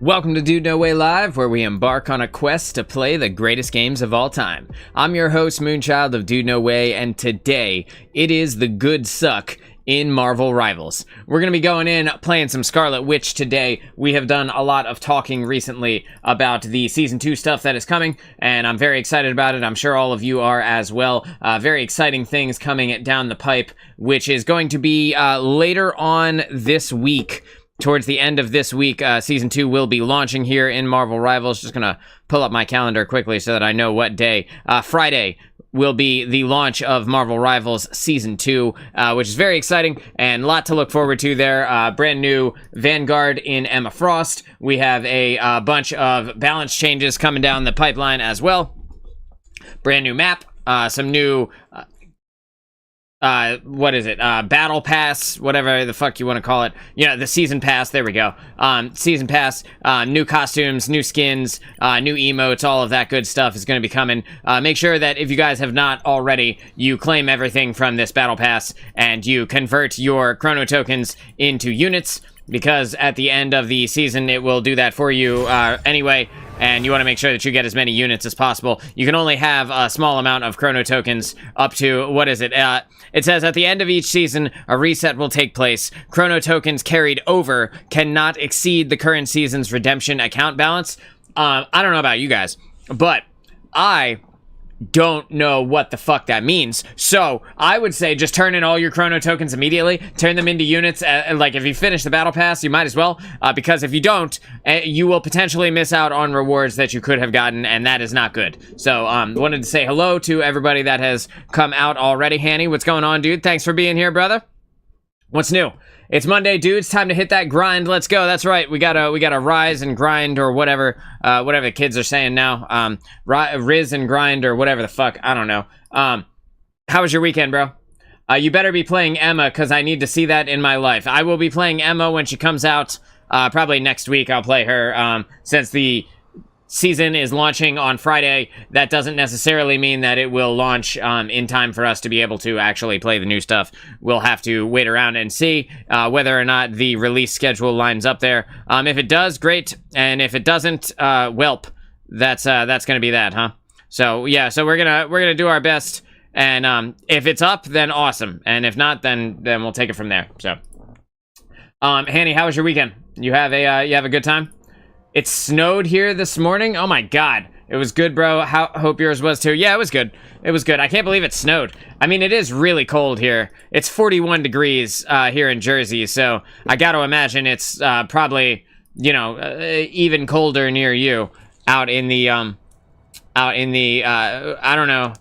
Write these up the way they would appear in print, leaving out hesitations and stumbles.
Welcome to Dude No Way Live, where we embark on a quest to play the greatest games of all time. I'm your host, Moonchild of Dude No Way, and today it is the good suck in Marvel Rivals. We're going to be going in playing some Scarlet Witch today. We have done a lot of talking recently about the Season 2 stuff that is coming, and I'm very excited about it. I'm sure all of you are as well. Very exciting things coming down the pipe, which is going to be later on this week. Towards the end of this week, Season 2 will be launching here in Marvel Rivals. Just gonna pull up my calendar quickly so that I know what day. Friday will be the launch of Marvel Rivals Season 2, which is very exciting and a lot to look forward to there. Brand new Vanguard in Emma Frost. We have a bunch of balance changes coming down the pipeline as well. Brand new map, some new... what is it? Battle Pass, whatever the fuck you want to call it. Yeah, the Season Pass, there we go. Season Pass, new costumes, new skins, new emotes, all of that good stuff is going to be coming. Make sure that if you guys have not already, you claim everything from this Battle Pass, and you convert your chrono tokens into units, because at the end of the season, it will do that for you anyway. And you want to make sure that you get as many units as possible. You can only have a small amount of chrono tokens up to, what is it? It says at the end of each season, a reset will take place. Chrono tokens carried over cannot exceed the current season's redemption account balance. I don't know about you guys, but I don't know what the fuck that means. So I would say just turn in all your chrono tokens immediately, turn them into units. Like if you finish the battle pass, you might as well, because if you don't, you will potentially miss out on rewards that you could have gotten, and that is not good. So wanted to say hello to everybody that has come out already. Hanny, what's going on, dude? Thanks for being here, brother. What's new? It's Monday, dude. It's time to hit that grind. Let's go. That's right. We gotta rise and grind, or whatever the kids are saying now. Riz and grind, or whatever the fuck. I don't know. How was your weekend, bro? You better be playing Emma, because I need to see that in my life. I will be playing Emma when she comes out. Probably next week I'll play her. Since the season is launching on Friday, that doesn't necessarily mean that it will launch in time for us to be able to actually play the new stuff. We'll have to wait around and see whether or not the release schedule lines up there. If it does, great, and if it doesn't, welp, that's gonna be that, huh? So yeah, so we're gonna do our best, and if it's up, then awesome, and if not, then we'll take it from there. So, Hanny, how was your weekend? You have a good time? It snowed here this morning. Oh my god. It was good, bro. Hope yours was too. Yeah, it was good. It was good. I can't believe it snowed. I mean, it is really cold here. It's 41 degrees here in Jersey, so I gotta imagine it's probably, you know, even colder near you out in the I don't know,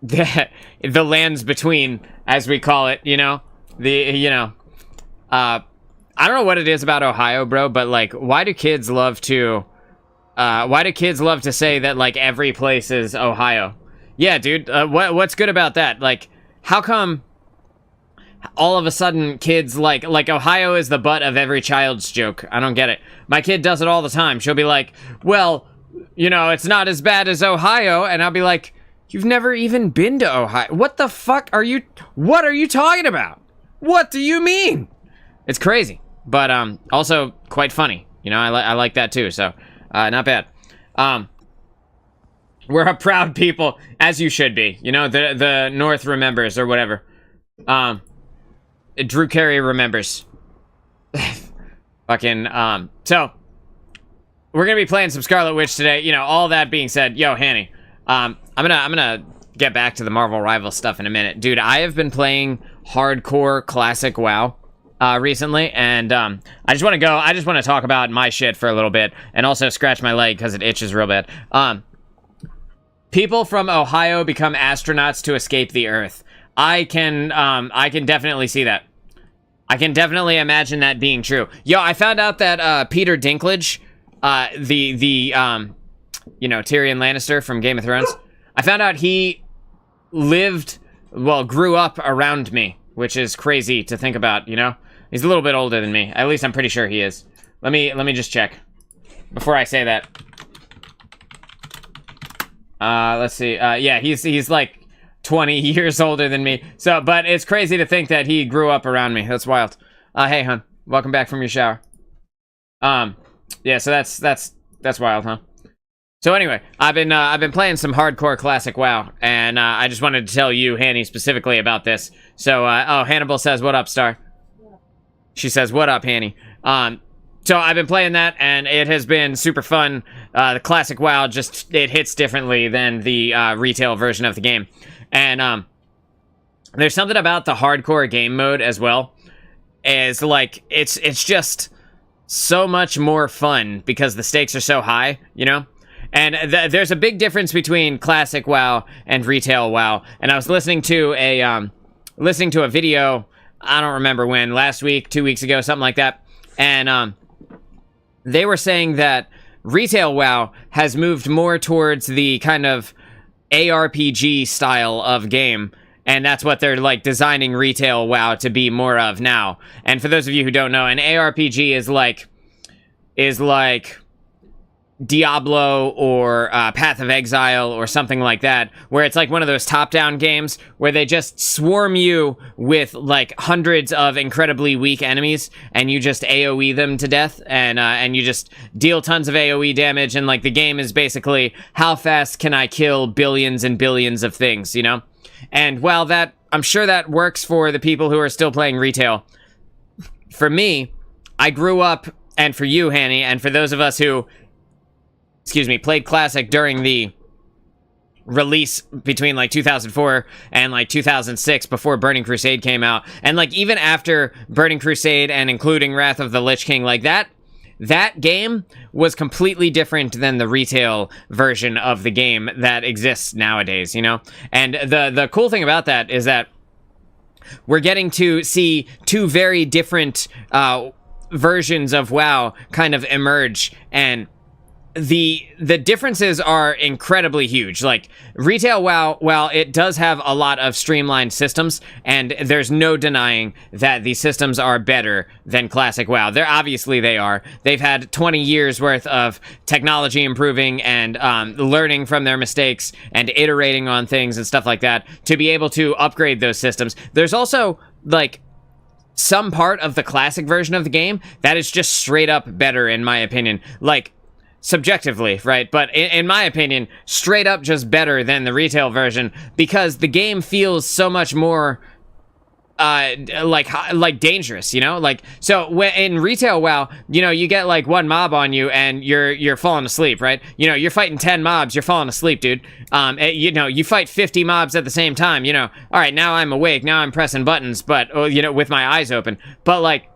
the lands between, as we call it, you know? I don't know what it is about Ohio, bro, but, like, why do kids love to say that, like, every place is Ohio? Yeah, dude, what's good about that? Like, how come all of a sudden kids, like Ohio is the butt of every child's joke? I don't get it. My kid does it all the time. She'll be like, well, you know, it's not as bad as Ohio, and I'll be like, you've never even been to Ohio. What the fuck what are you talking about? What do you mean? It's crazy. But also quite funny, you know. I like that too. So not bad. We're a proud people, as you should be. You know, the North remembers, or whatever. Drew Carey remembers. Fucking So we're gonna be playing some Scarlet Witch today. You know, all that being said, yo, Hanny, I'm gonna get back to the Marvel Rivals stuff in a minute, dude. I have been playing hardcore classic WoW recently, and I just want to talk about my shit for a little bit, and also scratch my leg because it itches real bad. People from Ohio become astronauts to escape the Earth. I can definitely see that. I can definitely imagine that being true. Yo, I found out that Peter Dinklage, you know, Tyrion Lannister from Game of Thrones, I found out he grew up around me, which is crazy to think about, you know? He's a little bit older than me. At least I'm pretty sure he is. Let me just check before I say that. Let's see. Yeah, he's like 20 years older than me. So, but it's crazy to think that he grew up around me. That's wild. Hey, hon. Welcome back from your shower. Yeah, so that's wild, huh? So anyway, I've been playing some hardcore classic WoW, and I just wanted to tell you, Hanny, specifically about this. So, oh, Hannibal says, "What up, Star?" She says, "What up, Hanny?" So I've been playing that, and it has been super fun. The classic WoW it hits differently than the retail version of the game, and there's something about the hardcore game mode as well. Is like it's just so much more fun because the stakes are so high, you know. And there's a big difference between classic WoW and retail WoW. And I was listening to a video. I don't remember when, last week, 2 weeks ago, something like that. And they were saying that retail WoW has moved more towards the kind of ARPG style of game. And that's what they're, like, designing retail WoW to be more of now. And for those of you who don't know, an ARPG is like Diablo or Path of Exile or something like that, where it's like one of those top-down games where they just swarm you with like hundreds of incredibly weak enemies, and you just AoE them to death, and you just deal tons of AoE damage, and like the game is basically how fast can I kill billions and billions of things, you know? And while that, I'm sure that works for the people who are still playing retail, for me, I grew up, and for you, Hanny, and for those of us who played Classic during the release between like 2004 and like 2006 before Burning Crusade came out. And like even after Burning Crusade and including Wrath of the Lich King, like that game was completely different than the retail version of the game that exists nowadays, you know? And the cool thing about that is that we're getting to see two very different versions of WoW kind of emerge, and the differences are incredibly huge. Like retail WoW, while it does have a lot of streamlined systems, and there's no denying that these systems are better than classic WoW. They are. They've had 20 years worth of technology improving and learning from their mistakes and iterating on things and stuff like that to be able to upgrade those systems. There's also like some part of the classic version of the game that is just straight up better, in my opinion. Like, subjectively, right? But in my opinion, straight up just better than the retail version, because the game feels so much more like dangerous, you know? Like, so when in retail WoW, you know, you get like one mob on you and you're falling asleep, right? You know, you're fighting 10 mobs, you're falling asleep, dude. You know, you fight 50 mobs at the same time, you know. All right, now I'm awake, now I'm pressing buttons, but you know, with my eyes open. But like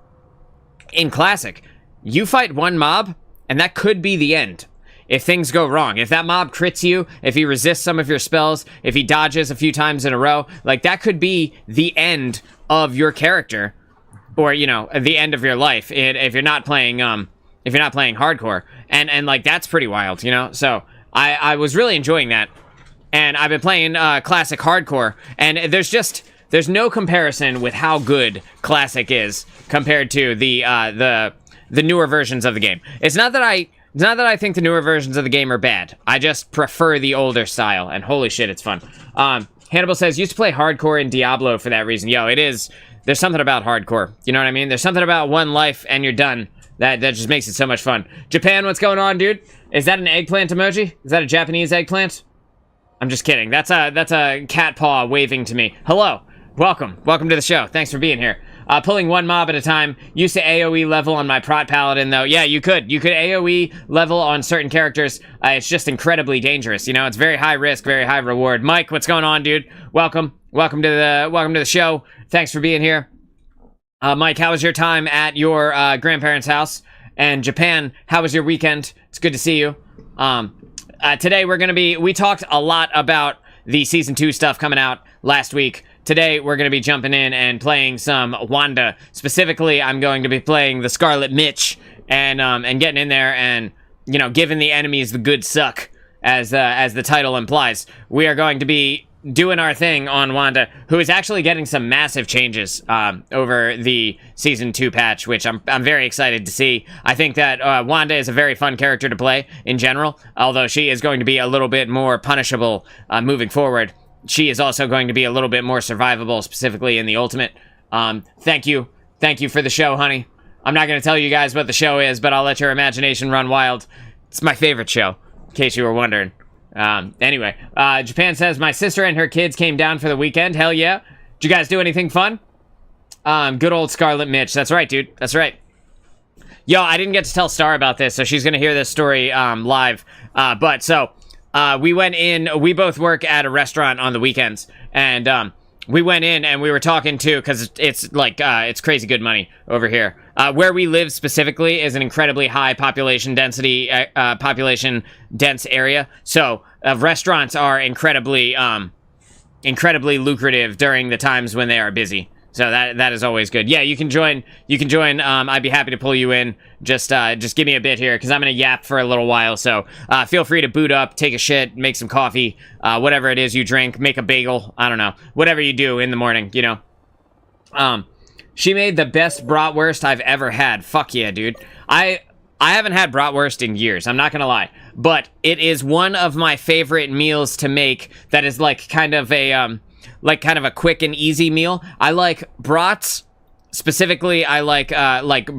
in Classic, you fight one mob and that could be the end. If things go wrong, if that mob crits you, if he resists some of your spells, if he dodges a few times in a row, like that could be the end of your character, or you know, the end of your life if you're not playing hardcore, and like that's pretty wild, you know. So I was really enjoying that, and I've been playing classic hardcore, and there's no comparison with how good classic is compared to the newer versions of the game. It's not that I think the newer versions of the game are bad. I just prefer the older style, and holy shit, it's fun. Hannibal says, used to play hardcore in Diablo for that reason. Yo, it is. There's something about hardcore. You know what I mean? There's something about one life and you're done. That just makes it so much fun. Japan, what's going on, dude? Is that an eggplant emoji? Is that a Japanese eggplant? I'm just kidding. That's a cat paw waving to me. Hello. Welcome. Welcome to the show. Thanks for being here. Pulling one mob at a time. Used to AoE level on my Prot Paladin, though. Yeah, you could. You could AoE level on certain characters. It's just incredibly dangerous. You know, it's very high risk, very high reward. Mike, what's going on, dude? Welcome. Welcome to the show. Thanks for being here. Mike, how was your time at your grandparents' house? And Japan, how was your weekend? It's good to see you. Today we talked a lot about the Season 2 stuff coming out last week. Today, we're going to be jumping in and playing some Wanda. Specifically, I'm going to be playing the Scarlet Witch and getting in there and, you know, giving the enemies the good suck, as the title implies. We are going to be doing our thing on Wanda, who is actually getting some massive changes over the Season 2 patch, which I'm very excited to see. I think that Wanda is a very fun character to play in general, although she is going to be a little bit more punishable moving forward. She is also going to be a little bit more survivable, specifically in the Ultimate. Thank you for the show, honey. I'm not going to tell you guys what the show is, but I'll let your imagination run wild. It's my favorite show, in case you were wondering. Anyway, Japan says, my sister and her kids came down for the weekend. Hell yeah. Did you guys do anything fun? Good old Scarlet Mitch. That's right, dude. That's right. Yo, I didn't get to tell Star about this, so she's going to hear this story live. We went in, we both work at a restaurant on the weekends, and we went in and we were talking to, because it's like, it's crazy good money over here. Where we live specifically is an incredibly high population density, population dense area, so restaurants are incredibly lucrative during the times when they are busy. So that is always good. Yeah, you can join. I'd be happy to pull you in. Just give me a bit here, because I'm gonna yap for a little while. So feel free to boot up, take a shit, make some coffee, whatever it is you drink, make a bagel. I don't know, whatever you do in the morning. You know. She made the best bratwurst I've ever had. Fuck yeah, dude. I haven't had bratwurst in years. I'm not gonna lie, but it is one of my favorite meals to make. That is like kind of a quick and easy meal. I like brats. Specifically, I like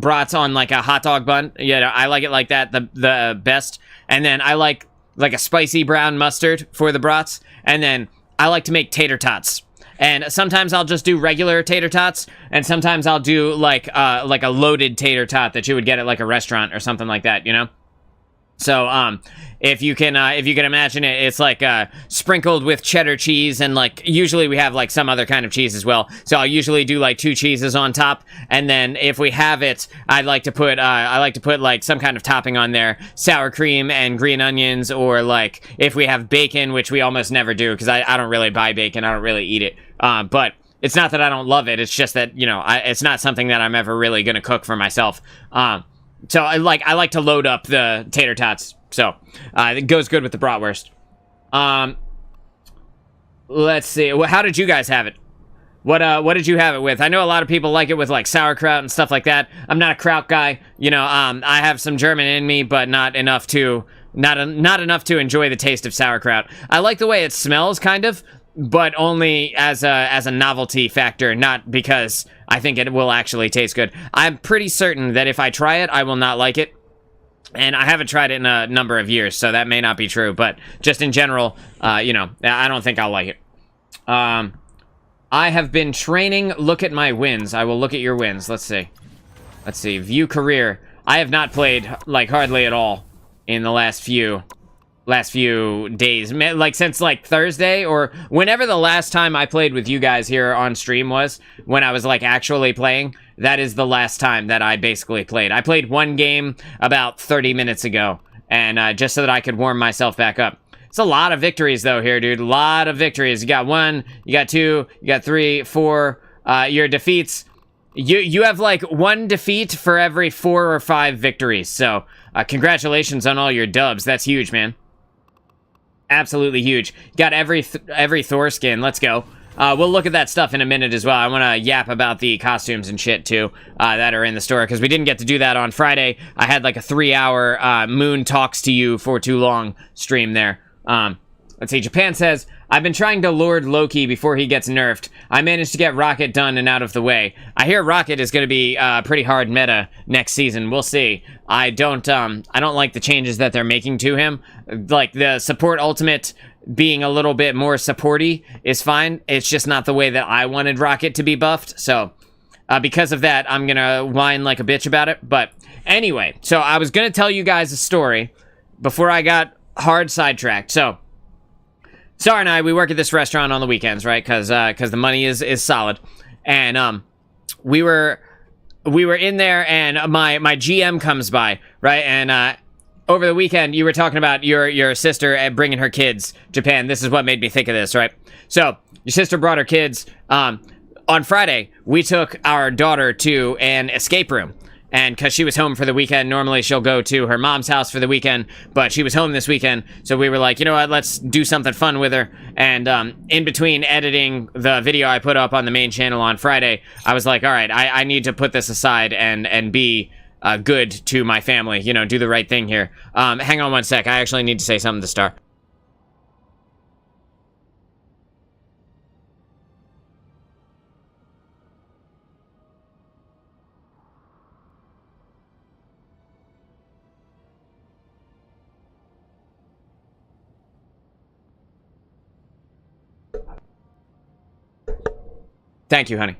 brats on like a hot dog bun. Yeah, I like it like that, the best. And then I like a spicy brown mustard for the brats. And then I like to make tater tots. And sometimes I'll just do regular tater tots, and sometimes I'll do like a loaded tater tot that you would get at like a restaurant or something like that, you know? So, if you can imagine it, it's like, sprinkled with cheddar cheese, and like, usually we have like some other kind of cheese as well. So I'll usually do like 2 cheeses on top, and then if we have it, I like to put like some kind of topping on there, sour cream and green onions, or like, if we have bacon, which we almost never do, because I don't really buy bacon, I don't really eat it, but it's not that I don't love it, it's just that, you know, it's not something that I'm ever really gonna cook for myself. So I like to load up the tater tots. So it goes good with the bratwurst. Let's see. How did you guys have it? What did you have it with? I know a lot of people like it with like sauerkraut and stuff like that. I'm not a kraut guy. You know, I have some German in me, but not enough to enjoy the taste of sauerkraut. I like the way it smells, kind of, but only as a novelty factor, not because I think it will actually taste good. I'm pretty certain that if I try it, I will not like it. And I haven't tried it in a number of years, so that may not be true. But just in general, you know, I don't think I'll like it. I have been training. Look at my wins. I will look at your wins. Let's see. Let's see. View career. I have not played, like, hardly at all in the last few days, like since like Thursday, or whenever the last time I played with you guys here on stream was, when I was like actually playing. That is the last time that I basically played. I played one game about 30 minutes ago, and just so that I could warm myself back up. It's a lot of victories though here, dude. A lot of victories. You got 1, you got 2, you got 3, 4. Your defeats. You have like 1 defeat for every 4 or 5 victories. So congratulations on all your dubs. That's huge, man. Absolutely huge. Got every Thor skin. Let's go. We'll look at that stuff in a minute as well. I want to yap about the costumes and shit too that are in the store, because we didn't get to do that on Friday. I had like a 3-hour Moon Talks to You for too long stream there. Let's see. Japan says, I've been trying to lord Loki before he gets nerfed. I managed to get Rocket done and out of the way. I hear Rocket is going to be pretty hard meta next season. We'll see. I don't like the changes that they're making to him. Like the support ultimate being a little bit more supporty is fine. It's just not the way that I wanted Rocket to be buffed. So because of that, I'm going to whine like a bitch about it. But anyway, so I was going to tell you guys a story before I got hard sidetracked. So Star and I, we work at this restaurant on the weekends, right? Because the money is solid. And we were in there, and my GM comes by, right? And over the weekend, you were talking about your sister bringing her kids, Japan. This is what made me think of this, right? So your sister brought her kids. On Friday, we took our daughter to an escape room. And because she was home for the weekend, normally she'll go to her mom's house for the weekend, but she was home this weekend, so we were like, you know what, let's do something fun with her. And in between editing the video I put up on the main channel on Friday, I was like, all right, I need to put this aside and be good to my family, you know, do the right thing here. Hang on one sec, I actually need to say something to Star. Thank you, honey.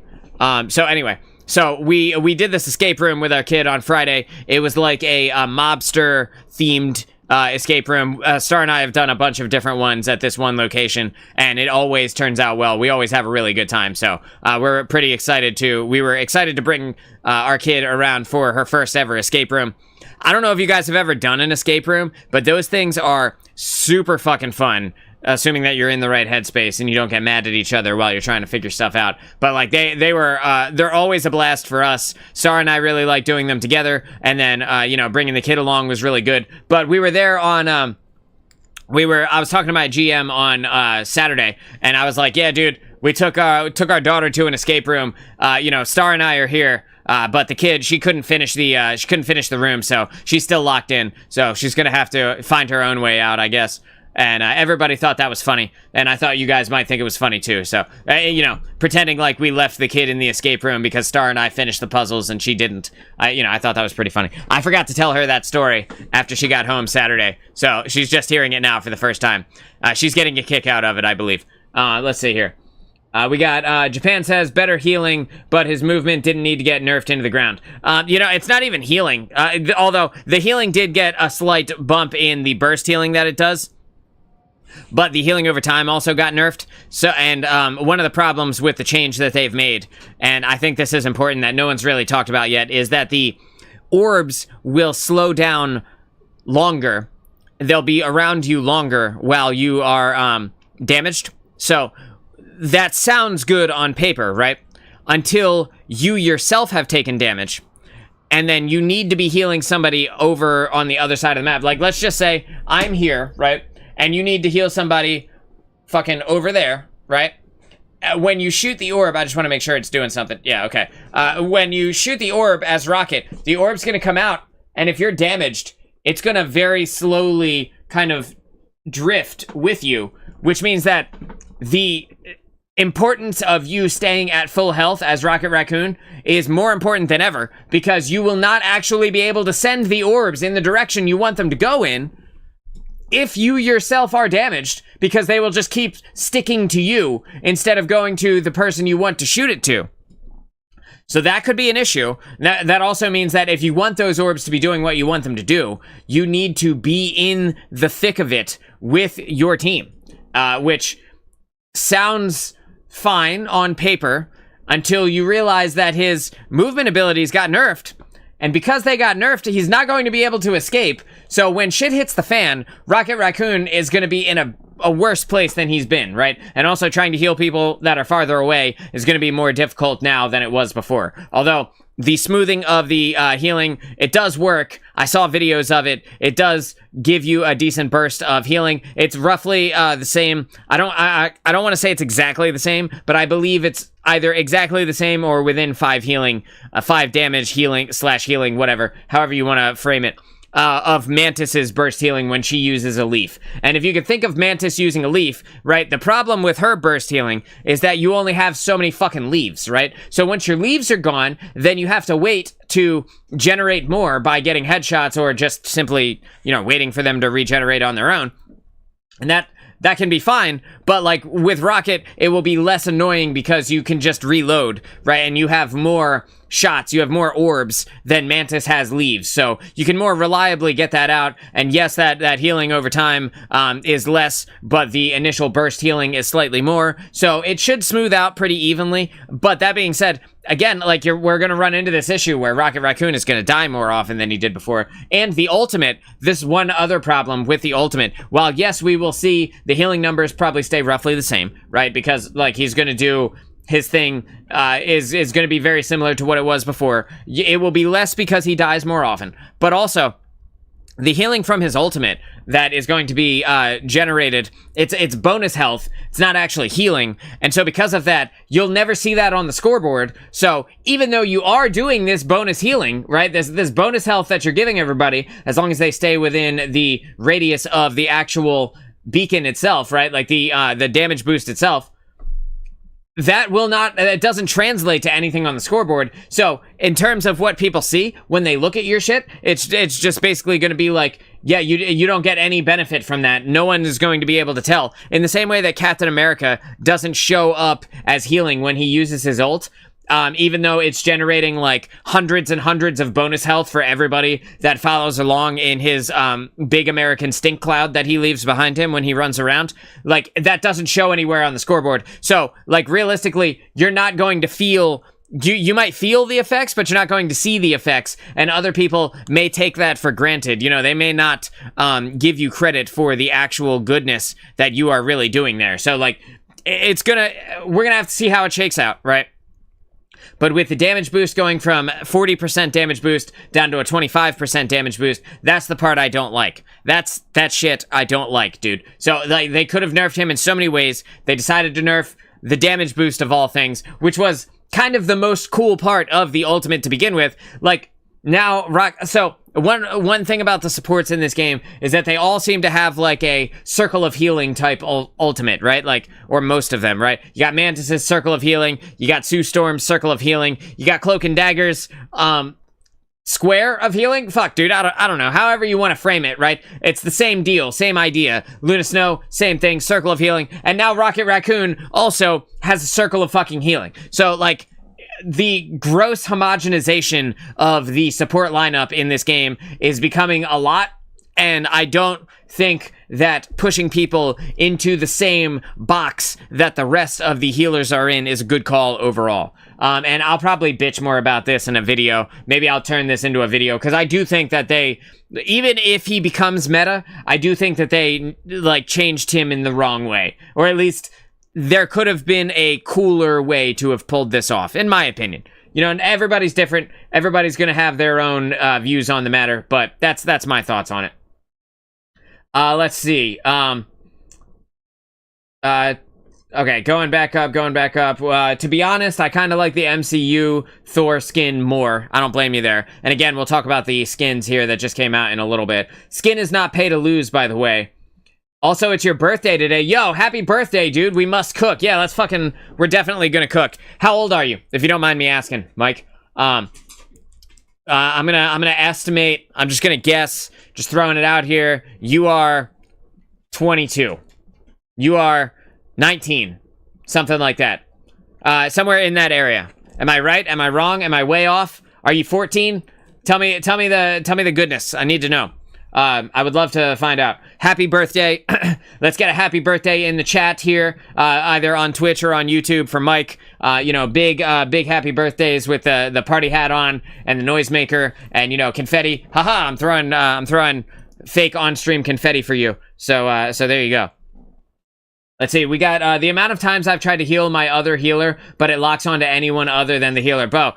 So anyway, so we did this escape room with our kid on Friday. It was like a mobster themed escape room. Star and I have done a bunch of different ones at this one location, and it always turns out well. We always have a really good time, so we're pretty excited we were excited to bring our kid around for her first ever escape room. I don't know if you guys have ever done an escape room, but those things are super fucking fun, assuming that you're in the right headspace and you don't get mad at each other while you're trying to figure stuff out. But like they're always a blast for us. Star and I really like doing them together, and then you know, bringing the kid along was really good. But we were there on I was talking to my GM on Saturday, and I was like, yeah, dude, we took our daughter to an escape room. You know, Star and I are here. But the kid, she couldn't finish the room, so she's still locked in. So she's gonna have to find her own way out, I guess. And everybody thought that was funny, and I thought you guys might think it was funny too. So, you know, pretending like we left the kid in the escape room because Star and I finished the puzzles and she didn't. I thought that was pretty funny. I forgot to tell her that story after she got home Saturday, so she's just hearing it now for the first time. She's getting a kick out of it, I believe. Let's see here. We got, Japan says better healing, but his movement didn't need to get nerfed into the ground. You know, it's not even healing, although the healing did get a slight bump in the burst healing that it does. But the healing over time also got nerfed. So, and one of the problems with the change that they've made, and I think this is important that no one's really talked about yet, is that the orbs will slow down longer. They'll be around you longer while you are damaged. So that sounds good on paper, right? Until you yourself have taken damage. And then you need to be healing somebody over on the other side of the map. Like, let's just say I'm here, right? And you need to heal somebody fucking over there, right? When you shoot the orb, I just want to make sure it's doing something. Yeah, okay. When you shoot the orb as Rocket, the orb's going to come out, and if you're damaged, it's going to very slowly kind of drift with you, which means that the importance of you staying at full health as Rocket Raccoon is more important than ever, because you will not actually be able to send the orbs in the direction you want them to go in if you yourself are damaged, because they will just keep sticking to you instead of going to the person you want to shoot it to. So that could be an issue. That also means that if you want those orbs to be doing what you want them to do, you need to be in the thick of it with your team, which sounds fine on paper until you realize that his movement abilities got nerfed. And because they got nerfed, he's not going to be able to escape. So when shit hits the fan, Rocket Raccoon is going to be in a worse place than he's been, right? And also trying to heal people that are farther away is going to be more difficult now than it was before. Although the smoothing of the healing, it does work. I saw videos of it. It does give you a decent burst of healing. It's roughly the same. I don't want to say it's exactly the same, but I believe it's either exactly the same or within 5 damage healing / healing, whatever, however you want to frame it, of Mantis's burst healing when she uses a leaf. And if you could think of Mantis using a leaf, right, the problem with her burst healing is that you only have so many fucking leaves, right? So once your leaves are gone, then you have to wait to generate more by getting headshots or just simply, you know, waiting for them to regenerate on their own. And that can be fine, but like with Rocket, it will be less annoying because you can just reload, right? And you have more shots, you have more orbs than Mantis has leaves, so you can more reliably get that out. And yes, that healing over time is less, but the initial burst healing is slightly more, so it should smooth out pretty evenly. But that being said, again, like we're gonna run into this issue where Rocket Raccoon is gonna die more often than he did before. And the ultimate, this one other problem with the ultimate, while yes, we will see the healing numbers probably stay roughly the same, right? Because like he's gonna do his thing is going to be very similar to what it was before. It will be less because he dies more often, but also the healing from his ultimate that is going to be generated, it's bonus health. It's not actually healing, and so because of that, you'll never see that on the scoreboard. So even though you are doing this bonus healing, right, this bonus health that you're giving everybody, as long as they stay within the radius of the actual beacon itself, right, like the damage boost itself, that will not, it doesn't translate to anything on the scoreboard. So in terms of what people see when they look at your shit, it's just basically going to be like, yeah, you don't get any benefit from that. No one is going to be able to tell. In the same way that Captain America doesn't show up as healing when he uses his ult, even though it's generating like hundreds and hundreds of bonus health for everybody that follows along in his big American stink cloud that he leaves behind him when he runs around, like that doesn't show anywhere on the scoreboard. So like realistically, you're not going to feel, you might feel the effects, but you're not going to see the effects, and other people may take that for granted. You know, they may not give you credit for the actual goodness that you are really doing there. So like we're gonna have to see how it shakes out, right? But with the damage boost going from 40% damage boost down to a 25% damage boost, that's the part I don't like. That shit I don't like, dude. So like they could have nerfed him in so many ways. They decided to nerf the damage boost of all things, which was kind of the most cool part of the ultimate to begin with. Like now, so one thing about the supports in this game is that they all seem to have like a circle of healing type ultimate, right? Like, or most of them, right? You got Mantis's circle of healing, you got Sue Storm's circle of healing, you got Cloak and Dagger's square of healing. Fuck, dude, I don't know. However you want to frame it, right? It's the same deal, same idea. Luna Snow, same thing, circle of healing, and now Rocket Raccoon also has a circle of fucking healing. So like, the gross homogenization of the support lineup in this game is becoming a lot, and I don't think that pushing people into the same box that the rest of the healers are in is a good call overall. And I'll probably bitch more about this in a video. Maybe I'll turn this into a video, because I do think that they, even if he becomes meta, I do think that they like changed him in the wrong way, or at least there could have been a cooler way to have pulled this off, in my opinion. You know, and everybody's different. Everybody's going to have their own views on the matter, but that's my thoughts on it. Let's see. Okay, going back up. To be honest, I kind of like the MCU Thor skin more. I don't blame you there. And again, we'll talk about the skins here that just came out in a little bit. Skin is not pay to lose, by the way. Also, it's your birthday today. Yo, happy birthday, dude. We must cook. Yeah, we're definitely gonna cook. How old are you, if you don't mind me asking, Mike? I'm gonna estimate, I'm just gonna guess, just throwing it out here. You are 22. You are 19. Something like that. Somewhere in that area. Am I right? Am I wrong? Am I way off? Are you 14? Tell me the goodness. I need to know. I would love to find out. Happy birthday. Let's get a happy birthday in the chat here, either on Twitch or on YouTube for Mike. You know, big happy birthdays with the party hat on and the noisemaker and, you know, confetti. Haha, I'm throwing fake on-stream confetti for you. So there you go. Let's see, we got the amount of times I've tried to heal my other healer, but it locks onto anyone other than the healer. Bo,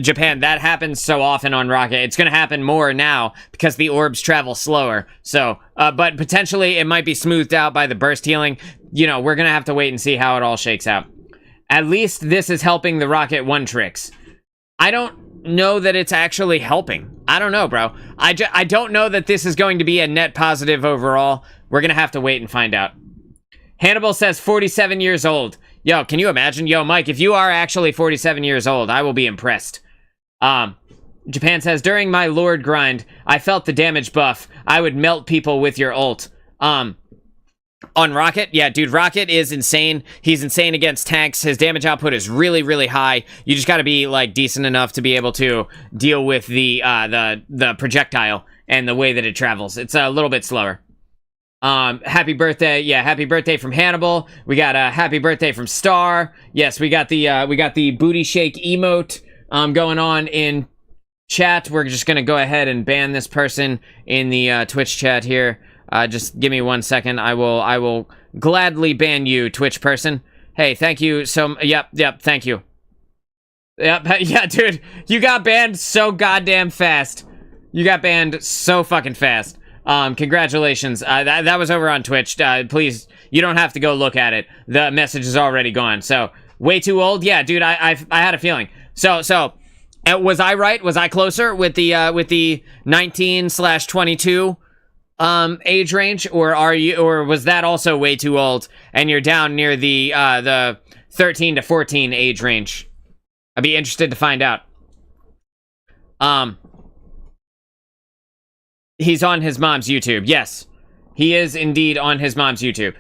Japan, that happens so often on Rocket. It's going to happen more now because the orbs travel slower. So, but potentially it might be smoothed out by the burst healing. You know, we're going to have to wait and see how it all shakes out. At least this is helping the Rocket 1 tricks. I don't know that it's actually helping. I don't know, bro. I don't know that this is going to be a net positive overall. We're going to have to wait and find out. Hannibal says 47 years old. Yo, can you imagine? Yo, Mike, if you are actually 47 years old, I will be impressed. Japan says, during my Lord grind, I felt the damage buff. I would melt people with your ult. On Rocket? Yeah, dude, Rocket is insane. He's insane against tanks. His damage output is really, really high. You just gotta be, like, decent enough to be able to deal with the projectile and the way that it travels. It's a little bit slower. Happy birthday. Yeah, happy birthday from Hannibal. We got a happy birthday from Star. Yes, we got the booty shake emote going on in chat. We're just gonna go ahead and ban this person in the Twitch chat here. Just give me 1 second. I will gladly ban you, Twitch person. Hey, thank you yep, thank you. Yep, yeah, dude, you got banned so goddamn fast. You got banned so fucking fast. Congratulations. That was over on Twitch. Please, you don't have to go look at it. The message is already gone. So, way too old? Yeah, dude, I had a feeling. So, was I right? Was I closer with the 19/22 age range, or was that also way too old and you're down near the 13 to 14 age range. I'd be interested to find out. He's on his mom's YouTube. Yes, he is indeed on his mom's YouTube.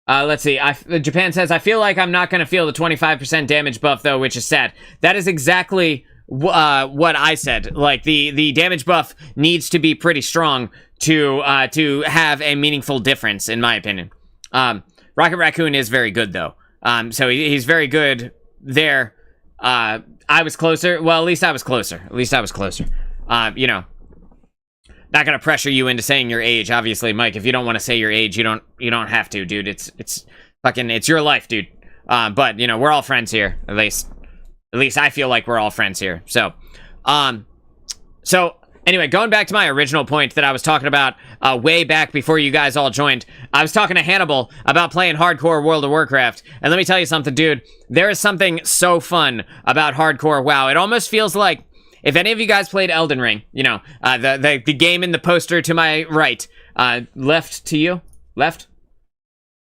Let's see. Japan says, I feel like I'm not going to feel the 25% damage buff, though, which is sad. That is exactly what I said. Like, the damage buff needs to be pretty strong to have a meaningful difference, in my opinion. Rocket Raccoon is very good, though. So he's very good there. I was closer. Well, at least I was closer. You know, not gonna pressure you into saying your age, obviously, Mike. If you don't want to say your age, you don't have to, dude. It's your life, dude. But you know, we're all friends here. At least I feel like we're all friends here. So anyway, going back to my original point that I was talking about way back before you guys all joined, I was talking to Hannibal about playing hardcore World of Warcraft, and let me tell you something, dude. There is something so fun about hardcore WoW. It almost feels like, if any of you guys played Elden Ring, you know, the game in the poster to my right, left to you? Left?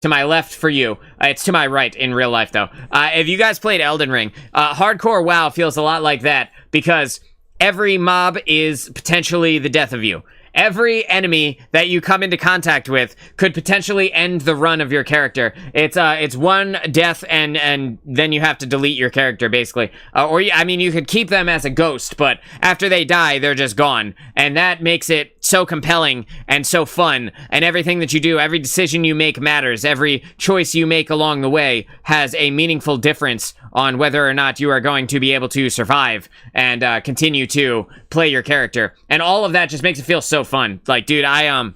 To my left for you. It's to my right in real life, though. If you guys played Elden Ring, hardcore WoW feels a lot like that, because every mob is potentially the death of you. Every enemy that you come into contact with could potentially end the run of your character. It's one death and then you have to delete your character, basically. I mean, you could keep them as a ghost, but after they die, they're just gone. And that makes it so compelling and so fun. And everything that you do, every decision you make matters. Every choice you make along the way has a meaningful difference on whether or not you are going to be able to survive and continue to play your character. And all of that just makes it feel so fun. Like, dude, I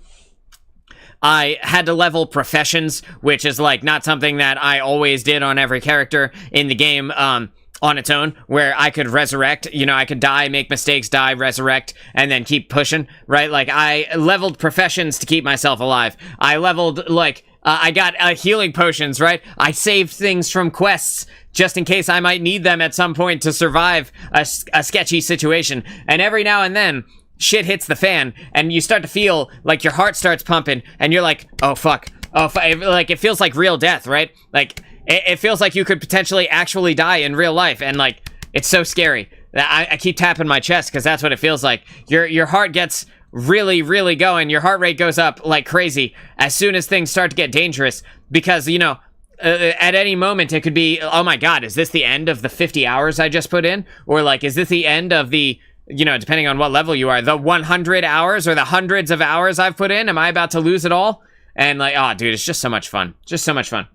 had to level professions, which is like not something that I always did on every character in the game on its own, where I could resurrect. You know, I could die, make mistakes, die, resurrect, and then keep pushing, right? Like, I leveled professions to keep myself alive. I leveled, like, I got healing potions, right? I saved things from quests just in case I might need them at some point to survive a sketchy situation. And every now and then, shit hits the fan, and you start to feel like your heart starts pumping, and you're like, oh, fuck. Like, it feels like real death, right? Like, it feels like you could potentially actually die in real life, and, like, it's so scary. I keep tapping my chest, because that's what it feels like. Your heart gets really, really going. Your heart rate goes up like crazy as soon as things start to get dangerous, because, you know, at any moment it could be, oh my god, is this the end of the 50 hours I just put in? Or, like, is this the end of the, you know, depending on what level you are, the 100 hours or the hundreds of hours I've put in? Am I about to lose it all? And, like, oh, dude, it's just so much fun. Just so much fun.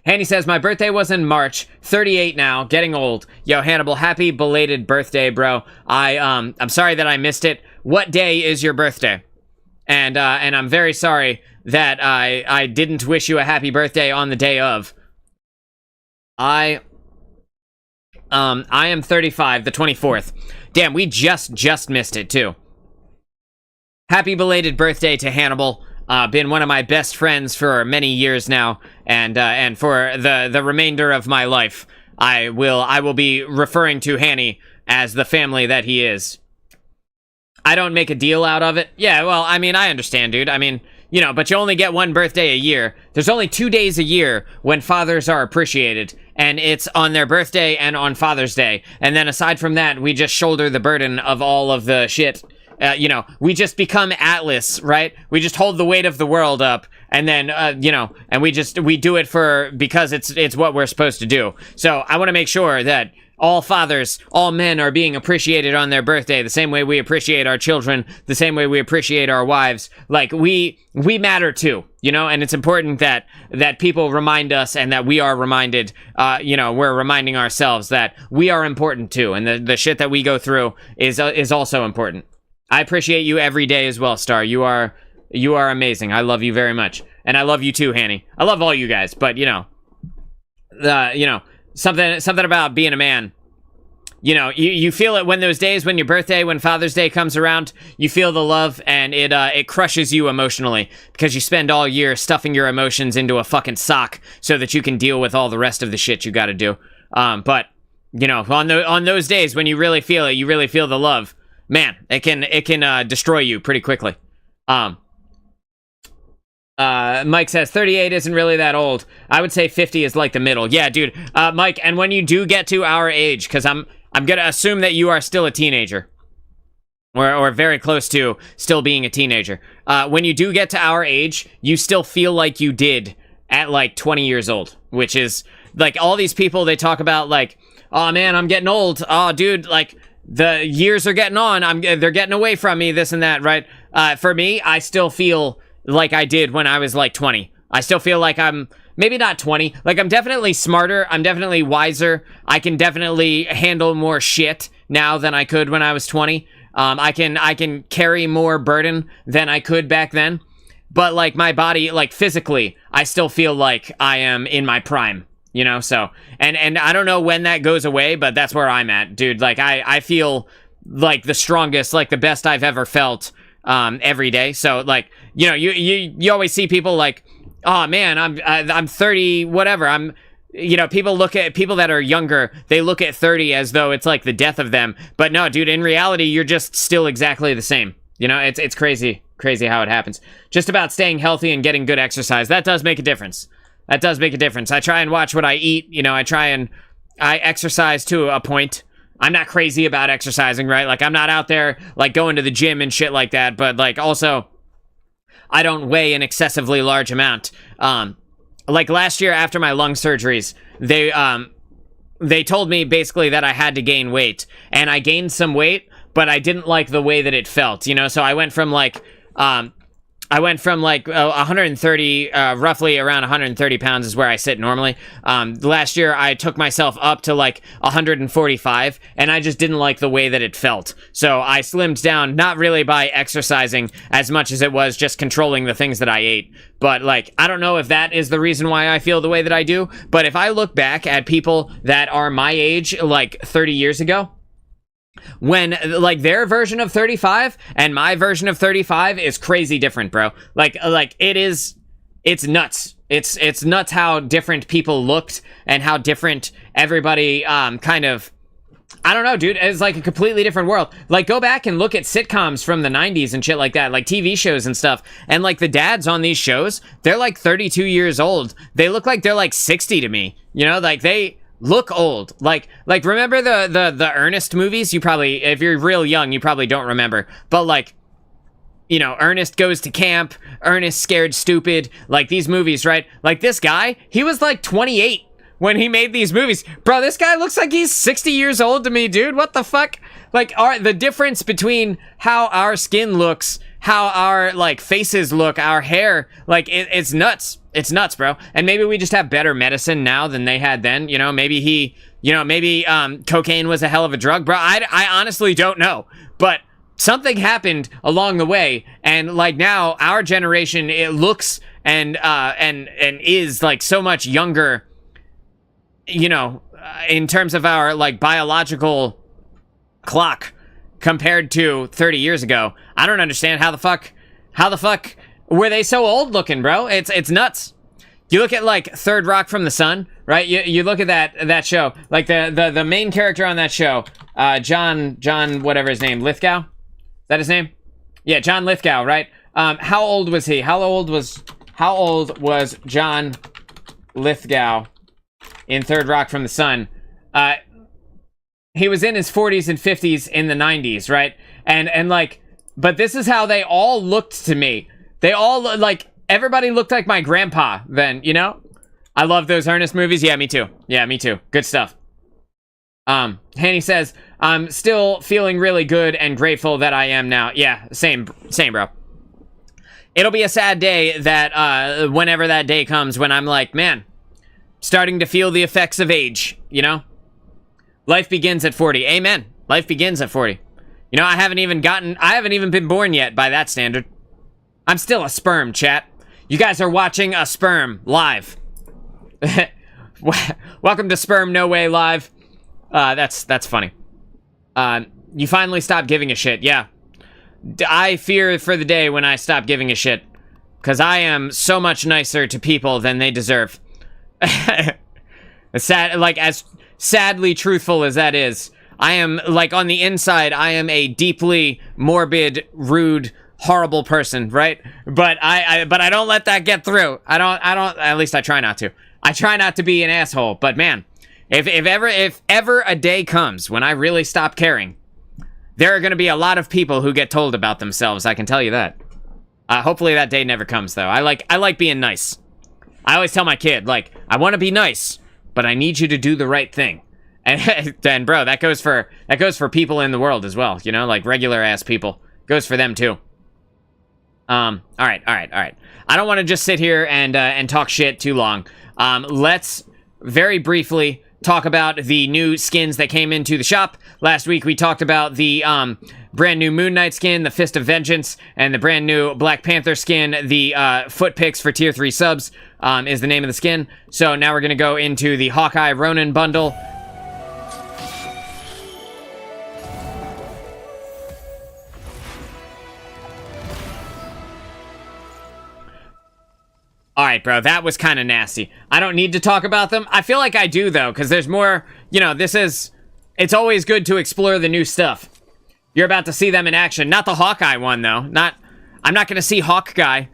Hanny says, my birthday was in March, 38 now, getting old. Yo, Hannibal, happy belated birthday, bro. I'm sorry that I missed it. What day is your birthday? And I'm very sorry that I didn't wish you a happy birthday on the day of. I am 35, the 24th. Damn, we just missed it, too. Happy belated birthday to Hannibal. Been one of my best friends for many years now, and for the remainder of my life, I will be referring to Hanny as the family that he is. I don't make a deal out of it. Yeah, well, I mean, I understand, dude. I mean, you know, but you only get one birthday a year. There's only 2 days a year when fathers are appreciated, and it's on their birthday and on Father's Day. And then aside from that, we just shoulder the burden of all of the shit. You know, we just become Atlas, right? We just hold the weight of the world up, and then, you know, and we do it because it's what we're supposed to do. So I want to make sure that all fathers, all men are being appreciated on their birthday, the same way we appreciate our children, the same way we appreciate our wives. Like, we matter too, you know, and it's important that people remind us, and that we are reminded, you know, we're reminding ourselves that we are important too, and the shit that we go through is also important. I appreciate you every day as well, Star. You are amazing. I love you very much. And I love you too, Hanny. I love all you guys, but, you know, something about being a man. You know, you feel it when those days, when your birthday, when Father's Day comes around, you feel the love, and it crushes you emotionally, because you spend all year stuffing your emotions into a fucking sock so that you can deal with all the rest of the shit you gotta do. But, you know, on those days when you really feel it, you really feel the love, man, it can destroy you pretty quickly. Mike says 38 isn't really that old. I would say 50 is like the middle. Yeah, dude. Mike, and when you do get to our age, because I'm gonna assume that you are still a teenager, or very close to still being a teenager. When you do get to our age, you still feel like you did at like 20 years old, which is like all these people, they talk about like, oh man, I'm getting old. Oh dude, like the years are getting on. They're getting away from me, this and that, right? For me, I still feel like I did when I was like 20. I still feel like I'm maybe not 20. Like I'm definitely smarter. I'm definitely wiser. I can definitely handle more shit now than I could when I was 20. I can carry more burden than I could back then. But like my body, like physically, I still feel like I am in my prime, you know? So, and I don't know when that goes away, but that's where I'm at, dude. Like I feel like the strongest, like the best I've ever felt every day. So like, you know, you always see people like, oh man, I'm 30, whatever. You know, people look at people that are younger, they look at 30 as though it's like the death of them. But no, dude, in reality, you're just still exactly the same. You know, it's crazy how it happens. Just about staying healthy and getting good exercise. That does make a difference. That does make a difference. I try and watch what I eat. You know, I exercise to a point. I'm not crazy about exercising, right? Like, I'm not out there, like, going to the gym and shit like that. But, like, also, I don't weigh an excessively large amount. Like, last year after my lung surgeries, they told me basically that I had to gain weight. And I gained some weight, but I didn't like the way that it felt, you know? So I went from, like, 130, roughly around 130 pounds is where I sit normally. Last year, I took myself up to like 145, and I just didn't like the way that it felt. So I slimmed down, not really by exercising as much as it was just controlling the things that I ate. But like, I don't know if that is the reason why I feel the way that I do. But if I look back at people that are my age, like 30 years ago, when like their version of 35 and my version of 35 is crazy different, bro. Like it's nuts. It's nuts how different people looked and how different everybody kind of, I don't know, dude. It's like a completely different world. Like, go back and look at sitcoms from the 90s and shit like that, like TV shows and stuff. And like the dads on these shows, they're like 32 years old. They look like they're like 60 to me. You know, like they look old. Like remember the Ernest movies? You probably, if you're real young, you probably don't remember. But like, you know, Ernest Goes to Camp, Ernest Scared Stupid, like these movies, right? Like this guy, he was like 28 when he made these movies. Bro, this guy looks like he's 60 years old to me, dude. What the fuck? Like, the difference between how our skin looks, how our, like, faces look, our hair, like, it's nuts. It's nuts, bro. And maybe we just have better medicine now than they had then. You know, maybe cocaine was a hell of a drug, bro. I honestly don't know. But something happened along the way, and, like, now our generation, it looks and is, like, so much younger, you know, in terms of our, like, biological clock compared to 30 years ago. I don't understand how the fuck were they so old looking, bro? It's nuts. You look at like Third Rock from the Sun, right? You look at that show, like the main character on that show, John whatever his name, Lithgow? Is that his name? Yeah, John Lithgow, right? How old was he? How old was John Lithgow in Third Rock from the Sun? He was in his 40s and 50s in the 90s, right? And like, but this is how they all looked to me. They all, like, everybody looked like my grandpa then, you know? I love those Ernest movies. Yeah, me too. Yeah, me too. Good stuff. Hanny says, I'm still feeling really good and grateful that I am now. Yeah, same, bro. It'll be a sad day that, whenever that day comes when I'm like, man, starting to feel the effects of age, you know? Life begins at 40. Amen. Life begins at 40. You know, I haven't even been born yet by that standard. I'm still a sperm, chat. You guys are watching a sperm live. Welcome to Sperm No Way Live. That's funny. You finally stopped giving a shit. Yeah. I fear for the day when I stop giving a shit. Because I am so much nicer to people than they deserve. Sad, like, as sadly truthful as that is, I am, like, on the inside, I am a deeply morbid, rude, horrible person, right? But I don't let that get through. I don't, at least I try not to. I try not to be an asshole, but man, if ever a day comes when I really stop caring, there are going to be a lot of people who get told about themselves, I can tell you that. Hopefully that day never comes, though. I like being nice. I always tell my kid, like, I want to be nice, but I need you to do the right thing. And bro, that goes for people in the world as well, you know, like regular ass people. Goes for them too. All right. I don't want to just sit here and talk shit too long. Let's very briefly talk about the new skins that came into the shop. Last week we talked about the brand new Moon Knight skin, the Fist of Vengeance, and the brand new Black Panther skin. The foot picks for tier 3 subs is the name of the skin. So now we're gonna go into the Hawkeye Ronin bundle. Alright, bro, that was kind of nasty. I don't need to talk about them. I feel like I do, though, because there's more, you know, it's always good to explore the new stuff. You're about to see them in action. Not the Hawkeye one, though. I'm not going to see Hawkeye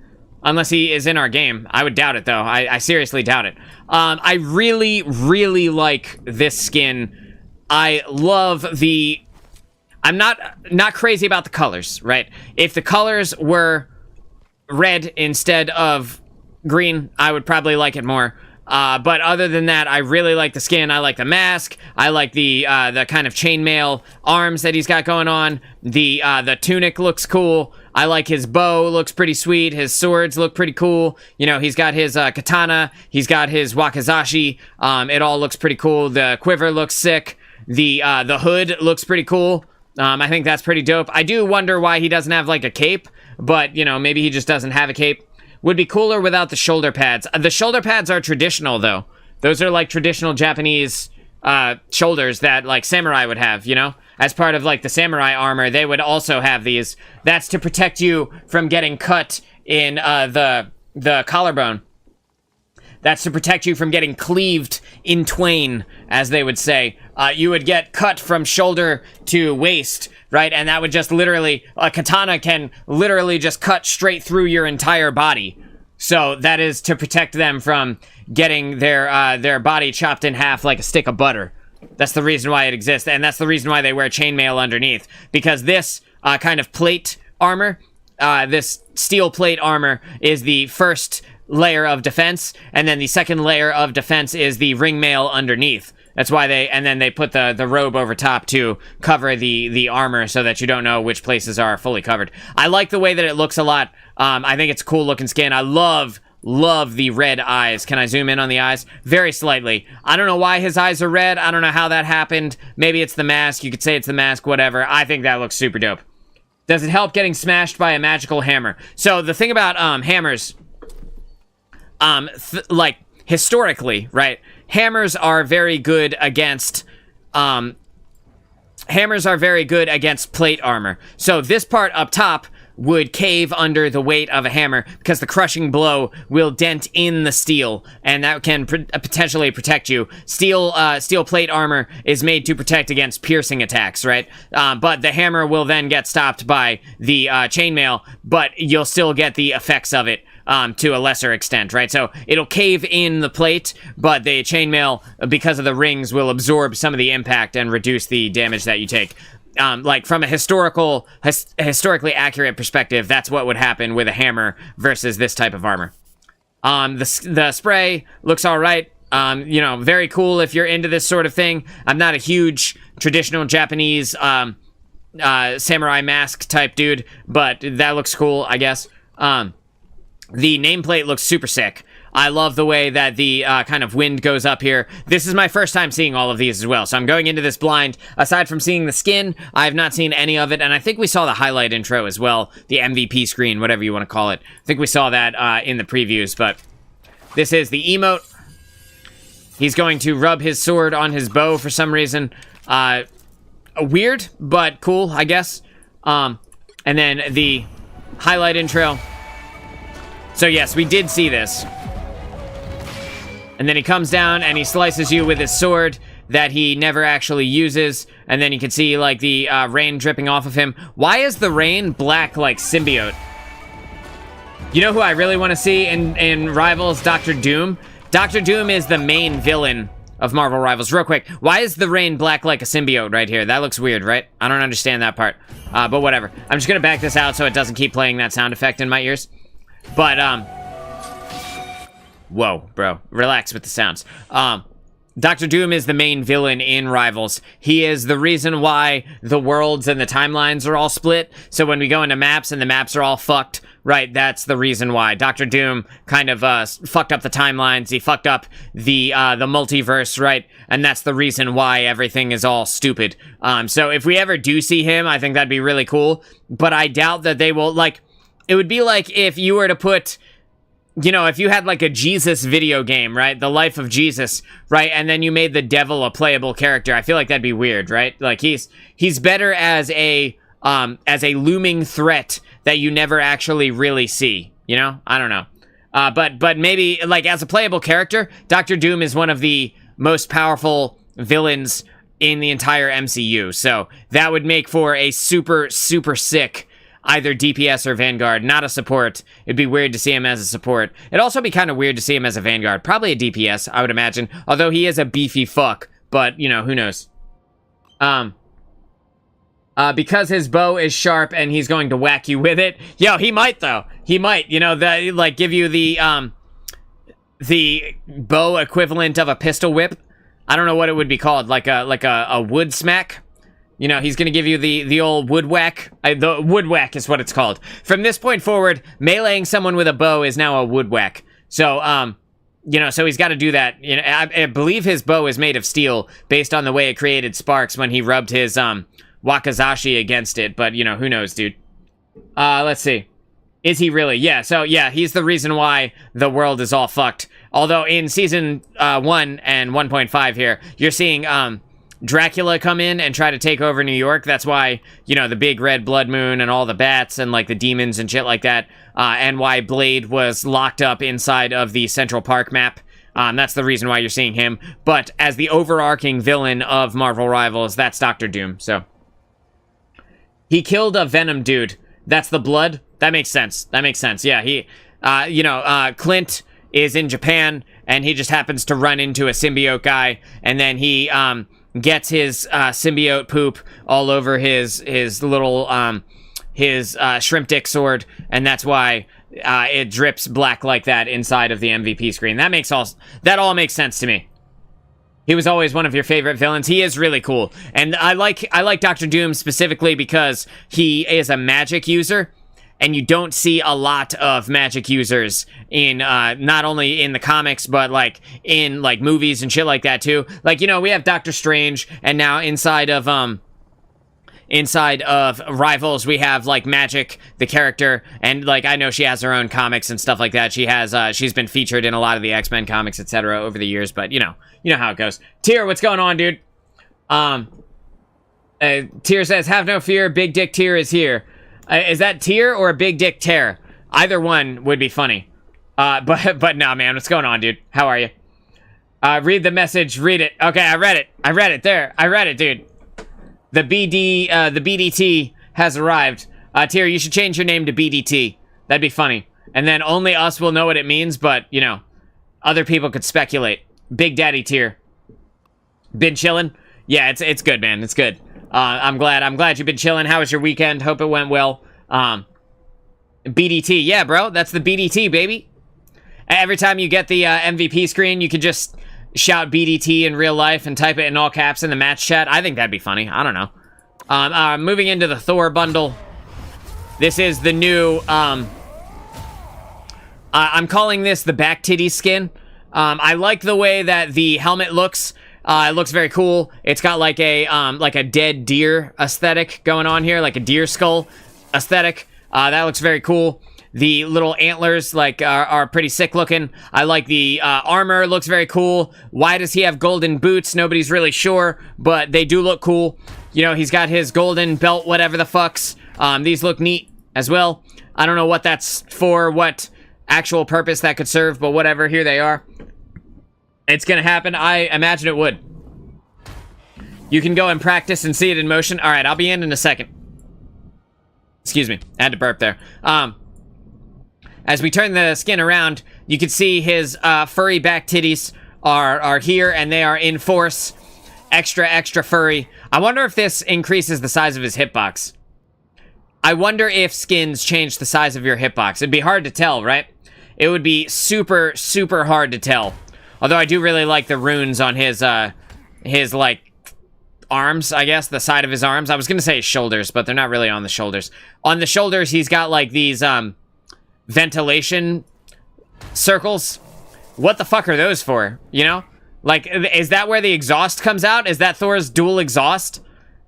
unless he is in our game. I would doubt it, though. I seriously doubt it. I really, really like this skin. I love I'm not crazy about the colors, right? If the colors were red instead of green, I would probably like it more. But other than that, I really like the skin. I like the mask. I like the kind of chainmail arms that he's got going on. The tunic looks cool. I like his bow. Looks pretty sweet. His swords look pretty cool. You know, he's got his katana. He's got his wakizashi. It all looks pretty cool. The quiver looks sick. The hood looks pretty cool. I think that's pretty dope. I do wonder why he doesn't have like a cape, but you know, maybe he just doesn't have a cape. Would be cooler without the shoulder pads. The shoulder pads are traditional, though. Those are, like, traditional Japanese shoulders that, like, samurai would have, you know? As part of, like, the samurai armor, they would also have these. That's to protect you from getting cut in the collarbone. That's to protect you from getting cleaved in twain, as they would say. You would get cut from shoulder to waist, right? And that would just literally, a katana can literally just cut straight through your entire body. So that is to protect them from getting their body chopped in half like a stick of butter. That's the reason why it exists, and that's the reason why they wear chainmail underneath. Because this kind of plate armor, this steel plate armor, is the first layer of defense, and then the second layer of defense is the ring mail underneath. That's why they put the robe over top to cover the armor so that you don't know which places are fully covered. I like the way that it looks a lot. I think it's a cool looking skin. I love the red eyes. Can I zoom in on the eyes? Very slightly. I don't know why his eyes are red. I don't know how that happened. Maybe it's the mask. You could say it's the mask, whatever. I think that looks super dope. Does it help getting smashed by a magical hammer? So the thing about hammers, like historically, right? Hammers are very good against plate armor. So this part up top would cave under the weight of a hammer because the crushing blow will dent in the steel, and that can potentially protect you. Steel plate armor is made to protect against piercing attacks, right? But the hammer will then get stopped by the chainmail, but you'll still get the effects of it to a lesser extent, right? So it'll cave in the plate, but the chainmail, because of the rings, will absorb some of the impact and reduce the damage that you take. Like from a historically accurate perspective, that's what would happen with a hammer versus this type of armor. The spray looks all right. You know, very cool if you're into this sort of thing. I'm not a huge traditional Japanese samurai mask type dude, but that looks cool, I guess. The nameplate looks super sick. I love the way that the kind of wind goes up here. This is my first time seeing all of these as well, so I'm going into this blind. Aside from seeing the skin, I have not seen any of it, and I think we saw the highlight intro as well, the MVP screen, whatever you want to call it. I think we saw that in the previews, but this is the emote. He's going to rub his sword on his bow for some reason. Weird, but cool, I guess. And then the highlight intro. So yes, we did see this. And then he comes down and he slices you with his sword. that he never actually uses, and then you can see, like, the rain dripping off of him. Why is the rain black like symbiote? You know who I really want to see in Rivals? Dr. Doom. Dr. Doom is the main villain of Marvel Rivals. Real quick, why is the rain black like a symbiote right here? That looks weird, right? I don't understand that part. But whatever. I'm just gonna back this out so it doesn't keep playing that sound effect in my ears. But, whoa, bro. Relax with the sounds. Dr. Doom is the main villain in Rivals. He is the reason why the worlds and the timelines are all split. So when we go into maps and the maps are all fucked, right, that's the reason why. Dr. Doom kind of fucked up the timelines. He fucked up the multiverse, right? And that's the reason why everything is all stupid. So if we ever do see him, I think that'd be really cool. But I doubt that they will, like, it would be like if you were to put, you know, if you had like a Jesus video game, right? The life of Jesus, right? And then you made the devil a playable character. I feel like that'd be weird, right? Like he's better as a looming threat that you never actually really see, you know? I don't know. But maybe like as a playable character, Dr. Doom is one of the most powerful villains in the entire MCU. So that would make for a super, super sick either DPS or Vanguard, not a support. It'd be weird to see him as a support. It'd also be kind of weird to see him as a Vanguard. Probably a DPS, I would imagine. Although he is a beefy fuck. But, you know, who knows? Because his bow is sharp and he's going to whack you with it. Yo, he might, though. He might, you know, like, give you the bow equivalent of a pistol whip. I don't know what it would be called. Like a wood smack. You know, he's going to give you the old wood whack. The wood whack is what it's called. From this point forward, meleeing someone with a bow is now a wood whack. So, you know, so he's got to do that. You know, I believe his bow is made of steel based on the way it created sparks when he rubbed his wakizashi against it. But, you know, who knows, dude. Let's see. Is he really? Yeah, so, yeah, he's the reason why the world is all fucked. Although in Season 1 and 1.5 here, you're seeing Dracula come in and try to take over New York. That's why, you know, the big red blood moon and all the bats and, like, the demons and shit like that, and why Blade was locked up inside of the Central Park map. That's the reason why you're seeing him. But as the overarching villain of Marvel Rivals, that's Dr. Doom, so. He killed a Venom dude. That's the blood? That makes sense. That makes sense. Yeah, he, you know, Clint is in Japan, and he just happens to run into a symbiote guy, and then he, gets his symbiote poop all over his little shrimp dick sword, and that's why it drips black like that inside of the MVP screen. That all makes sense to me. He was always one of your favorite villains. He is really cool, and I like Dr. Doom specifically because he is a magic user. And you don't see a lot of magic users in, not only in the comics, but, like, in, like, movies and shit like that, too. Like, you know, we have Doctor Strange, and now inside of Rivals, we have, like, Magic, the character, and, like, I know she has her own comics and stuff like that. She has, she's been featured in a lot of the X-Men comics, etc. over the years, but, you know how it goes. Tyr, what's going on, dude? Tyr says, have no fear, Big Dick Tyr is here. Is that Tyr or a Big Dick Tear? Either one would be funny. But nah, man, what's going on, dude? How are you? Read the message, read it. Okay, I read it there. I read it, dude. The BDT has arrived. Tyr, you should change your name to BDT. That'd be funny. And then only us will know what it means, but, you know, other people could speculate. Big Daddy Tyr. Been chillin'? Yeah, it's good, man. It's good. I'm glad you've been chilling. How was your weekend? Hope it went well. BDT. Yeah, bro. That's the BDT, baby. Every time you get the MVP screen, you could just shout BDT in real life and type it in all caps in the match chat. I think that'd be funny. I don't know. Moving into the Thor bundle. This is the new, I'm calling this the back titty skin. I like the way that the helmet looks. It looks very cool. It's got like a dead deer aesthetic going on here, like a deer skull aesthetic. That looks very cool. The little antlers are pretty sick looking. I like the armor, looks very cool. Why does he have golden boots? Nobody's really sure, but they do look cool. You know, he's got his golden belt, whatever the fucks. These look neat as well. I don't know what that's for, what actual purpose that could serve, but whatever, here they are. It's gonna happen. I imagine it would. You can go and practice and see it in motion. All right, I'll be in a second. Excuse me, I had to burp there. As we turn the skin around, you can see his furry back titties are here, and they are in force. Extra furry. I wonder if this increases the size of his hitbox. I wonder if skins change the size of your hitbox. It'd be hard to tell, right? It would be super hard to tell. Although I do really like the runes on his like arms, I guess, the side of his arms. I was gonna say his shoulders, but they're not really on the shoulders. On the shoulders, he's got like these ventilation circles. What the fuck are those for? You know? Like, is that where the exhaust comes out? Is that Thor's dual exhaust?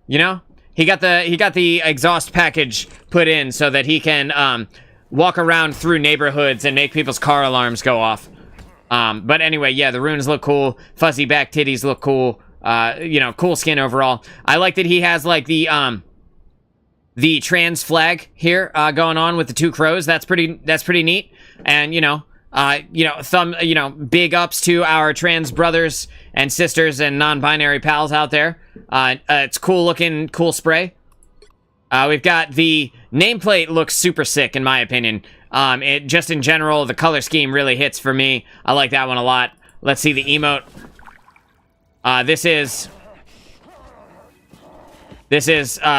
You know? He got the exhaust package put in so that he can walk around through neighborhoods and make people's car alarms go off. But anyway, yeah, the runes look cool. Fuzzy back titties look cool. You know, cool skin overall. I like that he has like the trans flag here going on with the two crows. That's pretty neat. And you know, big ups to our trans brothers and sisters and non-binary pals out there. It's cool looking, cool spray. We've got the nameplate looks super sick in my opinion. It just in general, the color scheme really hits for me. I like that one a lot. Let's see the emote. This is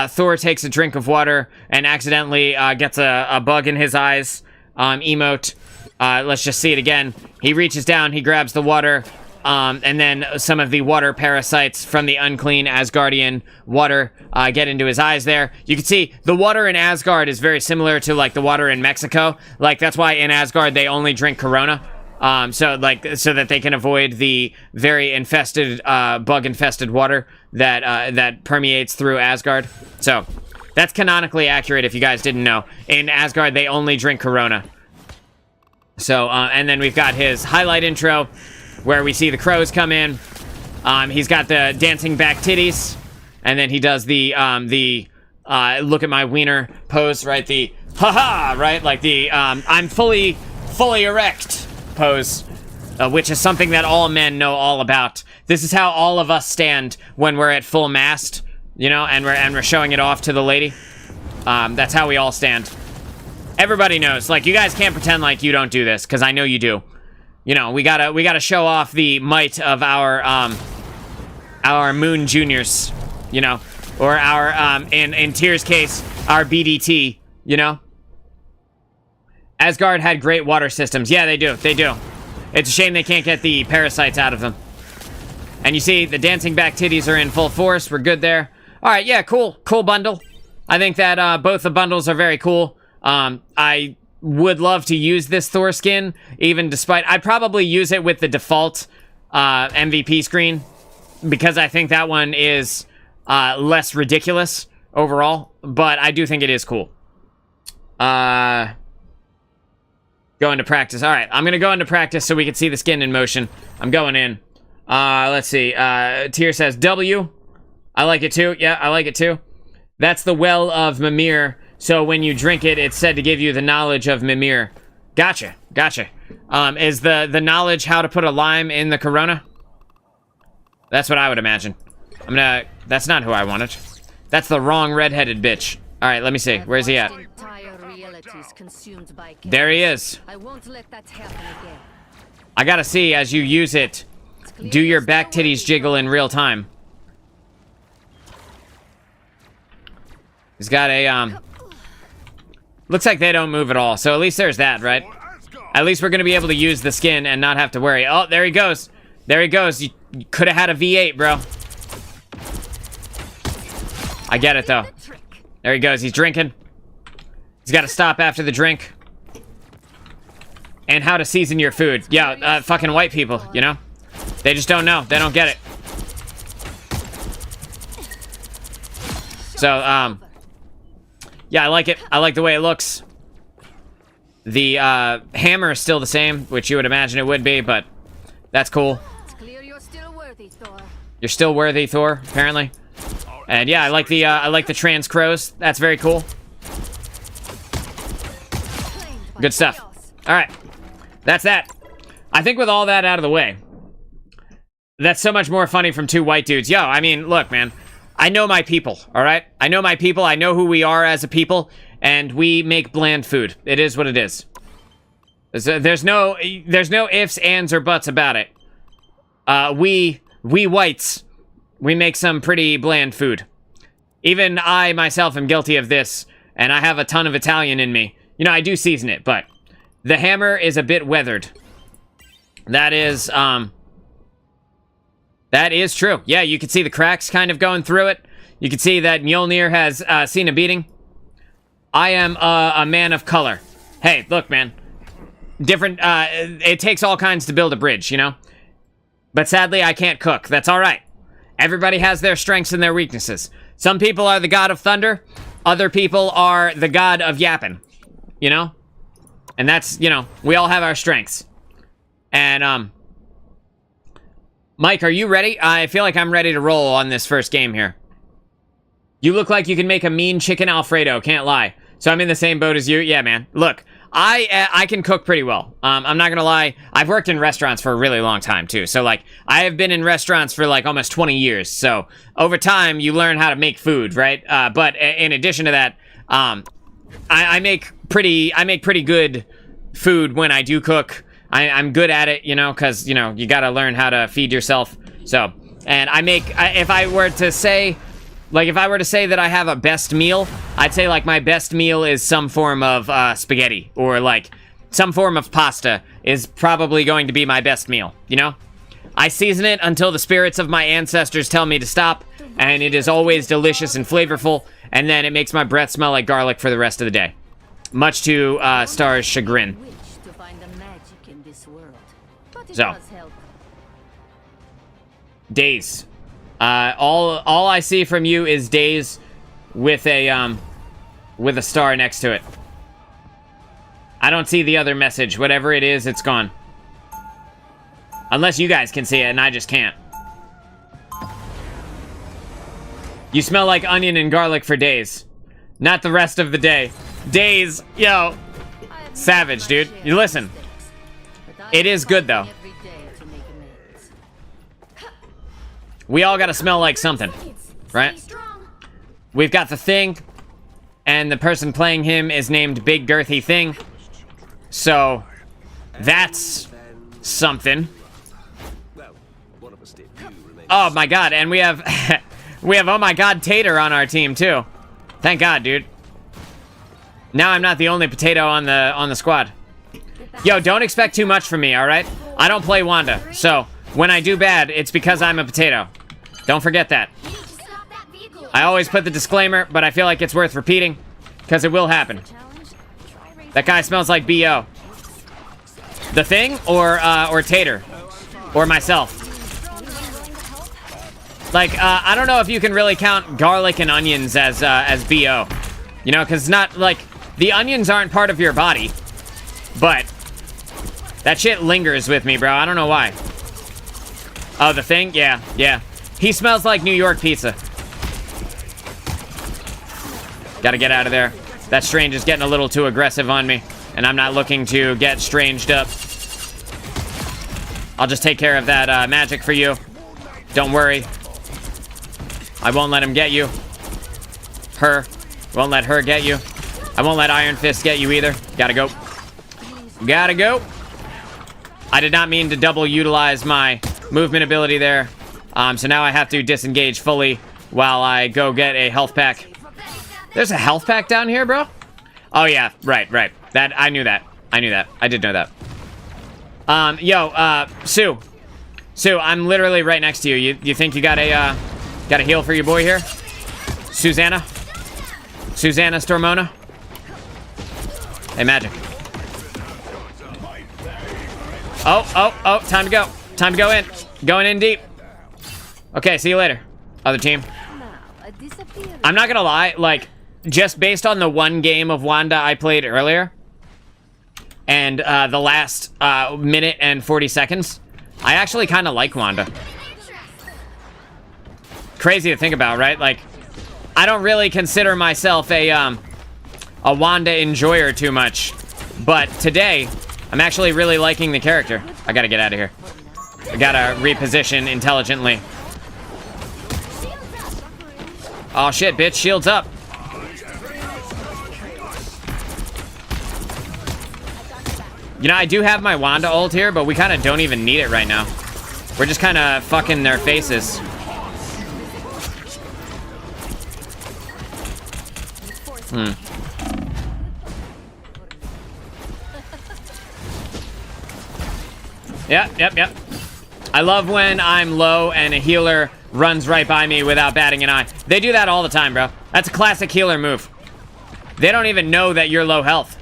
Thor takes a drink of water and accidentally gets a bug in his eyes. Emote. Let's just see it again. He reaches down, he grabs the water, and then some of the water parasites from the unclean Asgardian water get into his eyes there. You can see the water in Asgard is very similar to like the water in Mexico. Like that's why in Asgard they only drink Corona. So that they can avoid the very infested, bug-infested water that permeates through Asgard. So that's canonically accurate if you guys didn't know. In Asgard, they only drink Corona. So, and then we've got his highlight intro where we see the crows come in. He's got the dancing back titties, and then he does the look at my wiener pose, right? The haha, right? Like the I'm fully erect pose, which is something that all men know all about. This is how all of us stand when we're at full mast, you know, and we're showing it off to the lady. That's how we all stand. Everybody knows. Like, you guys can't pretend like you don't do this, because I know you do. You know, we gotta show off the might of our Moon Juniors, you know, or our in Tyr's case, our BDT, you know. Asgard had great water systems. Yeah, they do. They do. It's a shame they can't get the parasites out of them. And you see, the dancing back titties are in full force. We're good there. All right, yeah, cool. Cool bundle. I think that both the bundles are very cool. I would love to use this Thor skin, even despite... I'd probably use it with the default MVP screen, because I think that one is less ridiculous overall. But I do think it is cool. Go into practice. All right, I'm going to go into practice so we can see the skin in motion. I'm going in. Let's see. Tyr says W. I like it too. Yeah, I like it too. That's the well of Mimir. So when you drink it, it's said to give you the knowledge of Mimir. Gotcha. Gotcha. Is the knowledge how to put a lime in the Corona? That's what I would imagine. That's not who I wanted. That's the wrong redheaded bitch. All right, let me see. Where's he at? There he is. I won't let that happen again. I gotta see as you use it. Do your back titties jiggle in real time? He's got a looks like they don't move at all. So at least there's that, right? At least we're gonna be able to use the skin and not have to worry. Oh, there he goes. There he goes. You could have had a V8, bro. I get it though. There he goes. He's drinking. He's got to stop after the drink. And how to season your food. Yeah, fucking white people, you know? They just don't know. They don't get it. So, yeah, I like it. I like the way it looks. The hammer is still the same, which you would imagine it would be, but that's cool. It's clear you're still worthy, Thor. You're still worthy, Thor, apparently. And yeah, I like the trans crows. That's very cool. Good stuff. All right. That's that. I think with all that out of the way, That's so much more funny from two white dudes. Yo, I mean, look, man. I know my people, all right? I know my people. I know who we are as a people, and we make bland food. It is what it is. There's no ifs, ands, or buts about it. We whites, we make some pretty bland food. Even I myself am guilty of this, and I have a ton of Italian in me. You know, I do season it, but the hammer is a bit weathered. That is true. Yeah, you can see the cracks kind of going through it. You can see that Mjolnir has seen a beating. I am a man of color. Hey, look, man. Different, it takes all kinds to build a bridge, you know? But sadly, I can't cook. That's all right. Everybody has their strengths and their weaknesses. Some people are the god of thunder. Other people are the god of yapping. You know? And that's, you know, we all have our strengths. And, Mike, are you ready? I feel like I'm ready to roll on this first game here. You look like you can make a mean chicken Alfredo, can't lie. So I'm in the same boat as you? Yeah, man. Look, I can cook pretty well. I'm not gonna lie. I've worked in restaurants for a really long time, too. So, like, I have been in restaurants for, like, almost 20 years. So, over time, you learn how to make food, right? But in addition to that, I make pretty good food when I do cook. I'm good at it, you know, because, you know, you gotta learn how to feed yourself. So, and if I were to say that I have a best meal, I'd say, like, my best meal is some form of spaghetti, or, like, some form of pasta is probably going to be my best meal, you know? I season it until the spirits of my ancestors tell me to stop, and it is always delicious and flavorful, and then it makes my breath smell like garlic for the rest of the day. Much to Star's chagrin. So, days. All I see from you is days with a star next to it. I don't see the other message. Whatever it is, it's gone. Unless you guys can see it and I just can't. You smell like onion and garlic for days. Not the rest of the day. Days. Yo. Savage, dude. You listen. It is good, though. We all gotta smell like something, right? We've got the Thing, and the person playing him is named Big Girthy Thing. So, that's something. Oh my god, and we have oh my god Tater on our team too. Thank God, dude. Now I'm not the only potato on the squad. Yo, don't expect too much from me, alright? I don't play Wanda, so when I do bad, it's because I'm a potato. Don't forget that. I always put the disclaimer, but I feel like it's worth repeating, because it will happen. That guy smells like B.O. The Thing, or Tater? Or myself? Like, I don't know if you can really count garlic and onions as B.O. You know, because not, like, the onions aren't part of your body, but that shit lingers with me, bro. I don't know why. Oh, the Thing? Yeah, yeah. He smells like New York pizza. Gotta get out of there. That Strange is getting a little too aggressive on me, and I'm not looking to get stranged up. I'll just take care of that magic for you. Don't worry. I won't let him get you. Her. Won't let her get you. I won't let Iron Fist get you either. Gotta go. Gotta go. I did not mean to double utilize my movement ability there. So now I have to disengage fully while I go get a health pack. There's a health pack down here, bro? Oh, yeah. Right. That, I knew that. I did know that. Sue. Sue, I'm literally right next to you. You think you got a heal for your boy here? Susanna Stormona? Hey, magic. Oh, time to go. Time to go in. Going in deep. Okay, see you later, other team. I'm not gonna lie, like, just based on the one game of Wanda I played earlier, and the last minute and 40 seconds, I actually kind of like Wanda. Crazy to think about, right? Like, I don't really consider myself a Wanda enjoyer too much, but today, I'm actually really liking the character. I gotta get out of here. I gotta reposition intelligently. Oh shit, bitch, shields up. You know, I do have my Wanda ult here, but we kind of don't even need it right now. We're just kind of fucking their faces. Yep. I love when I'm low and a healer runs right by me without batting an eye. They do that all the time, bro. That's a classic healer move. They don't even know that you're low health.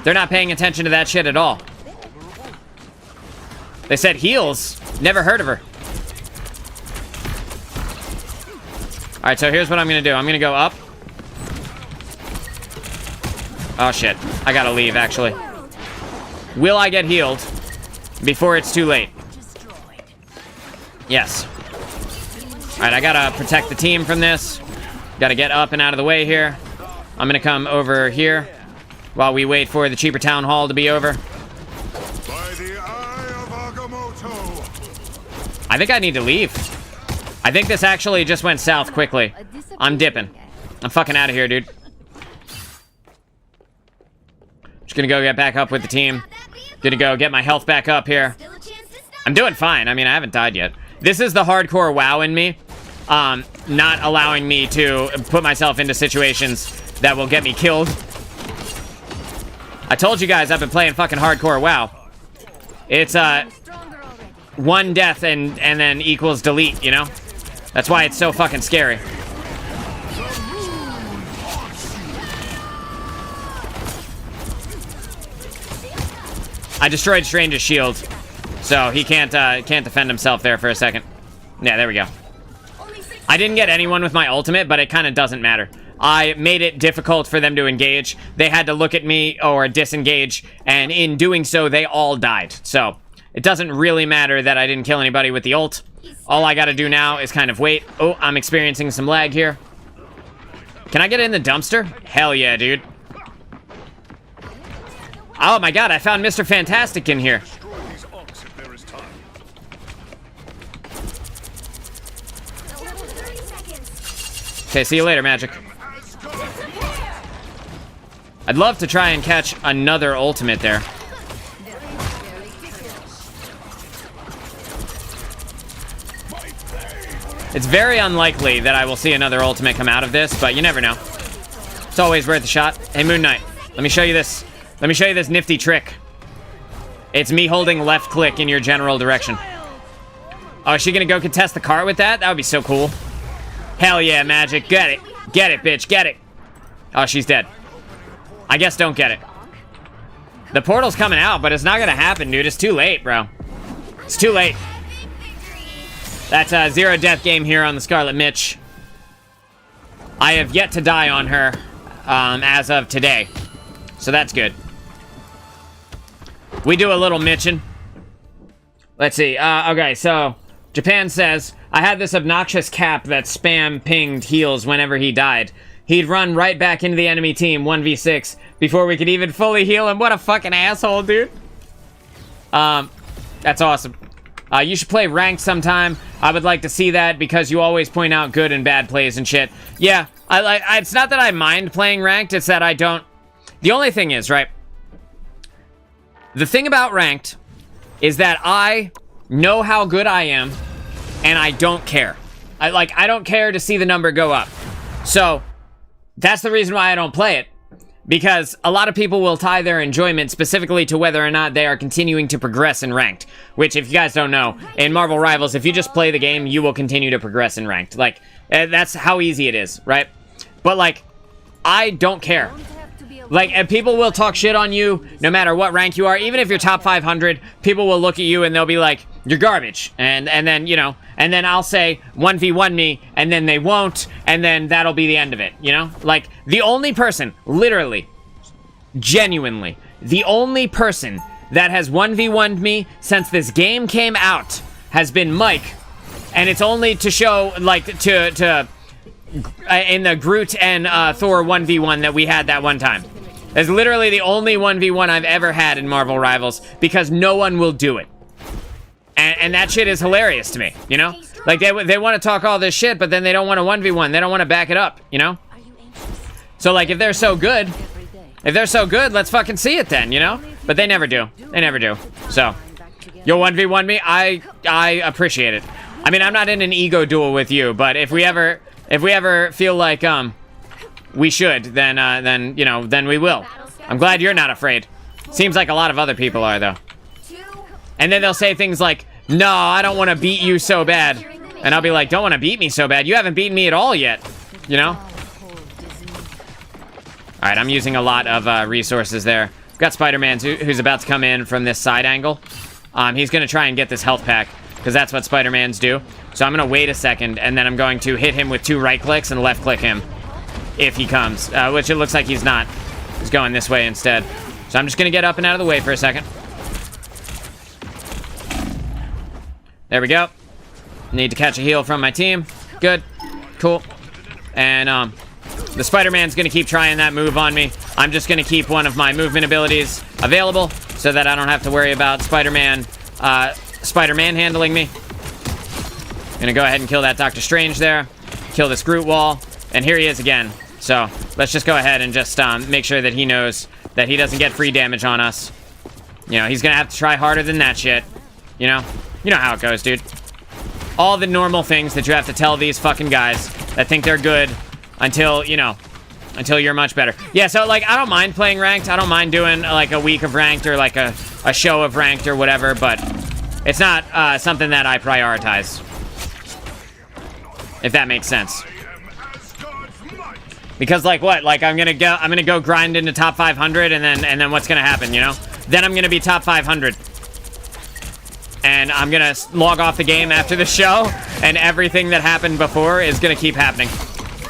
They're not paying attention to that shit at all. They said heals. Never heard of her. All right, so here's what I'm gonna do. I'm gonna go up. Oh shit, I gotta leave, actually. Will I get healed before it's too late? Yes. All right, I gotta protect the team from this. Gotta get up and out of the way here. I'm gonna come over here while we wait for the cheaper town hall to be over. By the eye of Agamotto. I think I need to leave. I think this actually just went south quickly. I'm dipping. I'm fucking out of here, dude. Just gonna go get back up with the team. Gonna go get my health back up here. I'm doing fine. I mean, I haven't died yet. This is the hardcore WoW in me. Not allowing me to put myself into situations that will get me killed. I told you guys I've been playing fucking hardcore WoW. It's, one death and then equals delete, you know? That's why it's so fucking scary. I destroyed Strange's shield, so he can't defend himself there for a second. Yeah, there we go. I didn't get anyone with my ultimate, but it kind of doesn't matter. I made it difficult for them to engage. They had to look at me or disengage, and in doing so, they all died. So, it doesn't really matter that I didn't kill anybody with the ult. All I gotta do now is kind of wait. Oh, I'm experiencing some lag here. Can I get in the dumpster? Hell yeah, dude. Oh my god, I found Mr. Fantastic in here. Okay, see you later, Magic. I'd love to try and catch another ultimate there. It's very unlikely that I will see another ultimate come out of this, but you never know. It's always worth a shot. Hey, Moon Knight, let me show you this. Let me show you this nifty trick. It's me holding left click in your general direction. Oh, is she gonna go contest the cart with that? That would be so cool. Hell yeah, Magic. Get it. Get it, bitch. Get it. Oh, she's dead. I guess don't get it. The portal's coming out, but it's not gonna happen, dude. It's too late, bro. It's too late. That's a zero death game here on the Scarlet Witch. I have yet to die on her as of today. So that's good. We do a little mitching. Let's see. Okay, so Japan says, I had this obnoxious cap that spam pinged heals whenever he died. He'd run right back into the enemy team 1v6 before we could even fully heal him. What a fucking asshole, dude. That's awesome. You should play ranked sometime. I would like to see that because you always point out good and bad plays and shit. Yeah, it's not that I mind playing ranked, it's that I don't. The only thing is, right? The thing about ranked is that I know how good I am and I don't care. I don't care to see the number go up. So, that's the reason why I don't play it. Because a lot of people will tie their enjoyment specifically to whether or not they are continuing to progress in ranked. Which, if you guys don't know, in Marvel Rivals, if you just play the game, you will continue to progress in ranked. Like, that's how easy it is, right? But, like, I don't care. Like, and people will talk shit on you no matter what rank you are. Even if you're top 500, people will look at you and they'll be like, you're garbage. And then, you know, and then I'll say 1v1 me, and then they won't, and then that'll be the end of it, you know? Like, the only person, literally, genuinely, the only person that has 1v1'd me since this game came out has been Mike. And it's only to show, like, in the Groot and Thor 1v1 that we had that one time. It's literally the only 1v1 I've ever had in Marvel Rivals because no one will do it. And that shit is hilarious to me, you know? Like, they want to talk all this shit, but then they don't want to 1v1. They don't want to back it up, you know? So, like, if they're so good, let's fucking see it then, you know? But they never do. They never do. So, you'll 1v1 me? I appreciate it. I mean, I'm not in an ego duel with you, but if we ever feel like, we should, then, you know, then we will. I'm glad you're not afraid. Seems like a lot of other people are, though. And then they'll say things like, no, I don't want to beat you so bad. And I'll be like, don't want to beat me so bad. You haven't beaten me at all yet, you know? All right, I'm using a lot of resources there. We've got Spider-Man who's about to come in from this side angle. He's going to try and get this health pack, because that's what Spider-Mans do. So I'm going to wait a second, and then I'm going to hit him with 2 right clicks and left click him if he comes, which it looks like he's not. He's going this way instead. So I'm just going to get up and out of the way for a second. There we go. Need to catch a heal from my team. Good. Cool. And, the Spider-Man's gonna keep trying that move on me. I'm just gonna keep one of my movement abilities available so that I don't have to worry about Spider-Man handling me. Gonna go ahead and kill that Doctor Strange there. Kill this Groot wall. And here he is again. So, let's just go ahead and just, make sure that he knows that he doesn't get free damage on us. You know, he's gonna have to try harder than that shit. You know? You know how it goes, dude. All the normal things that you have to tell these fucking guys that think they're good until, you know, until you're much better. Yeah, so, like, I don't mind playing ranked. I don't mind doing, like, a week of ranked or, like, a show of ranked or whatever, but it's not something that I prioritize. If that makes sense. Because, like, what? Like, I'm gonna go grind into top 500, and then what's gonna happen, you know? Then I'm gonna be top 500. And I'm gonna log off the game after the show, and everything that happened before is gonna keep happening.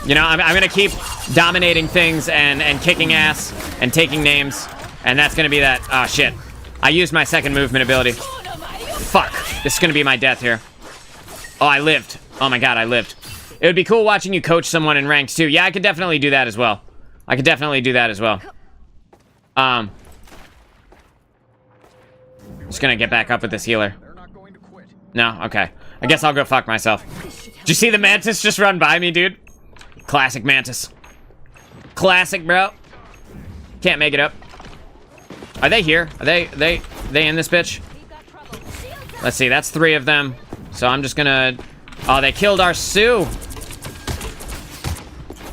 You know, I'm gonna keep dominating things and kicking ass and taking names, and that's gonna be that. Oh, shit. I used my second movement ability. Fuck. This is gonna be my death here. Oh, I lived. Oh my god, I lived. It would be cool watching you coach someone in ranked too. Yeah, I could definitely do that as well. Just gonna get back up with this healer. No? Okay. I guess I'll go fuck myself. Did you see the Mantis just run by me, dude? Classic Mantis. Classic, bro. Can't make it up. Are they here? Are they in this bitch? Let's see, that's 3 of them. So I'm just gonna... Oh, they killed our Sue.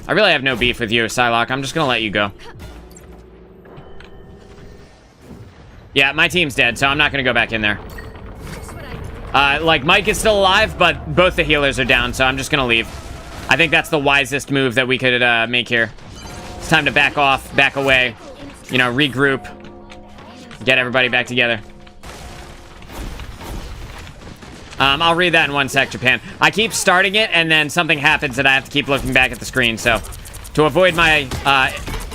I really have no beef with you, Psylocke. I'm just gonna let you go. Yeah, my team's dead, so I'm not gonna go back in there. Like, Mike is still alive, but both the healers are down, so I'm just gonna leave. I think that's the wisest move that we could make here. It's time to back off, back away, you know, regroup, get everybody back together. I'll read that in 1 sec, Japan. I keep starting it, and then something happens that I have to keep looking back at the screen, so to avoid my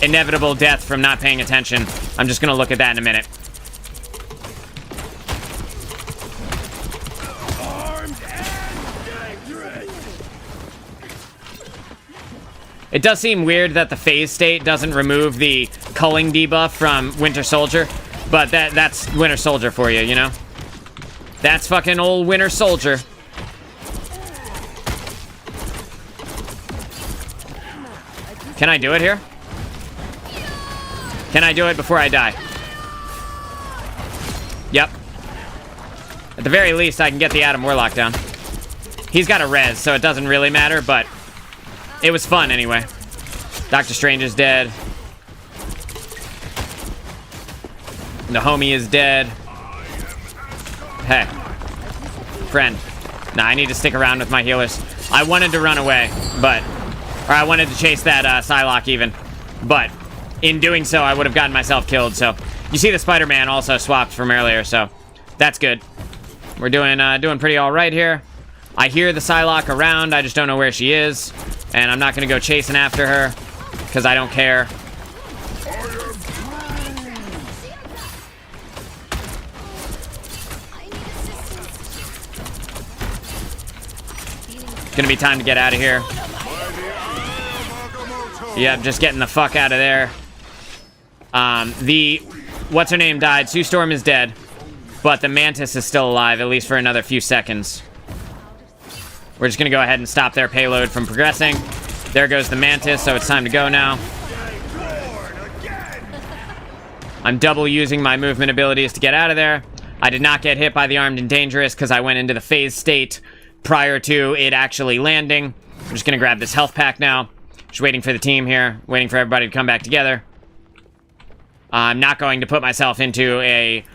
inevitable death from not paying attention, I'm just gonna look at that in a minute. It does seem weird that the phase state doesn't remove the culling debuff from Winter Soldier, but that's Winter Soldier for you, you know? That's fucking old Winter Soldier. Can I do it here? Can I do it before I die? Yep. At the very least, I can get the Adam Warlock down. He's got a res, so it doesn't really matter, but it was fun anyway. Doctor Strange is dead. The homie is dead. Hey. Friend. Nah, I need to stick around with my healers. I wanted to run away, but... Or I wanted to chase that Psylocke even. But, in doing so, I would have gotten myself killed, so... You see the Spider-Man also swapped from earlier, so... That's good. We're doing pretty alright here. I hear the Psylocke around, I just don't know where she is. And I'm not gonna go chasing after her, because I don't care. It's gonna be time to get out of here. Yep, just getting the fuck out of there. What's her name died. Sue Storm is dead. but the Mantis is still alive, at least for another few seconds. We're just going to go ahead and stop their payload from progressing. There goes the Mantis, so it's time to go now. I'm double using my movement abilities to get out of there. I did not get hit by the armed and dangerous because I went into the phase state prior to it actually landing. I'm just going to grab this health pack now. Just waiting for the team here, waiting for everybody to come back together. I'm not going to put myself into a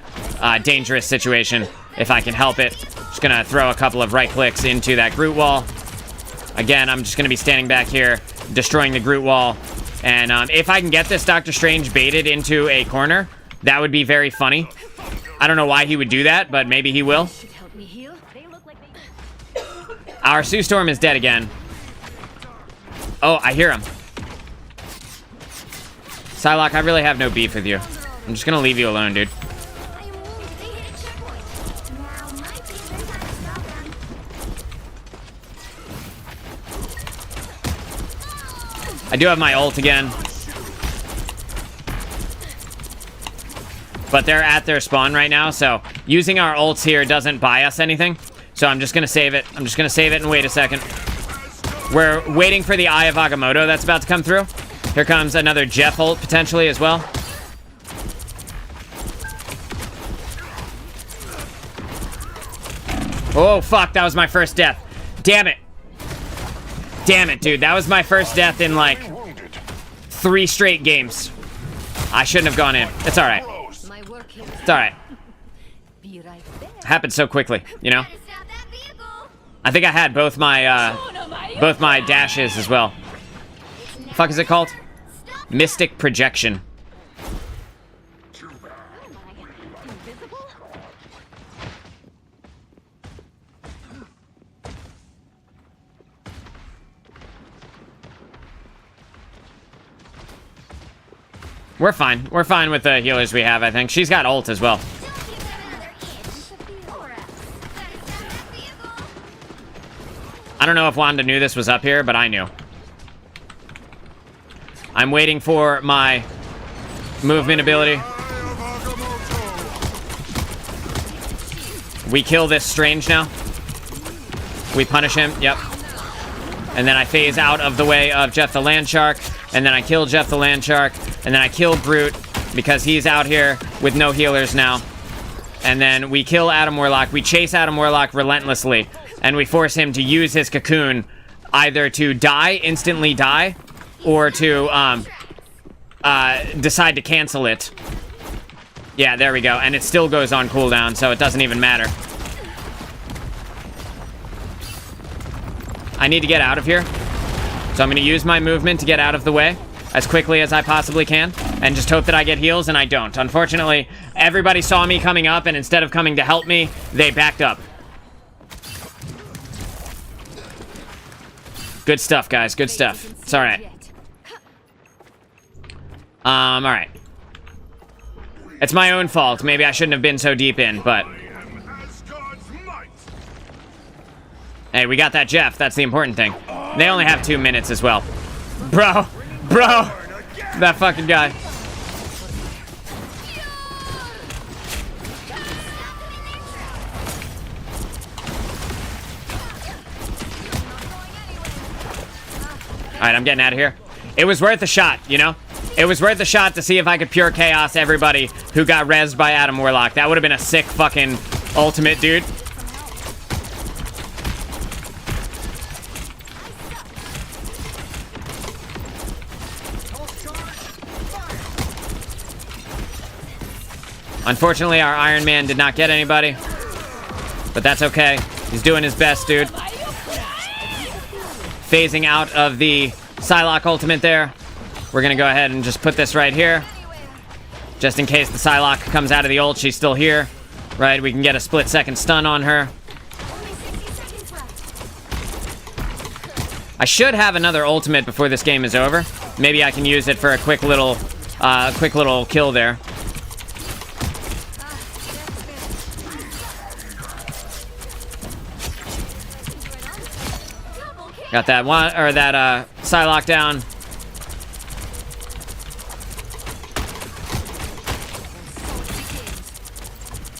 dangerous situation if I can help it. Just going to throw a couple of right clicks into that Groot wall. Again, I'm just going to be standing back here, destroying the Groot wall. And if I can get this Doctor Strange baited into a corner, that would be very funny. I don't know why he would do that, but maybe he will. Our Sue Storm is dead again. Oh, I hear him. Psylocke, I really have no beef with you. I'm just gonna leave you alone, dude. I do have my ult again. But they're at their spawn right now, so using our ults here doesn't buy us anything. So I'm just gonna save it. I'm just gonna save it and wait a second. We're waiting for the Eye of Agamotto that's about to come through. Here comes another Jeff ult, potentially, as well. Oh, fuck, that was my first death. Damn it. Damn it, dude. That was my first death in, like, 3 straight games. I shouldn't have gone in. It's alright. It's alright. Happened so quickly, you know? I think I had both my dashes as well. Fuck is it called? Mystic Projection. We're fine. We're fine with the healers we have, I think. She's got ult as well. I don't know if Wanda knew this was up here, but I knew. I'm waiting for my movement ability. We kill this Strange now. We punish him, yep. And then I phase out of the way of Jeff the Landshark. And then I kill Jeff the Landshark. And then I kill Groot because he's out here with no healers now. And then we kill Adam Warlock. We chase Adam Warlock relentlessly. And we force him to use his cocoon either to die, instantly die, or to decide to cancel it. Yeah, there we go. And it still goes on cooldown, so it doesn't even matter. I need to get out of here. So I'm going to use my movement to get out of the way as quickly as I possibly can, and just hope that I get heals, and I don't. Unfortunately, everybody saw me coming up, and instead of coming to help me, they backed up. Good stuff, guys. Good stuff. It's alright. Alright. It's my own fault. Maybe I shouldn't have been so deep in, but... Hey, we got that Jeff. That's the important thing. They only have 2 minutes as well. Bro! That fucking guy. Alright, I'm getting out of here. It was worth a shot, you know? It was worth a shot to see if I could pure chaos everybody who got rezzed by Adam Warlock. That would have been a sick fucking ultimate, dude. Unfortunately, our Iron Man did not get anybody. But that's okay. He's doing his best, dude. Phasing out of the Psylocke ultimate there. We're gonna go ahead and just put this right here. Just in case the Psylocke comes out of the ult, she's still here. Right, we can get a split-second stun on her. I should have another ultimate before this game is over. Maybe I can use it for a quick little kill there. Got that one, or that Psylocke down.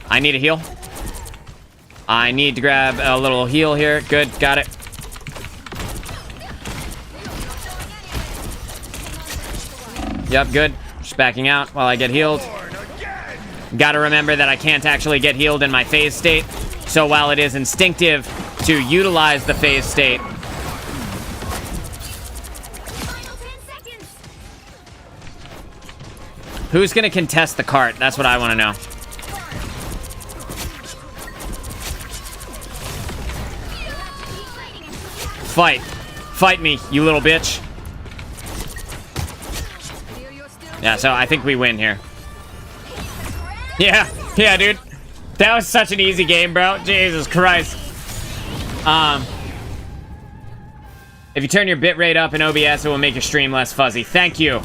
I need a heal. I need to grab a little heal here. Good, got it. Yep, good. Just backing out while I get healed. Gotta remember that I can't actually get healed in my phase state. So while it is instinctive to utilize the phase state, who's gonna contest the cart? That's what I want to know. Fight. Fight me, you little bitch. Yeah, so I think we win here. Yeah, dude. That was such an easy game, bro. Jesus Christ. If you turn your bitrate up in OBS, it will make your stream less fuzzy. Thank you,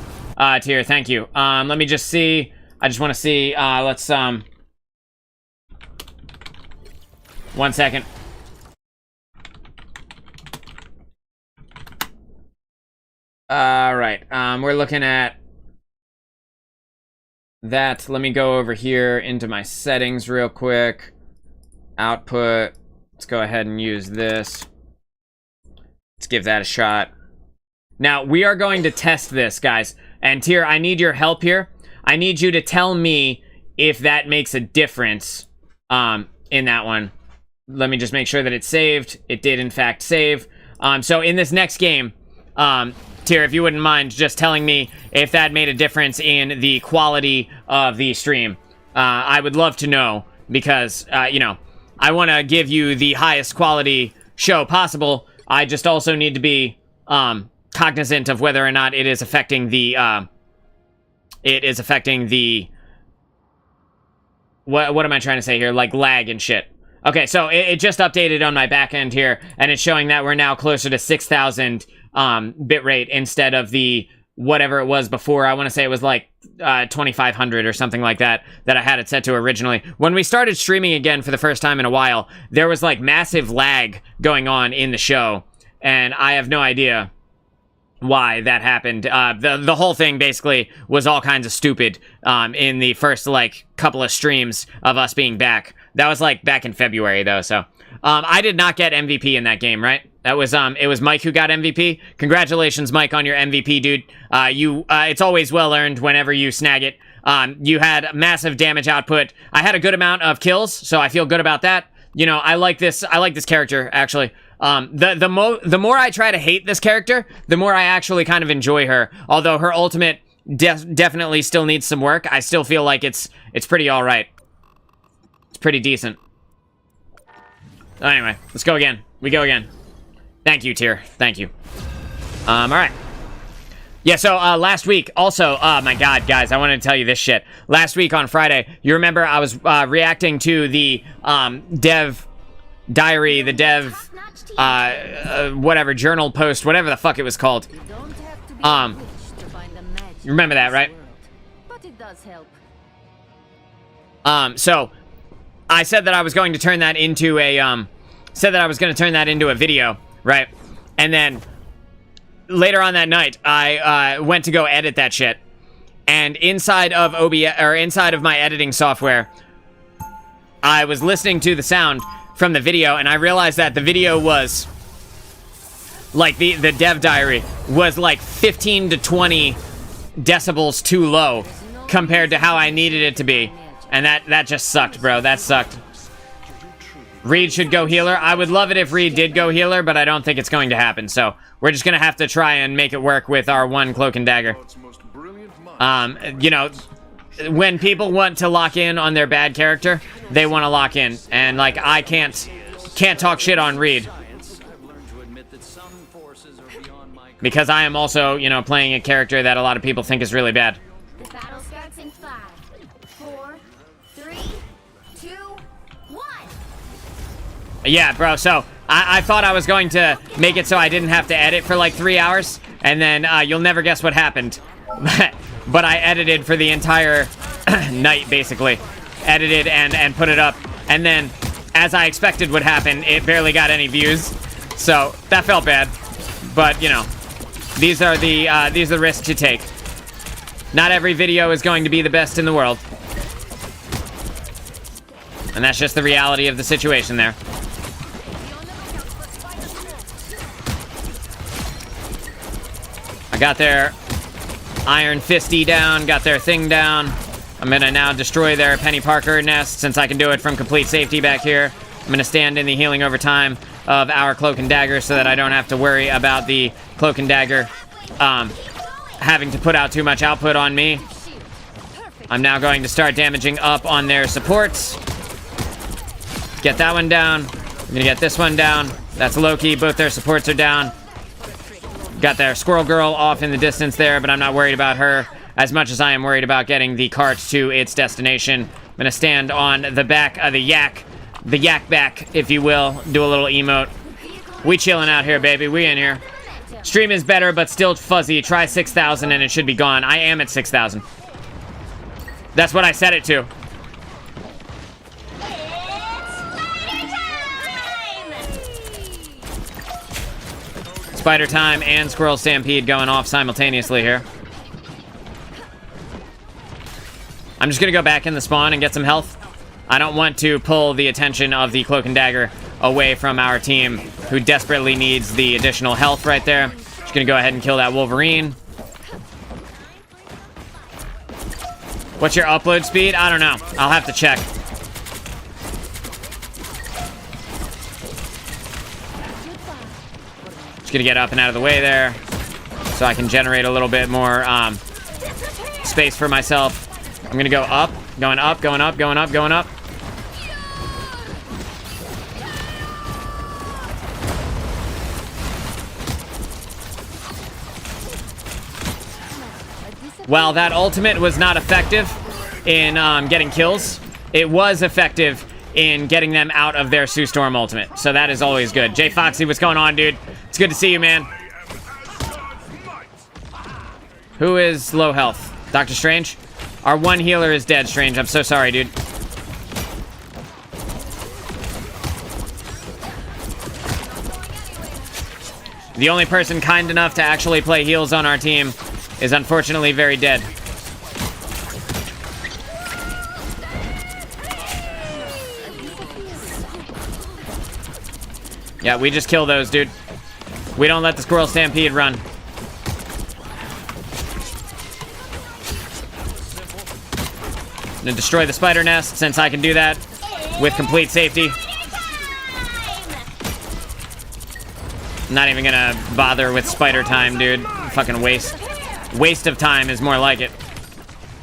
Tier. Thank you. Let me just see. I just want to see. Let's 1 second. All right. We're looking at that. Let me go over here into my settings real quick. Output. Let's go ahead and use this. Let's give that a shot. Now, we are going to test this, guys. And Tier, I need your help here. I need you to tell me if that makes a difference in that one. Let me just make sure that it's saved. It did, in fact, save. So in this next game, Tier, if you wouldn't mind just telling me if that made a difference in the quality of the stream. I would love to know because, you know, I want to give you the highest quality show possible. I just also need to be cognizant of whether or not it is affecting the, what am I trying to say here? Like lag and shit. Okay, so it just updated on my back end here, and it's showing that we're now closer to 6,000 bitrate instead of the whatever it was before. I want to say it was like 2,500 or something like that I had it set to originally. When we started streaming again for the first time in a while, there was like massive lag going on in the show, and I have no idea why that happened. The whole thing basically was all kinds of stupid in the first like couple of streams of us being back. That was like back in February though, so I did not get MVP in that game, right? That was it was Mike who got MVP. Congratulations, Mike, on your MVP, dude. It's always well earned whenever you snag it. You had massive damage output. I had a good amount of kills, so I feel good about that. You know, I like this character actually. The more I try to hate this character, the more I actually kind of enjoy her. Although her ultimate definitely still needs some work, I still feel like it's pretty all right. It's pretty decent. Anyway, let's go again. We go again. Thank you, Tier. Thank you. All right. Yeah, so last week, also, oh my god, guys, I wanted to tell you this shit. Last week on Friday, you remember I was reacting to the dev diary, the dev, whatever, journal post, whatever the fuck it was called. You remember that, right? But it does help. So I said that I was going to turn that into a, video, right? And then later on that night, I went to go edit that shit. And inside of OBS, or inside of my editing software, I was listening to the sound from the video, and I realized that the video was, like, the dev diary was like 15 to 20 decibels too low compared to how I needed it to be. And that just sucked, bro. That sucked. Reed should go healer. I would love it if Reed did go healer, but I don't think it's going to happen. So we're just going to have to try and make it work with our one cloak and dagger. You know, when people want to lock in on their bad character, they want to lock in. And, like, I can't talk shit on Reed. Because I am also, you know, playing a character that a lot of people think is really bad. The battle starts in 5, 4, 3, 2, 1. Yeah, bro, so I thought I was going to make it so I didn't have to edit for like 3 hours, and then you'll never guess what happened. But I edited for the entire night, basically. Edited and put it up, and then, as I expected would happen, it barely got any views. So, that felt bad. But, you know, these are the risks you take. Not every video is going to be the best in the world. And that's just the reality of the situation there. I got their Iron Fisty down, got their thing down. I'm gonna now destroy their Penny Parker nest since I can do it from complete safety back here. I'm gonna stand in the healing over time of our Cloak and Dagger so that I don't have to worry about the Cloak and Dagger having to put out too much output on me. I'm now going to start damaging up on their supports. Get that one down. I'm gonna get this one down. That's Loki. Both their supports are down. Got their Squirrel Girl off in the distance there, but I'm not worried about her as much as I am worried about getting the cart to its destination. I'm gonna stand on the back of the yak back, if you will. Do a little emote. We chilling out here, baby. We in here. Stream is better, but still fuzzy. Try 6,000 and it should be gone. I am at 6,000. That's what I set it to. Spider Time and Squirrel Stampede going off simultaneously here. I'm just gonna go back in the spawn and get some health. I don't want to pull the attention of the Cloak and Dagger away from our team, who desperately needs the additional health right there. Just gonna go ahead and kill that Wolverine. What's your upload speed? I don't know. I'll have to check. Just gonna get up and out of the way there so I can generate a little bit more space for myself. I'm gonna go up, going up, going up, going up, going up. While that ultimate was not effective in getting kills, it was effective in getting them out of their Sue Storm ultimate. So that is always good. Jay Foxy, what's going on, dude? It's good to see you, man. Who is low health? Doctor Strange? Our one healer is dead, Strange. I'm so sorry, dude. The only person kind enough to actually play heals on our team is unfortunately very dead. Yeah, we just kill those, dude. We don't let the Squirrel Stampede run. I'm gonna destroy the spider nest since I can do that with complete safety. I'm not even gonna bother with spider time, dude. Fucking waste. Waste of time is more like it.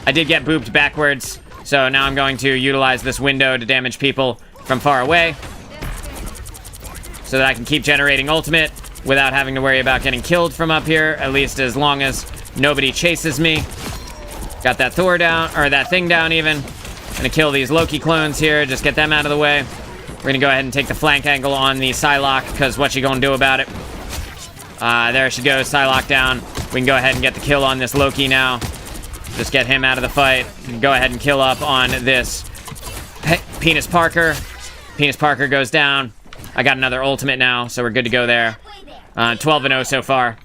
I did get booped backwards, so now I'm going to utilize this window to damage people from far away so that I can keep generating ultimate without having to worry about getting killed from up here, at least as long as nobody chases me. Got that Thor down, or that thing down even. Gonna kill these Loki clones here, just get them out of the way. We're gonna go ahead and take the flank angle on the Psylocke, because what you gonna do about it? There she goes, Psylocke down. We can go ahead and get the kill on this Loki now. Just get him out of the fight. Go ahead and kill up on this Penis Parker. Penis Parker goes down. I got another ultimate now, so we're good to go there. 12-0 so far.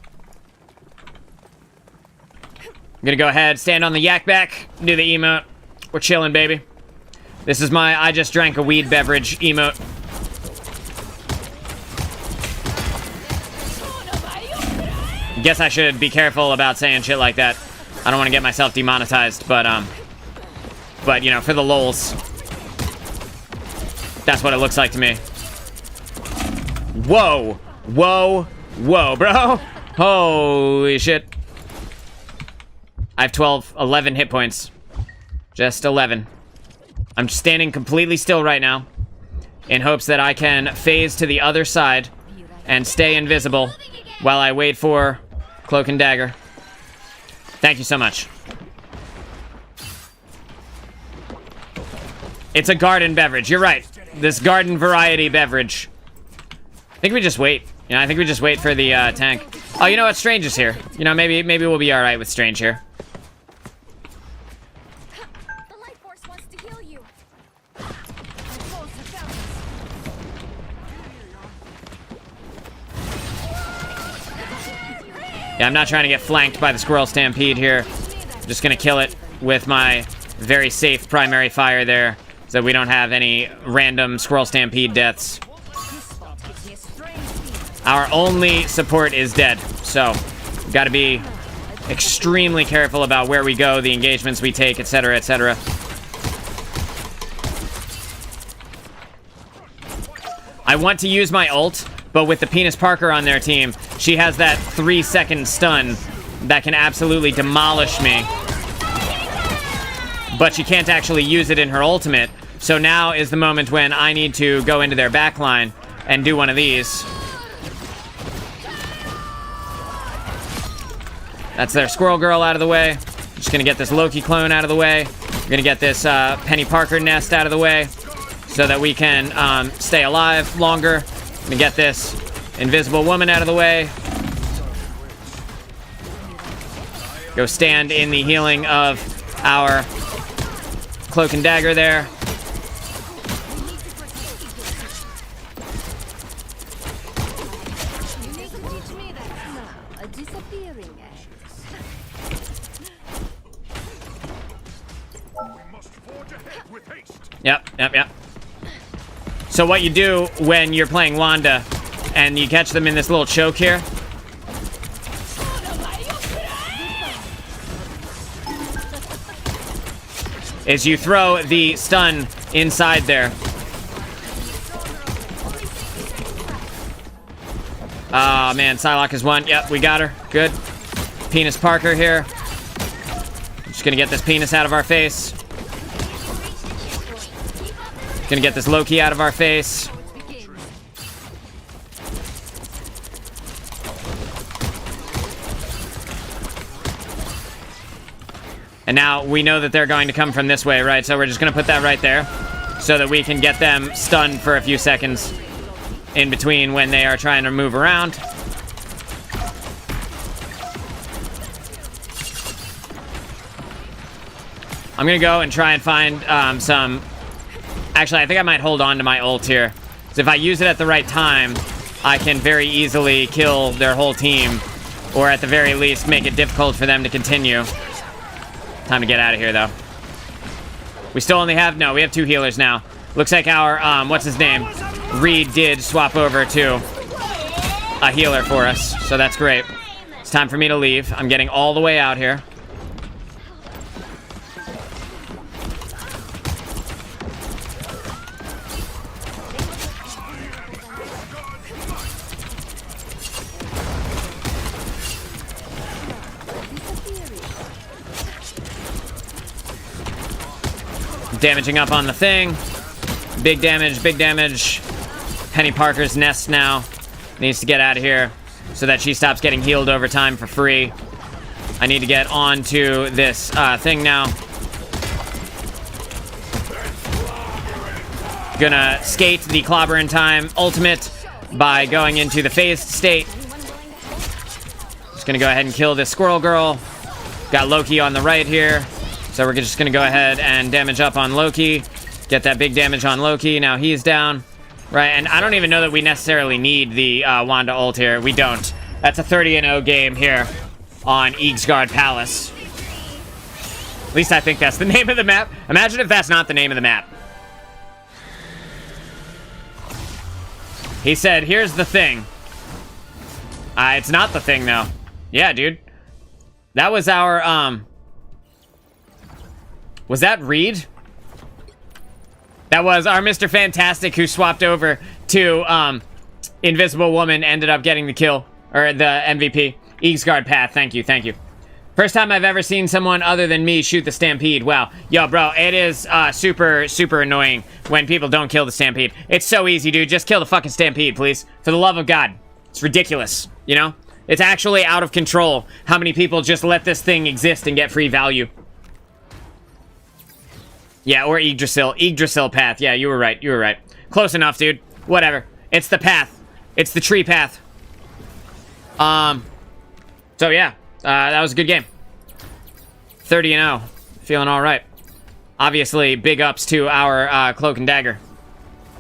I'm gonna go ahead, stand on the yak back, do the emote. We're chilling, baby. This is my I just drank a weed beverage emote. Guess I should be careful about saying shit like that. I don't want to get myself demonetized, but you know, for the lols. That's what it looks like to me. Whoa, whoa, whoa, bro. Holy shit. I have 11 hit points. Just 11. I'm standing completely still right now in hopes that I can phase to the other side and stay invisible while I wait for Cloak and Dagger. Thank you so much. It's a garden beverage. You're right. This garden variety beverage. I think we just wait. You know, I think we just wait for the tank. Oh, you know what? Strange is here. You know, maybe we'll be all right with Strange here. The life force wants to heal you. Yeah, I'm not trying to get flanked by the Squirrel Stampede here. I'm just gonna kill it with my very safe primary fire there, so that we don't have any random Squirrel Stampede deaths. Our only support is dead, so we've got to be extremely careful about where we go, the engagements we take, etc., etc. I want to use my ult, but with the Penis Parker on their team, she has that 3-second stun that can absolutely demolish me. But she can't actually use it in her ultimate, so now is the moment when I need to go into their backline and do one of these. That's their Squirrel Girl out of the way. Just gonna get this Loki clone out of the way. We're gonna get this Penny Parker nest out of the way so that we can stay alive longer. Gonna get this Invisible Woman out of the way. Go stand in the healing of our Cloak and Dagger there. Yep. So what you do when you're playing Wanda and you catch them in this little choke here, is you throw the stun inside there. Ah, man, Psylocke is one. Yep, we got her. Good. Penis Parker here. Just gonna get this penis out of our face. Gonna get this Loki out of our face. And now we know that they're going to come from this way, right? So we're just gonna put that right there so that we can get them stunned for a few seconds in between when they are trying to move around. I'm gonna go and try and find some... Actually, I think I might hold on to my ult here. So if I use it at the right time, I can very easily kill their whole team. Or at the very least, make it difficult for them to continue. Time to get out of here, though. We still only have... No, we have 2 healers now. Looks like our, what's his name? Reed did swap over to a healer for us. So that's great. It's time for me to leave. I'm getting all the way out here. Damaging up on the thing. Big damage, big damage. Penny Parker's nest now needs to get out of here so that she stops getting healed over time for free. I need to get onto this thing now. Gonna skate the Clobber in Time ultimate by going into the phased state. Just gonna go ahead and kill this Squirrel Girl. Got Loki on the right here. So we're just going to go ahead and damage up on Loki. Get that big damage on Loki. Now he's down. Right, and I don't even know that we necessarily need the Wanda ult here. We don't. That's a 30-0 game here on Eagsguard Palace. At least I think that's the name of the map. Imagine if that's not the name of the map. He said, here's the thing. It's not the thing, though. Yeah, dude. That was our, Was that Reed? That was our Mr. Fantastic who swapped over to Invisible Woman, ended up getting the kill, or the MVP. Eagsguard Path, thank you. First time I've ever seen someone other than me shoot the Stampede. Wow. Yo, bro, it is super, super annoying when people don't kill the Stampede. It's so easy, dude. Just kill the fucking Stampede, please. For the love of God. It's ridiculous, you know? It's actually out of control how many people just let this thing exist and get free value. Yeah, or Yggdrasil. Yggdrasil path. Yeah, you were right. Close enough, dude. Whatever. It's the path. It's the tree path. So yeah, that was a good game. 30-0. Feeling all right. Obviously, big ups to our Cloak and Dagger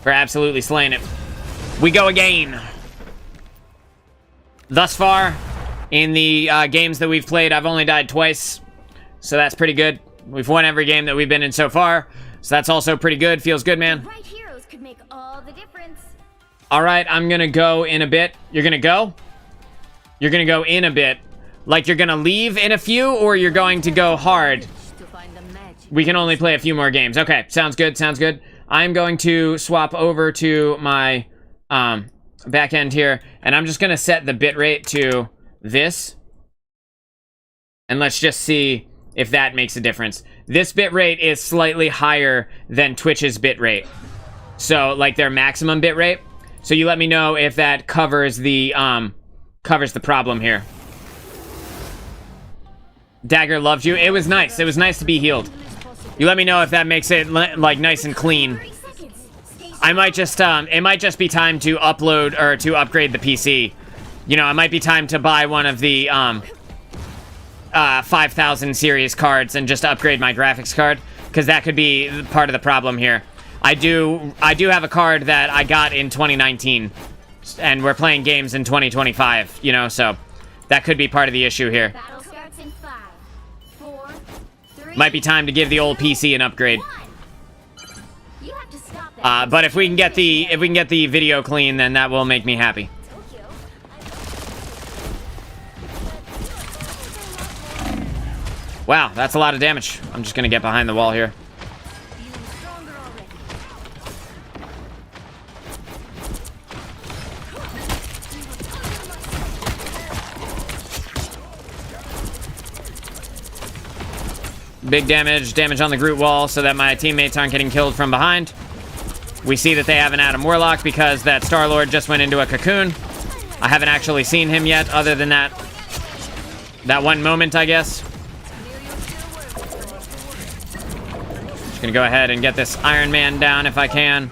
for absolutely slaying it. We go again. Thus far, in the games that we've played, I've only died twice, so that's pretty good. We've won every game that we've been in so far. So that's also pretty good. Feels good, man. Right heroes could make all the difference. All right, I'm gonna go in a bit. You're gonna go? You're gonna go in a bit. Like you're gonna leave in a few, or you're going to go hard? We can only play a few more games. Okay, sounds good, sounds good. I'm going to swap over to my back end here, and I'm just gonna set the bitrate to this. And let's just see if that makes a difference. This bitrate is slightly higher than Twitch's bitrate. So, like their maximum bitrate. So you let me know if that covers the problem here. Dagger loved you. It was nice. It was nice to be healed. You let me know if that makes it like nice and clean. I might just it might just be time to upload or to upgrade the PC. You know, it might be time to buy one of the 5000 series cards and just upgrade my graphics card, because that could be part of the problem here. I do have a card that I got in 2019, and we're playing games in 2025, you know, so that could be part of the issue here. Battle starts in 5, 4, 3, Might be time to give the old PC an upgrade. 1. You have to stop that. But if we can get the video clean, then that will make me happy. Wow, that's a lot of damage. I'm just gonna get behind the wall here. Big damage on the Groot wall so that my teammates aren't getting killed from behind. We see that they have an Adam Warlock because that Star-Lord just went into a cocoon. I haven't actually seen him yet, other than that one moment, I guess. Just gonna go ahead and get this Iron Man down if I can.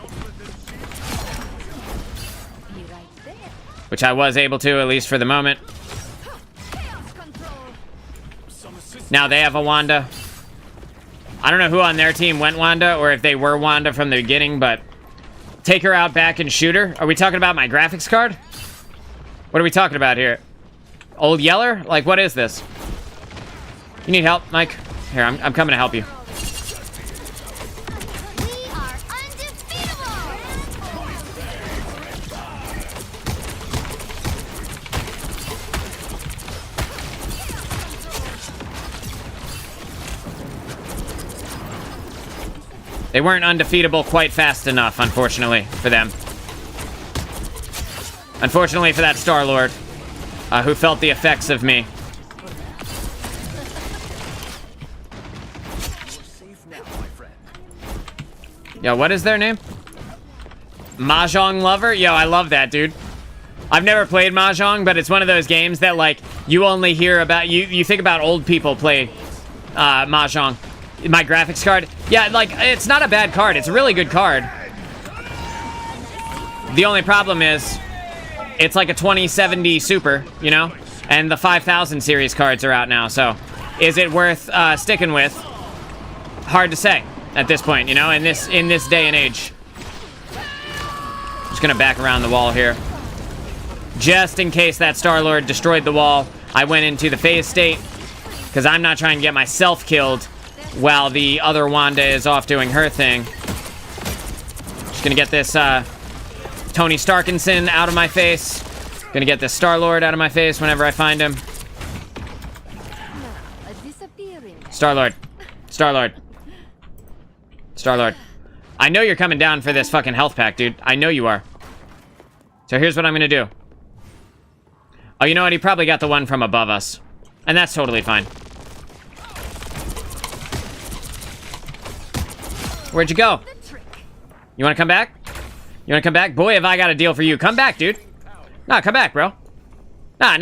Which I was able to, at least for the moment. Now they have a Wanda. I don't know who on their team went Wanda, or if they were Wanda from the beginning, but take her out back and shoot her. Are we talking about my graphics card? What are we talking about here? Old Yeller? Like, what is this? You need help, Mike? Here, I'm coming to help you. We are undefeatable. They weren't undefeatable quite fast enough, unfortunately, for them. Unfortunately for that Star-Lord, who felt the effects of me. Yo, what is their name? Mahjong Lover? Yo, I love that, dude. I've never played Mahjong, but it's one of those games that, like, you only hear about... You think about old people play Mahjong. My graphics card? Yeah, like, it's not a bad card. It's a really good card. The only problem is, it's like a 2070 Super, you know? And the 5000 series cards are out now, so... Is it worth sticking with? Hard to say at this point, you know? In this day and age. Just gonna back around the wall here. Just in case that Star-Lord destroyed the wall, I went into the phase state, because I'm not trying to get myself killed while the other Wanda is off doing her thing. Just gonna get this Tony Starkinson out of my face. Gonna get this Star-Lord out of my face whenever I find him. Star-Lord. Star-Lord. Star-Lord. I know you're coming down for this fucking health pack, dude. I know you are. So here's what I'm gonna do. Oh, you know what? He probably got the one from above us. And that's totally fine. Where'd you go? You wanna come back? You wanna come back? Boy, have I got a deal for you. Come back, dude. Nah, come back, bro. Nah,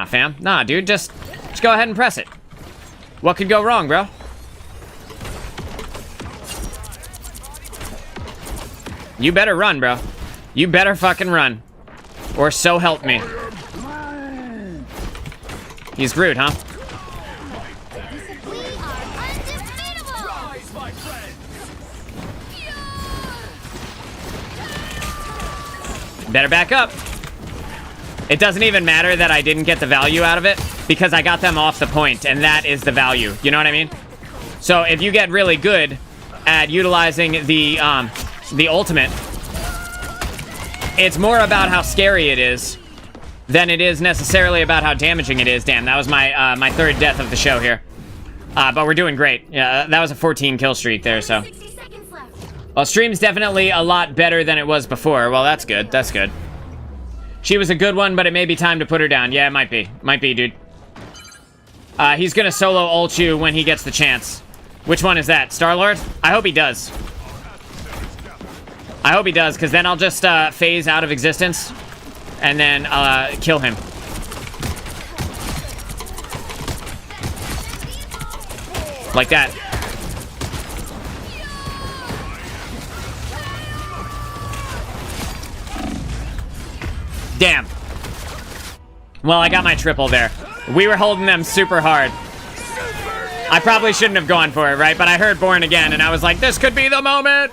fam. Nah, dude, just go ahead and press it. What could go wrong, bro? You better run, bro. You better fucking run. Or so help me. He's Groot, huh? Better back up. It doesn't even matter that I didn't get the value out of it, because I got them off the point, and that is the value. You know what I mean? So if you get really good at utilizing the ultimate, it's more about how scary it is than it is necessarily about how damaging it is. Damn, that was my my third death of the show here. But we're doing great. Yeah, that was a 14 kill streak there, so. 60 seconds left. Well, stream's definitely a lot better than it was before. Well, that's good. That's good. She was a good one, but it may be time to put her down. Yeah, it might be. Might be, dude. He's gonna solo ult you when he gets the chance. Which one is that? Star-Lord? I hope he does. I hope he does, because then I'll just phase out of existence and then kill him. Like that. Damn. Well, I got my triple there. We were holding them super hard. I probably shouldn't have gone for it, right? But I heard Born Again, and I was like, this could be the moment.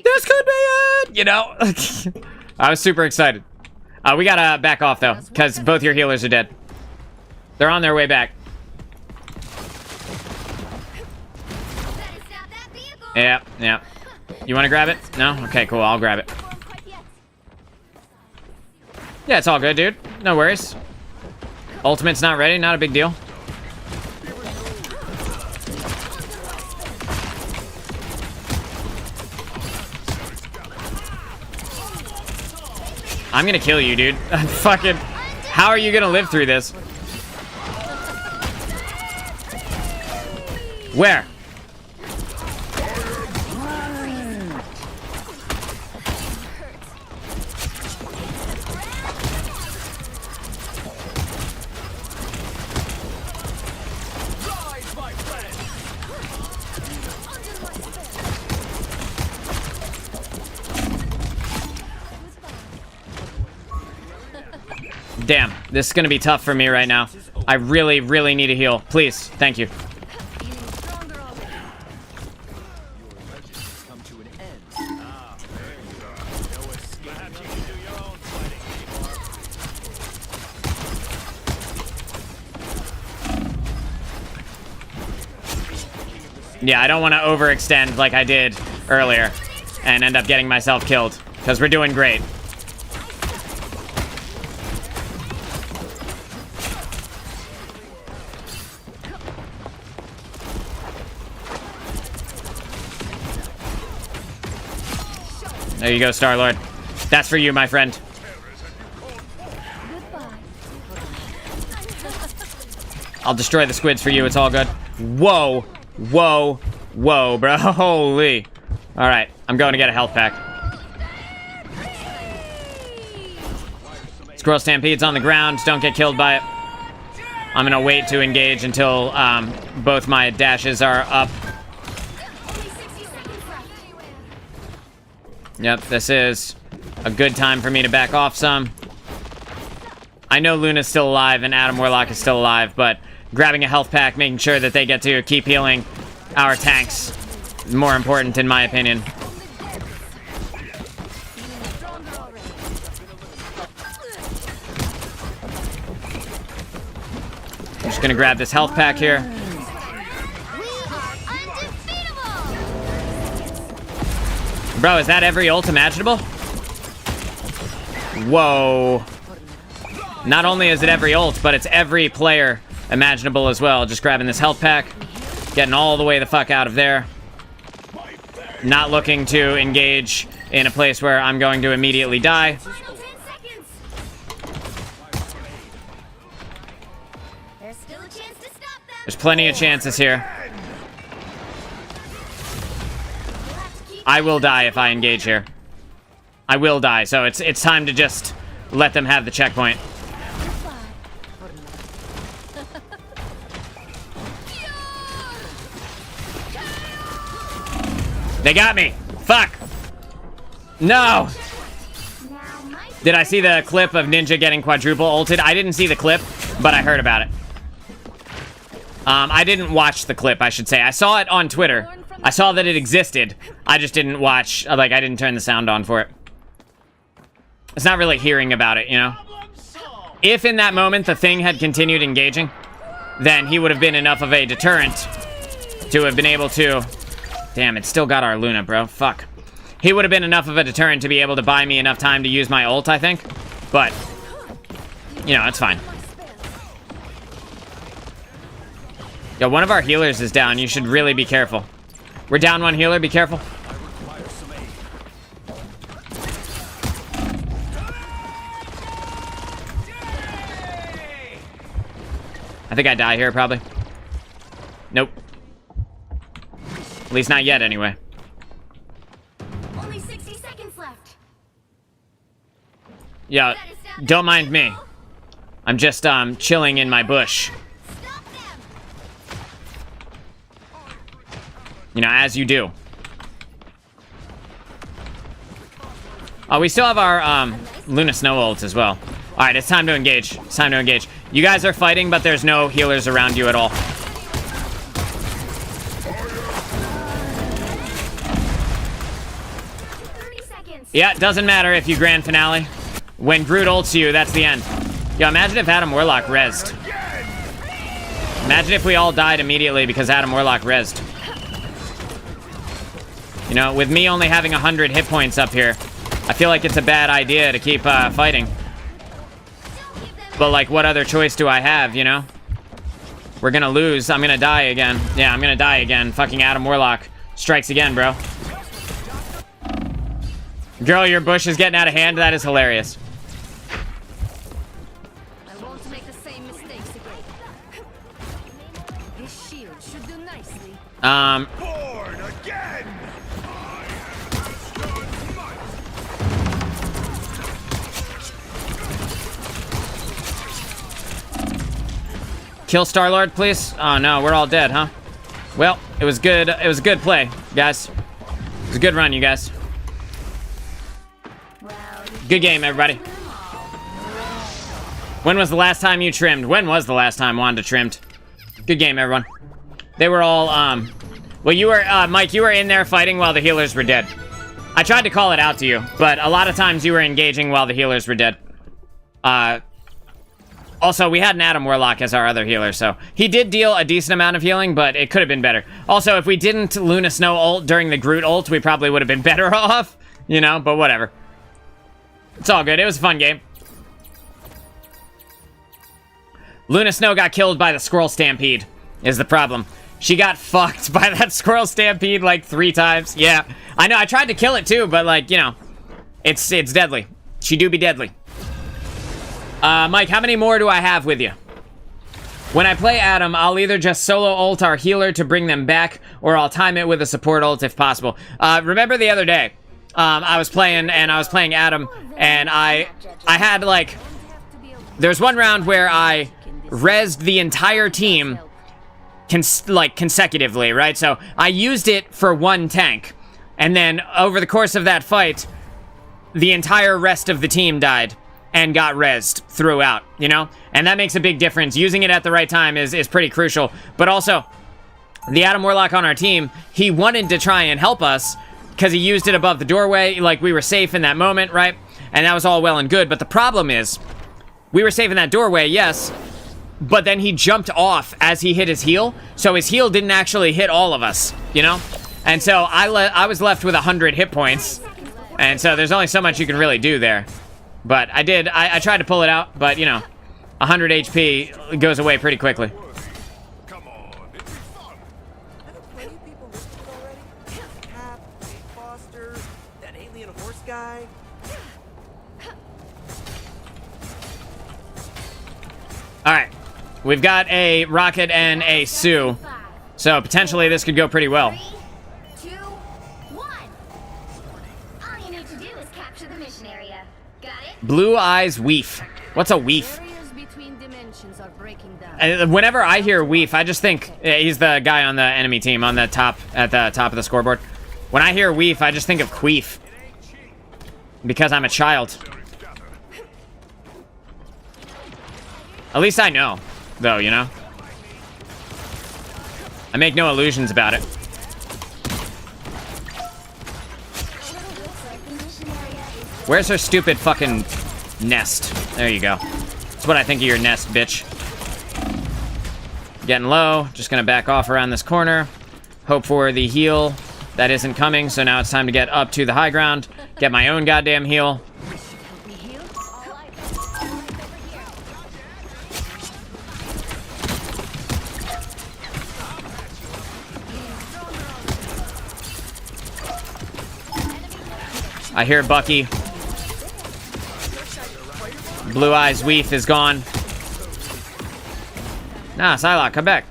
This could be it, you know? I was super excited. We gotta back off, though, because both your healers are dead. They're on their way back. Yeah, yeah. You want to grab it? No? Okay, cool. I'll grab it. Yeah, it's all good, dude. No worries. Ultimate's not ready. Not a big deal. I'm gonna kill you, dude. Fucking... How are you gonna live through this? Where? Damn, this is gonna be tough for me right now. I really, really need a heal. Please, thank you. Yeah, I don't want to overextend like I did earlier and end up getting myself killed, because we're doing great. There you go, Star-Lord. That's for you, my friend. I'll destroy the squids for you. It's all good. Whoa. Whoa. Whoa, bro. Holy. All right. I'm going to get a health pack. Squirrel Stampede's on the ground. Don't get killed by it. I'm going to wait to engage until both my dashes are up. Yep, this is a good time for me to back off some. I know Luna's still alive and Adam Warlock is still alive, but grabbing a health pack, making sure that they get to keep healing our tanks is more important, in my opinion. I'm just gonna grab this health pack here. Bro, is that every ult imaginable? Whoa. Not only is it every ult, but it's every player imaginable as well. Just grabbing this health pack. Getting all the way the fuck out of there. Not looking to engage in a place where I'm going to immediately die. There's plenty of chances here. I will die if I engage here. I will die, so it's time to just let them have the checkpoint. They got me! Fuck! No! Did I see the clip of Ninja getting quadruple ulted? I didn't see the clip, but I heard about it. I didn't watch the clip, I should say. I saw it on Twitter. I saw that it existed. I just didn't watch, like, I didn't turn the sound on for it. It's not really hearing about it, you know? If in that moment the thing had continued engaging, then he would have been enough of a deterrent to have been able to... Damn, it still got our Luna, bro. Fuck. He would have been enough of a deterrent to be able to buy me enough time to use my ult, I think. But, you know, it's fine. Yo, one of our healers is down. You should really be careful. We're down one healer. Be careful. I think I die here, probably. Nope. At least not yet, anyway. Only 60 seconds left. Yeah, don't mind me. I'm just, chilling in my bush. Stop them. You know, as you do. Oh, we still have our, Luna Snow ult as well. Alright, it's time to engage. It's time to engage. You guys are fighting, but there's no healers around you at all. 30 seconds. Yeah, it doesn't matter if you grand finale. When Groot ults you, that's the end. Yo, imagine if Adam Warlock rezzed. Imagine if we all died immediately because Adam Warlock rezzed. You know, with me only having 100 hit points up here, I feel like it's a bad idea to keep fighting. But, like, what other choice do I have, you know? We're gonna lose. I'm gonna die again. Yeah, I'm gonna die again. Fucking Adam Warlock strikes again, bro. Girl, your bush is getting out of hand. That is hilarious. I won't make the same mistakes again. His shield should do nicely. Born again! Kill Star-Lord, please. Oh no, we're all dead, huh? Well, it was good. It was a good play, guys. It was a good run, you guys. Good game, everybody. When was the last time you trimmed? When was the last time Wanda trimmed? Good game, everyone. They were all, well, you were, Mike, you were in there fighting while the healers were dead. I tried to call it out to you, but a lot of times you were engaging while the healers were dead. Also, we had an Adam Warlock as our other healer, so he did deal a decent amount of healing, but it could have been better. Also, if we didn't Luna Snow ult during the Groot ult, we probably would have been better off, you know, but whatever. It's all good. It was a fun game. Luna Snow got killed by the Squirrel Stampede, is the problem. She got fucked by that Squirrel Stampede like 3 times. Yeah, I know. I tried to kill it too, but like, you know, it's deadly. She do be deadly. Mike, how many more do I have with you? When I play Adam, I'll either just solo ult our healer to bring them back, or I'll time it with a support ult if possible. Remember the other day, I was playing Adam, and I had like, there's one round where I rezzed the entire team consecutively, right? So I used it for one tank, and then over the course of that fight, the entire rest of the team died and got rezzed throughout, you know? And that makes a big difference. Using it at the right time is pretty crucial. But also, the Adam Warlock on our team, he wanted to try and help us because he used it above the doorway, like we were safe in that moment, right? And that was all well and good. But the problem is, we were safe in that doorway, yes, but then he jumped off as he hit his heal, so his heal didn't actually hit all of us, you know? And so I was left with 100 hit points, and so there's only so much you can really do there. But I tried to pull it out, but, you know, 100 HP goes away pretty quickly. Come on, it'd be fun. Haven't plenty of people listed already? Cap, Dave Foster, that alien horse guy. Alright, we've got a Rocket and a Sue, so potentially this could go pretty well. 3, 2, 1. All you need to do is capture the mission area. Got it? Blue Eyes Weef. What's a Weef? Barriers between dimensions are breaking down. Whenever I hear Weef, I just think he's the guy on the enemy team on the top, at the top of the scoreboard. When I hear Weef, I just think of Queef. Because I'm a child. At least I know, though, you know? I make no illusions about it. Where's her stupid fucking nest? There you go. That's what I think of your nest, bitch. Getting low. Just gonna back off around this corner. Hope for the heal that isn't coming, so now it's time to get up to the high ground. Get my own goddamn heal. Help me heal. All right. I hear Bucky. Blue Eyes Weath is gone. Nah, Psylocke, come back.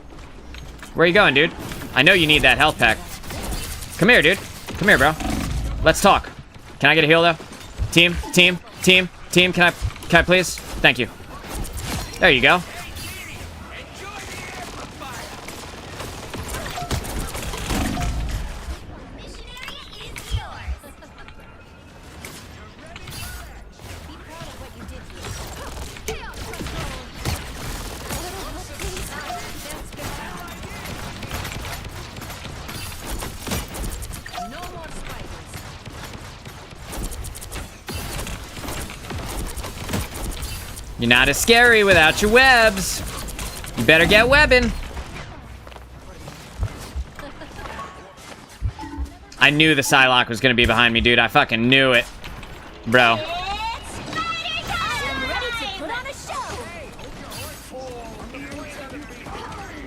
Where you going, dude? I know you need that health pack. Come here, dude. Come here, bro. Let's talk. Can I get a heal, though? Team, can I please? Thank you. There you go. You're not as scary without your webs. You better get webbing. I knew the Psylocke was gonna be behind me, dude. I fucking knew it. Bro.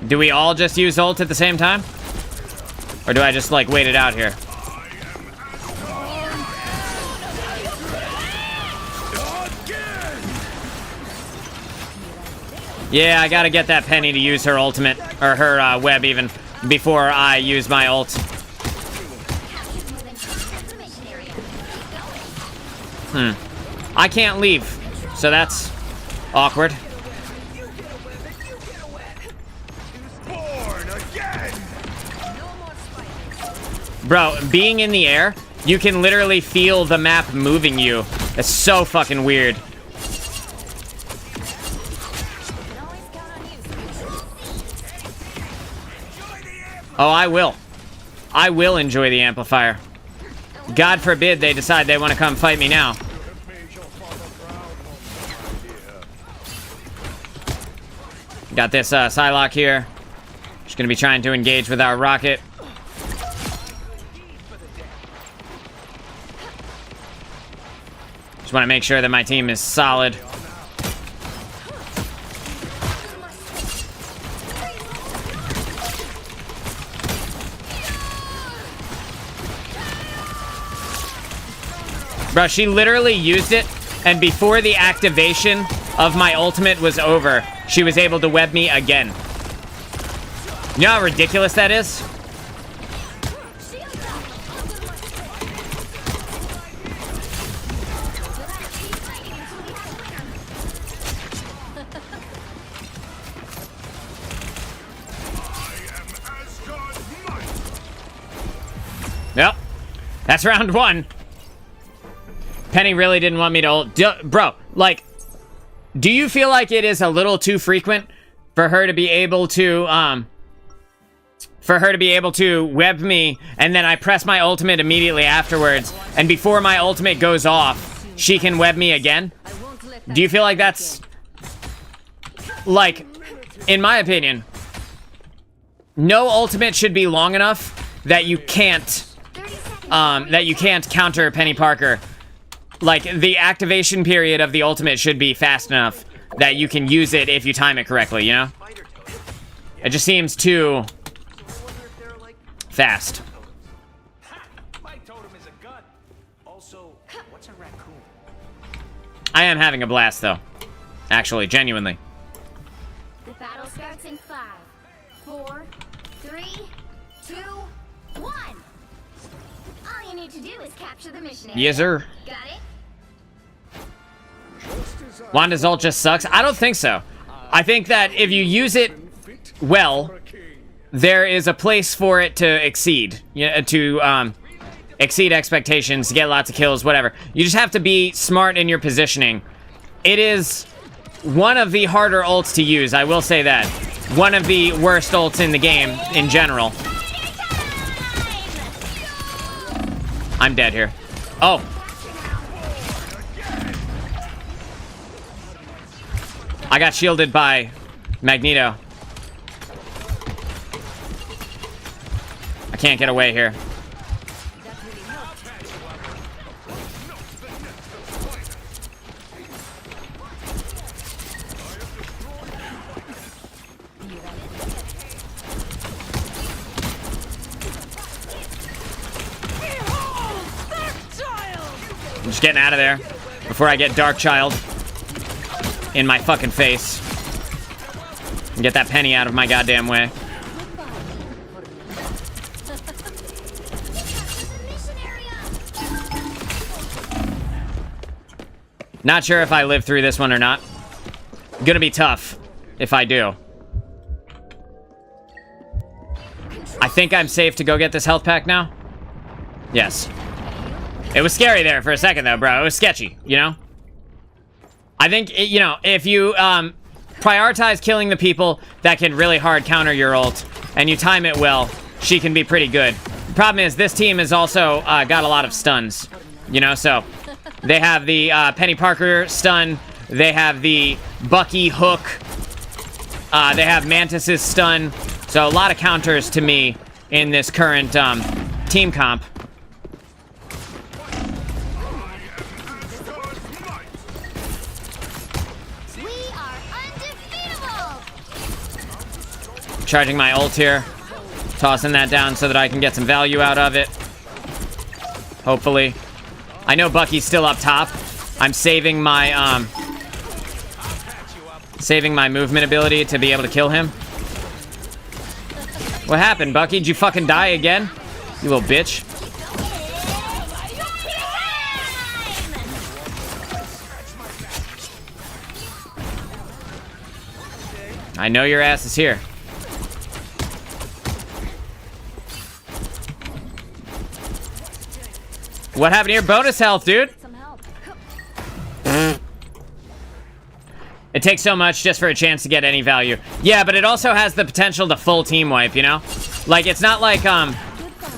Do we all just use ult at the same time? Or do I just, like, wait it out here? Yeah, I gotta get that Penny to use her ultimate, or her web even, before I use my ult. I can't leave, so that's awkward. Born again! Bro, being in the air, you can literally feel the map moving you. It's so fucking weird. Oh, I will. I will enjoy the amplifier. God forbid they decide they want to come fight me now. Got this Psylocke here. Just gonna be trying to engage with our rocket. Just want to make sure that my team is solid. Bro, she literally used it, and before the activation of my ultimate was over, she was able to web me again. You know how ridiculous that is? Yep. That's round one. Penny really didn't want me to ult. Bro, like, do you feel like it is a little too frequent for her to be able to, web me, and then I press my ultimate immediately afterwards, and before my ultimate goes off, she can web me again? Do you feel like that's, like, in my opinion, no ultimate should be long enough that you can't counter Penny Parker. Like, the activation period of the ultimate should be fast enough that you can use it if you time it correctly, you know? It just seems too fast. My totem is a gun. Also, what's a raccoon? I am having a blast, though. Actually, genuinely. The battle starts in 5, 4, 3, 2, 1. All you need to do is capture the mission area. Yes, sir. Got it? Wanda's ult just sucks? I don't think so. I think that if you use it well, there is a place for it to exceed. Exceed expectations, to get lots of kills, whatever. You just have to be smart in your positioning. It is one of the harder ults to use, I will say that. One of the worst ults in the game, in general. I'm dead here. Oh. I got shielded by Magneto. can't get away here. I'm just getting out of there before I get Dark Child in my fucking face. And get that penny out of my goddamn way. Not sure if I live through this one or not. Gonna be tough if I do. I think I'm safe to go get this health pack now. Yes. It was scary there for a second, though, bro. It was sketchy, you know? I think, you know, if you prioritize killing the people that can really hard counter your ult, and you time it well, she can be pretty good. The problem is, this team has also got a lot of stuns, you know? So, they have the Penny Parker stun. They have the Bucky hook. They have Mantis's stun. So, a lot of counters to me in this current team comp. Charging my ult here. Tossing that down so that I can get some value out of it. Hopefully. I know Bucky's still up top. I'm saving my movement ability to be able to kill him. What happened, Bucky? Did you fucking die again? You little bitch. I know your ass is here. What happened to your bonus health, dude? It takes so much just for a chance to get any value. Yeah, but it also has the potential to full team wipe, you know? Like, it's not like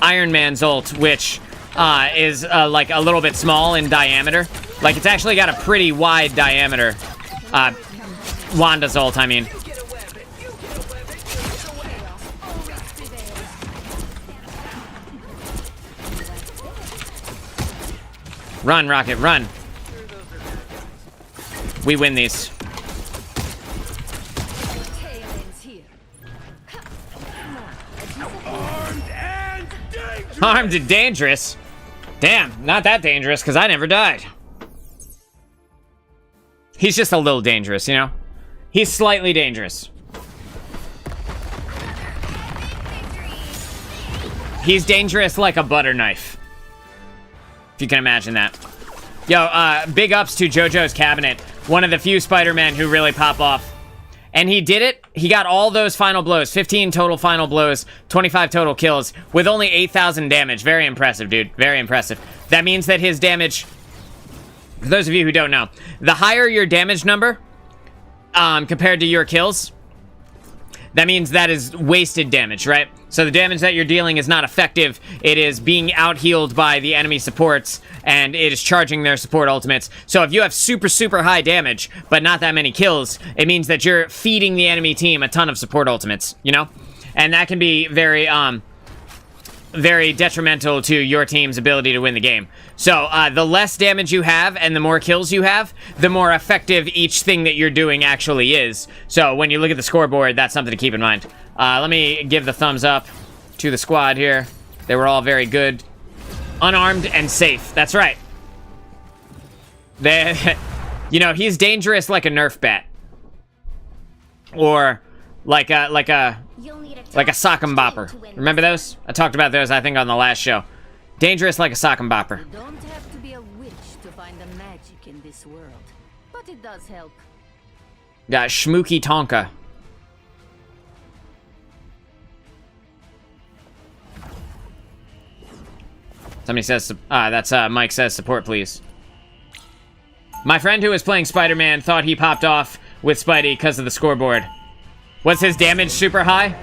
Iron Man's ult, which is like a little bit small in diameter. Like, it's actually got a pretty wide diameter. Wanda's ult, I mean. Run, Rocket, run. We win these. Armed and dangerous? Damn, not that dangerous, because I never died. He's just a little dangerous, you know? He's slightly dangerous. He's dangerous like a butter knife. If you can imagine that. Yo, big ups to JoJo's Cabinet. One of the few Spider-Man who really pop off. And he did it. He got all those final blows. 15 total final blows. 25 total kills. With only 8,000 damage. Very impressive, dude. Very impressive. That means that his damage... For those of you who don't know. The higher your damage number, compared to your kills... That means that is wasted damage, right? So the damage that you're dealing is not effective. It is being out-healed by the enemy supports, and it is charging their support ultimates. So if you have super, super high damage, but not that many kills, it means that you're feeding the enemy team a ton of support ultimates, you know? And that can be very, very detrimental to your team's ability to win the game. So, the less damage you have and the more kills you have, the more effective each thing that you're doing actually is. So, when you look at the scoreboard, that's something to keep in mind. Let me give the thumbs up to the squad here. They were all very good. Unarmed and safe. That's right. You know, he's dangerous like a Nerf bat. Or like a sock'em bopper. Remember those? I talked about those, I think, on the last show. Dangerous like a sock'em bopper. You don't have to be a witch to find the magic in this world, but it does help. Got Shmooky Tonka. Somebody says, that's Mike says, support please. My friend who was playing Spider-Man thought he popped off with Spidey because of the scoreboard. Was his damage super high?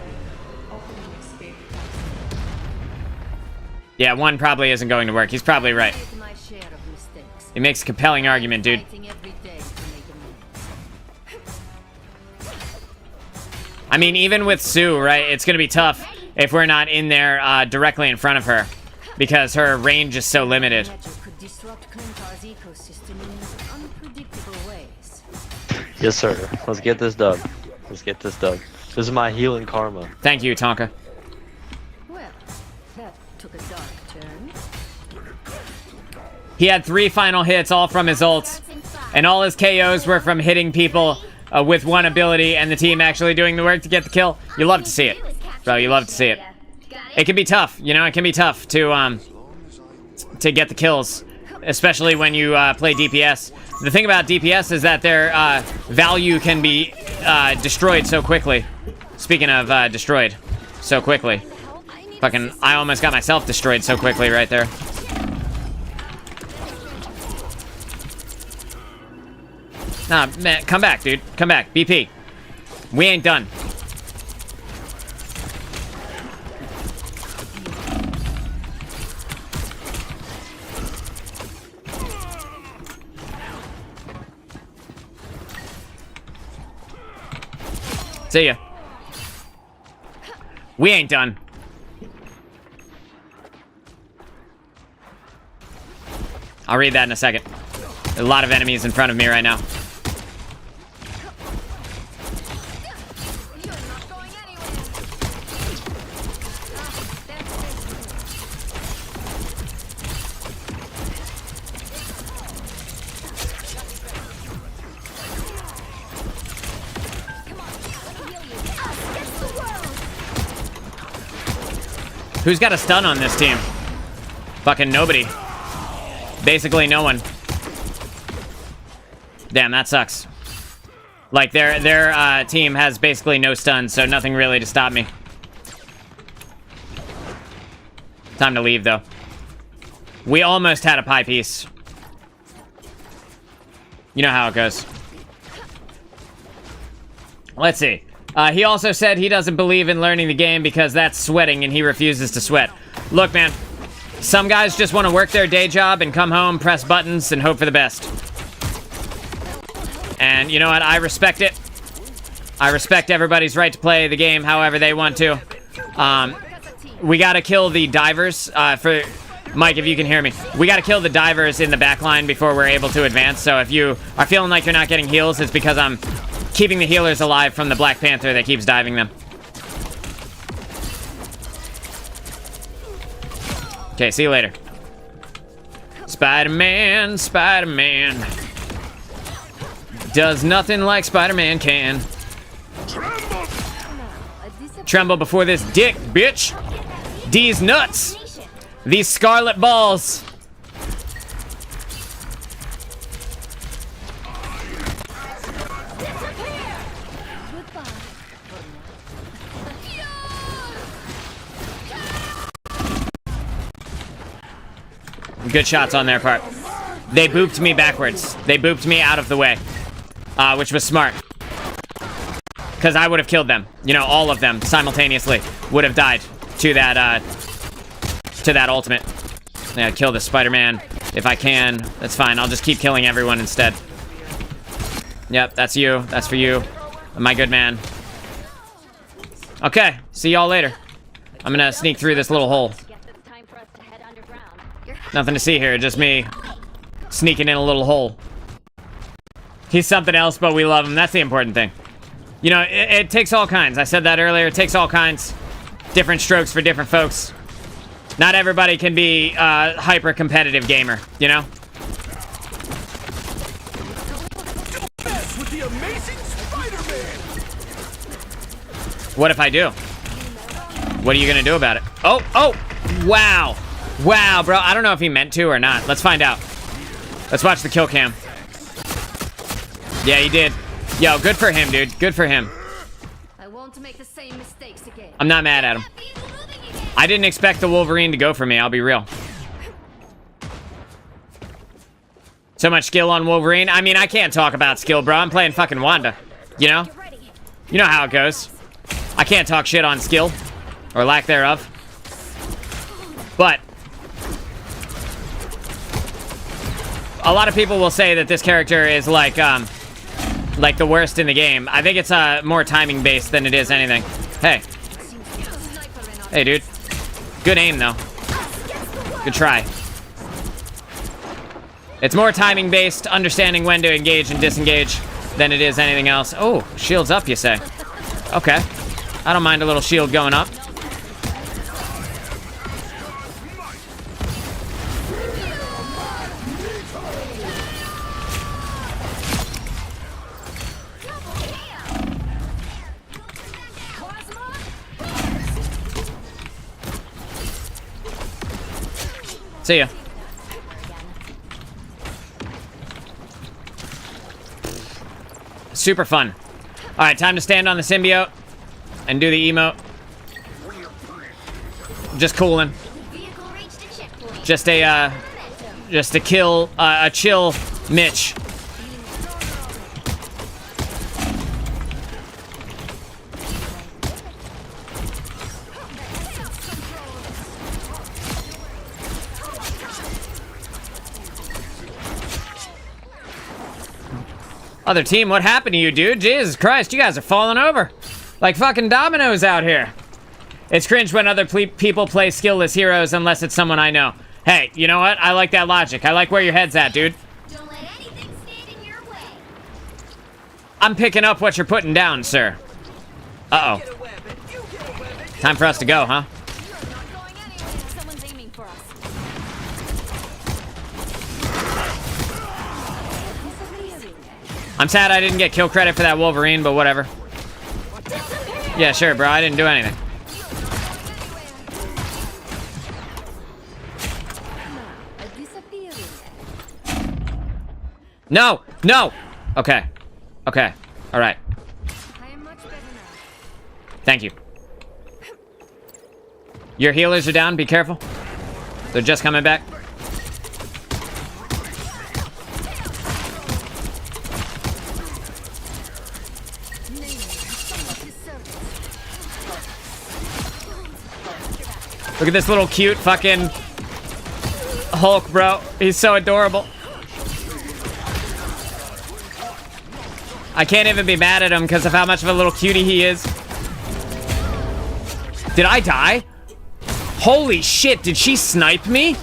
Yeah, one probably isn't going to work. He's probably right. He makes a compelling argument, dude. I mean, even with Sue, right? It's going to be tough if we're not in there directly in front of her, because her range is so limited. Magic could disrupt Clintar's ecosystem in unpredictable ways. Yes, sir. Let's get this done. Let's get this done. This is my healing karma. Thank you, Tonka. Well, that took a dark turn. He had 3 final hits, all from his ults, and all his KOs were from hitting people with one ability, and the team actually doing the work to get the kill. You love to see it, bro. You love to see it. It can be tough, you know. It can be tough to get the kills, especially when you play DPS. The thing about DPS is that their value can be destroyed so quickly. Speaking of destroyed so quickly, fucking, I almost got myself destroyed so quickly right there. Nah, man, come back, dude. Come back. BP. We ain't done. See ya. We ain't done. I'll read that in a second. There's a lot of enemies in front of me right now. Who's got a stun on this team? Fucking nobody. Basically no one. Damn, that sucks. Like, their team has basically no stun, so nothing really to stop me. Time to leave, though. We almost had a pie piece. You know how it goes. Let's see. He also said he doesn't believe in learning the game because that's sweating and he refuses to sweat. Look, man. Some guys just want to work their day job and come home, press buttons, and hope for the best. And you know what? I respect it. I respect everybody's right to play the game however they want to. We gotta kill the divers. For Mike, if you can hear me. We gotta kill the divers in the back line before we're able to advance. So if you are feeling like you're not getting heals, it's because I'm keeping the healers alive from the Black Panther that keeps diving them. Okay, see you later. Spider-Man, Spider-Man. Does nothing like Spider-Man can. Tremble before this dick, bitch. These nuts. These scarlet balls. Good shots on their part. They booped me backwards. They booped me out of the way. Which was smart. Because I would have killed them. You know, all of them simultaneously would have died to that ultimate. Yeah, kill the Spider-Man if I can. That's fine. I'll just keep killing everyone instead. Yep, that's you. That's for you. My good man. Okay, see y'all later. I'm gonna sneak through this little hole. Nothing to see here, just me sneaking in a little hole. He's something else, but we love him. That's the important thing. You know, it takes all kinds. I said that earlier. It takes all kinds. Different strokes for different folks. Not everybody can be a hyper-competitive gamer, you know? With the amazing Spider-Man! What if I do? What are you gonna do about it? Oh, oh! Wow! Wow, bro. I don't know if he meant to or not. Let's find out. Let's watch the kill cam. Yeah, he did. Yo, good for him, dude. Good for him. I won't make the same mistakes again. I'm not mad at him. I didn't expect the Wolverine to go for me, I'll be real. So much skill on Wolverine. I mean, I can't talk about skill, bro. I'm playing fucking Wanda. You know? You know how it goes. I can't talk shit on skill. Or lack thereof. But a lot of people will say that this character is like the worst in the game. I think it's more timing based than it is anything. Hey. Hey, dude. Good aim, though. Good try. It's more timing-based, understanding when to engage and disengage than it is anything else. Oh, shield's up, you say? Okay. I don't mind a little shield going up. See ya. Super fun. All right, time to stand on the symbiote and do the emote. Just cooling. Vehicle reached a checkpoint. Just a kill, a chill Mitch. Other team, what happened to you, dude? Jesus Christ, you guys are falling over. Like fucking dominoes out here. It's cringe when other people play skillless heroes unless it's someone I know. Hey, you know what? I like that logic. I like where your head's at, dude. Don't let anything stand in your way. I'm picking up what you're putting down, sir. Uh-oh. Get a weapon, you get a weapon. Time for us to go, huh? You're not going anywhere. Someone's aiming for us. I'm sad I didn't get kill credit for that Wolverine, but whatever. Yeah, sure, bro. I didn't do anything. No! No! Okay. Okay. All right. I am much better now. Thank you. Your healers are down. Be careful. They're just coming back. Look at this little cute fucking Hulk, bro. He's so adorable. I can't even be mad at him because of how much of a little cutie he is. Did I die? Holy shit, did she snipe me?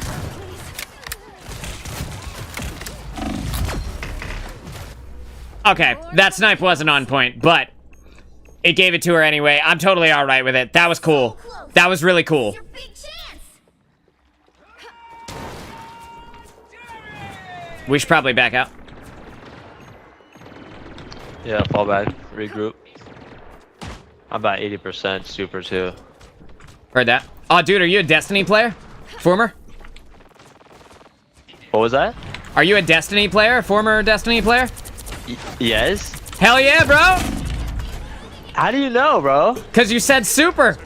Okay, that snipe wasn't on point, but it gave it to her anyway. I'm totally alright with it. That was cool. That was really cool. Your big chance. We should probably back out. Yeah, fall back, regroup. I'm about 80% super too. Heard that. Oh, dude, are you a Destiny player? Former? What was that? Are you a Destiny player? Former Destiny player? Yes? Hell yeah, bro! How do you know, bro? Because you said super.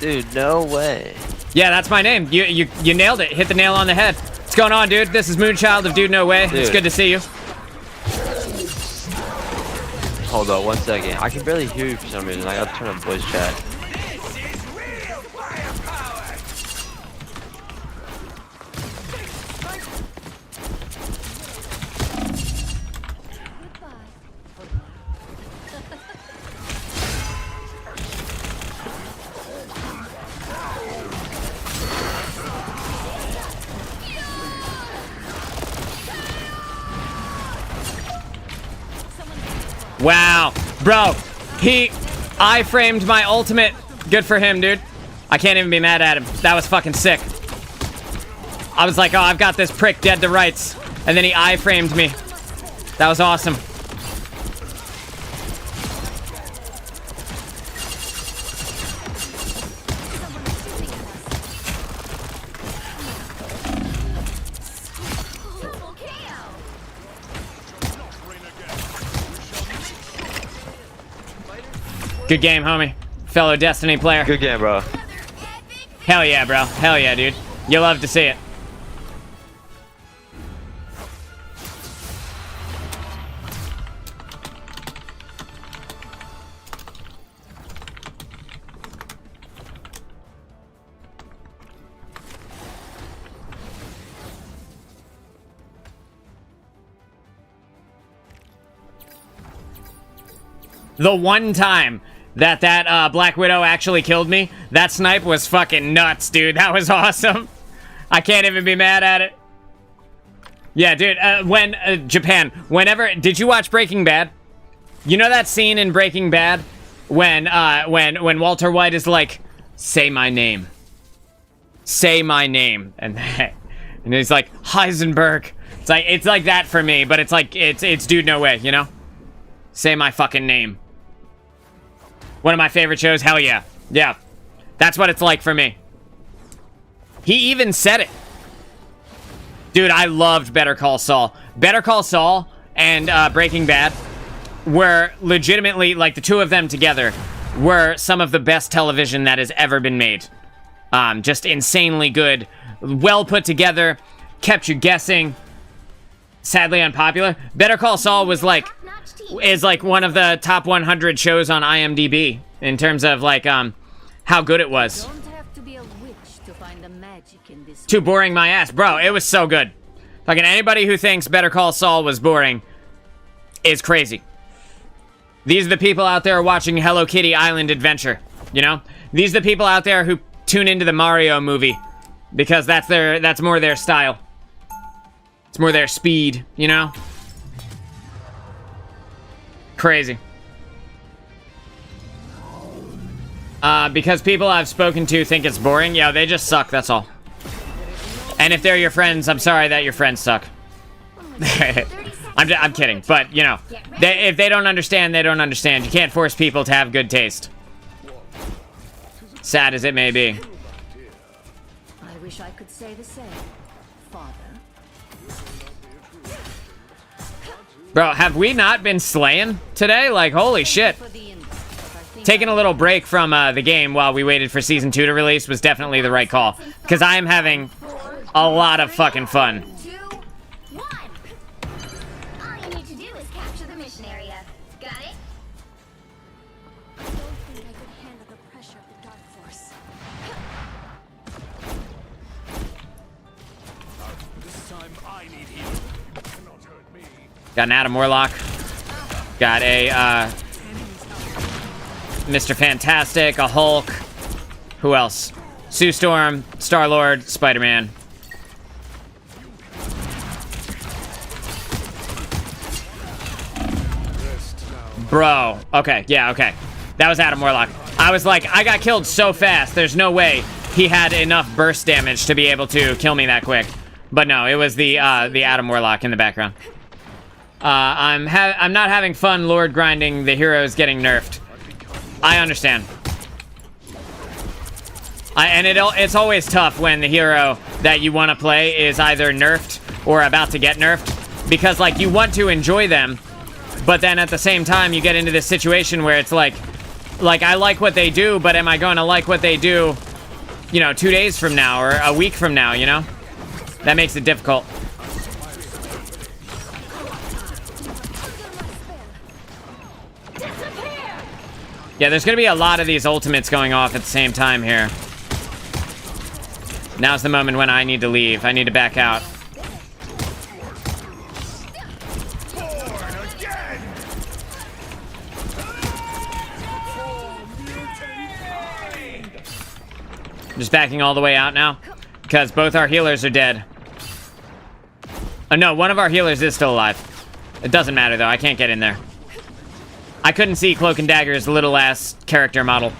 Dude, no way. Yeah, that's my name. You nailed it. Hit the nail on the head. What's going on, dude? This is Moonchild of Dude No Way. It's Dude. good to see you. Hold on 1 second. I can barely hear you for some reason. I gotta turn on voice chat. Wow. Bro, he I-framed my ultimate. Good for him, dude. I can't even be mad at him. That was fucking sick. I was like, oh, I've got this prick dead to rights. And then he I-framed me. That was awesome. Double KO. Good game, homie. Fellow Destiny player. Good game, bro. Hell yeah, bro. Hell yeah, dude. You love to see it. The one time that Black Widow actually killed me. That snipe was fucking nuts, dude. That was awesome. I can't even be mad at it. Yeah, dude, Japan, whenever... Did you watch Breaking Bad? You know that scene in Breaking Bad when Walter White is like, say my name. Say my name. And he's like, Heisenberg. It's like that for me, but it's like, it's Dude No Way, you know? Say my fucking name. One of my favorite shows, hell yeah. Yeah. That's what it's like for me. He even said it. Dude, I loved Better Call Saul. Better Call Saul and Breaking Bad were legitimately, like, the two of them together were some of the best television that has ever been made. Just insanely good, well put together, kept you guessing. Sadly unpopular. Better Call Saul was like, is like one of the top 100 shows on IMDb in terms of like, how good it was. Don't have to be a witch to find the magic in this Too boring my ass. Bro, it was so good. Fucking anybody who thinks Better Call Saul was boring is crazy. These are the people out there watching Hello Kitty Island Adventure, you know? These are the people out there who tune into the Mario movie because that's more their style. It's more their speed, you know? Crazy. Because people I've spoken to think it's boring. Yeah, they just suck, that's all. And if they're your friends, I'm sorry that your friends suck. I'm kidding, but, you know, if they don't understand, they don't understand. You can't force people to have good taste. Sad as it may be. I wish I could say the same, Father. Bro, have we not been slaying today? Like, holy shit. For the invite, but I think Taking a little break from the game while we waited for Season 2 to release was definitely the right call. Because I am having a lot of fucking fun. 2, 1. All you need to do is capture the mission area. Got it? I don't think I could handle the pressure of the Dark Force. This time I need healing. You cannot hurt me. Got an Adam Warlock. Got a Mr. Fantastic, a Hulk. Who else? Sue Storm, Star-Lord, Spider-Man. Bro. Okay, yeah, okay. That was Adam Warlock. I was like, I got killed so fast. There's no way he had enough burst damage to be able to kill me that quick. But no, it was the Adam Warlock in the background. I'm not having fun Lord grinding. The heroes getting nerfed. I understand. It's always tough when the hero that you want to play is either nerfed or about to get nerfed, because like you want to enjoy them, but then at the same time you get into this situation where it's like I like what they do, but am I going to like what they do, you know, 2 days from now or a week from now, you know? That makes it difficult. Yeah, there's gonna be a lot of these ultimates going off at the same time here. Now's the moment when I need to leave. I need to back out. Just backing all the way out now, because both our healers are dead. Oh no, one of our healers is still alive. It doesn't matter though, I can't get in there. I couldn't see Cloak and Dagger's little ass character model.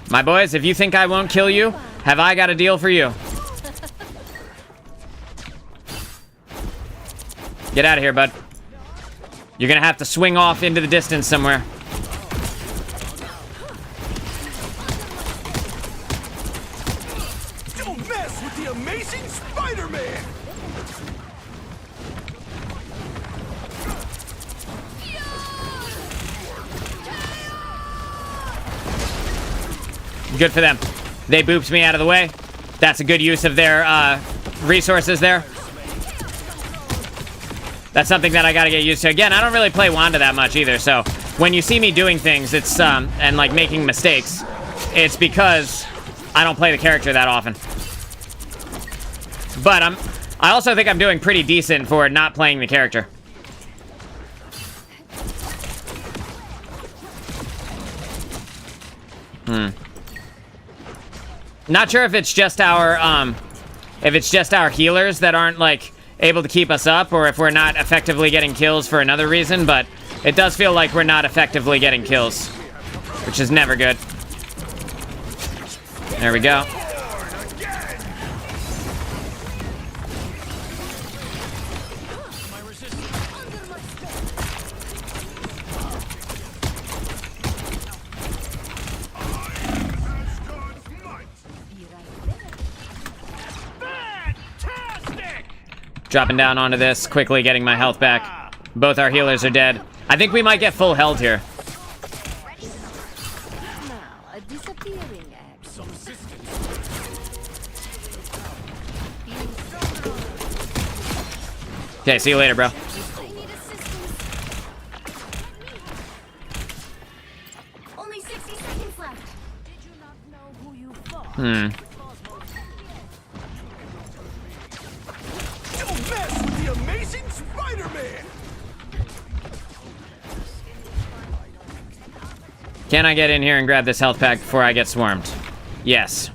My boys, if you think I won't kill you, have I got a deal for you? Get out of here, bud. You're gonna have to swing off into the distance somewhere. Don't mess with the amazing Spider-Man! Good for them. They booped me out of the way. That's a good use of their resources there. That's something that I gotta get used to. Again, I don't really play Wanda that much either, so when you see me doing things, it's and like making mistakes, it's because I don't play the character that often. But I also think I'm doing pretty decent for not playing the character. Not sure if it's just our healers that aren't like able to keep us up, or if we're not effectively getting kills for another reason, but it does feel like we're not effectively getting kills, which is never good. There we go. Dropping down onto this, quickly getting my health back. Both our healers are dead. I think we might get full held here. Now, a disappearing act. Okay, see you later, bro. I need assistance. Only 60 seconds left. Did you not know who you fought? Don't mess with the amazing Spider-Man! Can I get in here and grab this health pack before I get swarmed? Yes.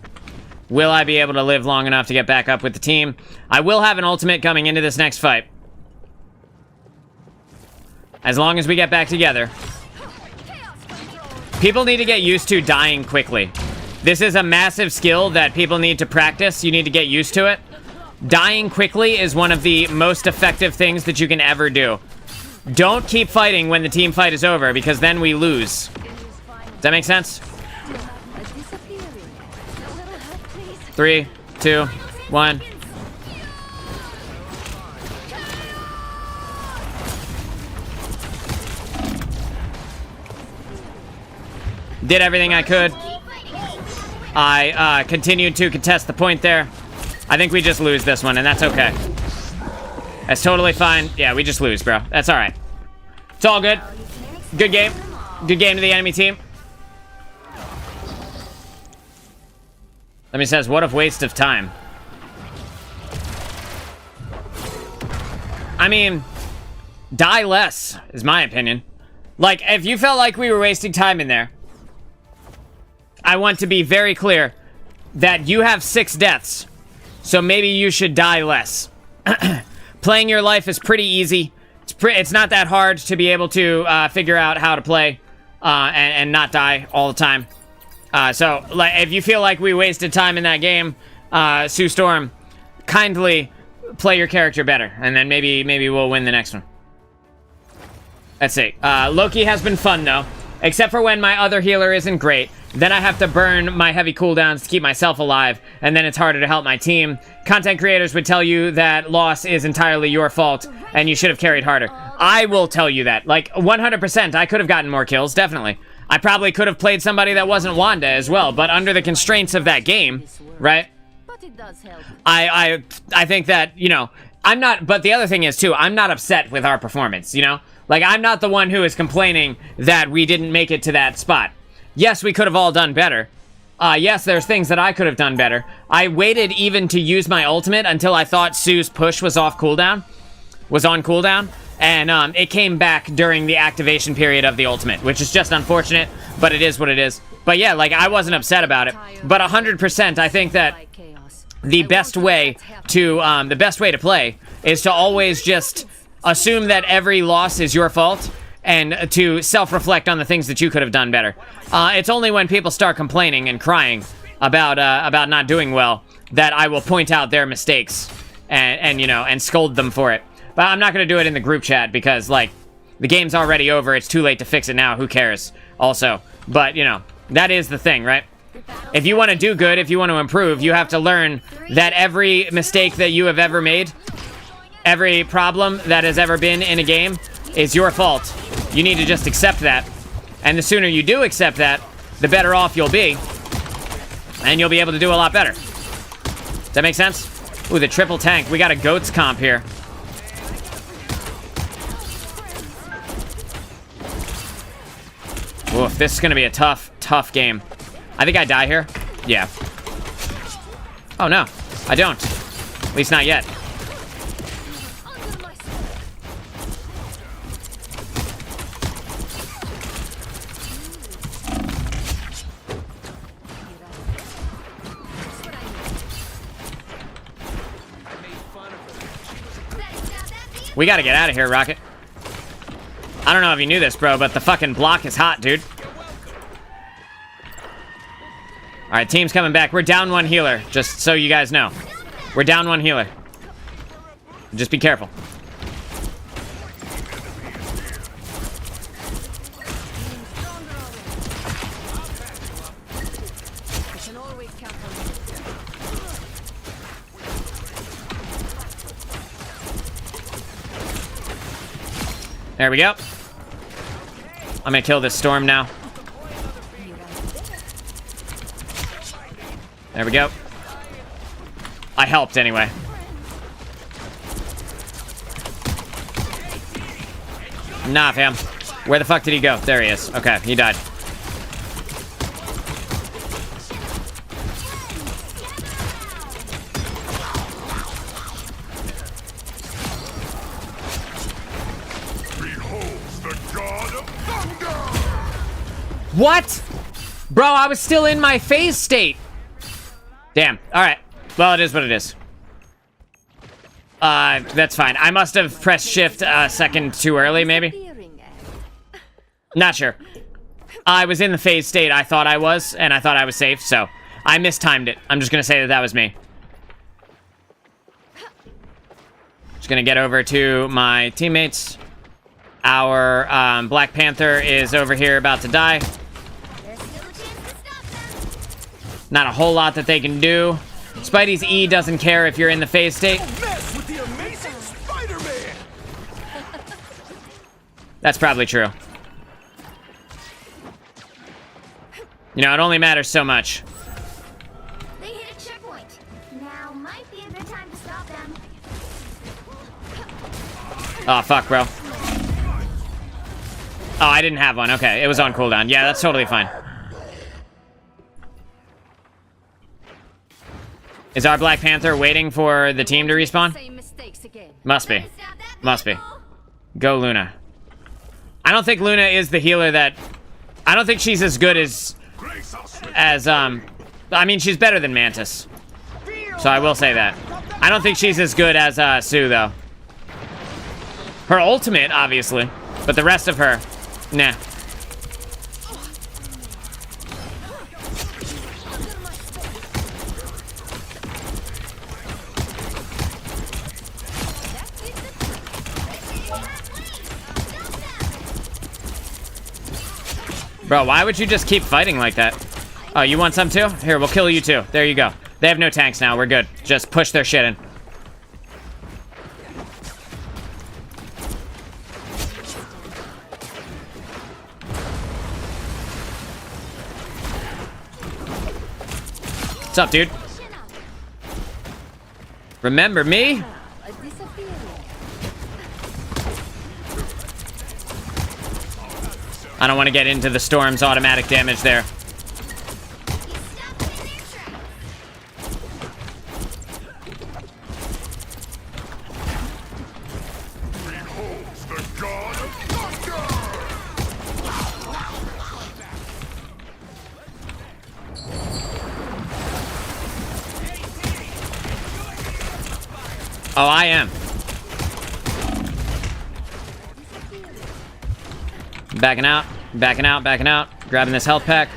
Will I be able to live long enough to get back up with the team? I will have an ultimate coming into this next fight. As long as we get back together. People need to get used to dying quickly. This is a massive skill that people need to practice. You need to get used to it. Dying quickly is one of the most effective things that you can ever do. Don't keep fighting when the team fight is over, because then we lose. Does that make sense? A disappearing act. A little help, please. 3, 2, 1. Did everything I could. I continued to contest the point there. I think we just lose this one, and that's okay. That's totally fine. Yeah, we just lose, bro. That's all right. It's all good. Good game. Good game to the enemy team. Let me says, what a waste of time. I mean, die less, is my opinion. Like, if you felt like we were wasting time in there, I want to be very clear that you have 6 deaths, so maybe you should die less. Playing your life is pretty easy. It's not that hard to be able to figure out how to play and not die all the time. So, like, if you feel like we wasted time in that game, Sue Storm, kindly play your character better, and then maybe we'll win the next one. Let's see. Loki has been fun, though. Except for when my other healer isn't great. Then I have to burn my heavy cooldowns to keep myself alive, and then it's harder to help my team. Content creators would tell you that loss is entirely your fault, and you should have carried harder. I will tell you that. Like, 100%, I could have gotten more kills, definitely. I probably could have played somebody that wasn't Wanda as well, but under the constraints of that game, right? But it does help. I think that, you know, I'm not, but the other thing is, too, I'm not upset with our performance, you know? Like, I'm not the one who is complaining that we didn't make it to that spot. Yes, we could have all done better. Yes, there's things that I could have done better. I waited even to use my ultimate until I thought Sue's push was on cooldown, and it came back during the activation period of the ultimate, which is just unfortunate, but it is what it is. But yeah, like, I wasn't upset about it. But 100%, I think that the best way to play is to always just assume that every loss is your fault, and to self-reflect on the things that you could have done better. It's only when people start complaining and crying about not doing well that I will point out their mistakes and you know, and scold them for it. But I'm not gonna do it in the group chat because, like, the game's already over. It's too late to fix it now. Who cares? Also, but you know, that is the thing, right? If you want to do good, if you want to improve, you have to learn that every mistake that you have ever made, every problem that has ever been in a game, is your fault. You need to just accept that. And the sooner you do accept that, the better off you'll be. And you'll be able to do a lot better. Does that make sense? Ooh, the triple tank. We got a goats comp here. Oof, this is going to be a tough game. I think I die here. Yeah. Oh, no. I don't. At least not yet. We gotta get out of here, Rocket. I don't know if you knew this, bro, but the fucking block is hot, dude. Alright, team's coming back. We're down 1 healer, just so you guys know. We're down 1 healer. Just be careful. There we go. I'm gonna kill this storm now. There we go. I helped anyway. Nah, fam. Where the fuck did he go? There he is. Okay, he died. What? Bro, I was still in my phase state. Damn. Alright. Well, it is what it is. That's fine. I must have pressed shift a second too early, maybe. Not sure. I was in the phase state I thought I was, and I thought I was safe, so I mistimed it. I'm just gonna say that that was me. Just gonna get over to my teammates. Our Black Panther is over here about to die. Not a whole lot that they can do. Spidey's E doesn't care if you're in the phase state. Mess with the amazing Spider-Man. That's probably true. You know, it only matters so much. They hit a checkpoint. Now might be a good time to stop them. Oh, fuck, bro. Oh, I didn't have one. Okay, it was on cooldown. Yeah, that's totally fine. Is our Black Panther waiting for the team to respawn? Same mistakes again. Must be. Must be. Go, Luna. I don't think Luna is the healer that... I don't think she's as good as... I mean, she's better than Mantis. So I will say that. I don't think she's as good as Sue, though. Her ultimate, obviously. But the rest of her... Nah. Bro, why would you just keep fighting like that? Oh, you want some too? Here, we'll kill you too. There you go. They have no tanks now. We're good. Just push their shit in. What's up, dude? Remember me? I don't want to get into the storm's automatic damage there. Oh, I am. Backing out, backing out, backing out. Grabbing this health pack.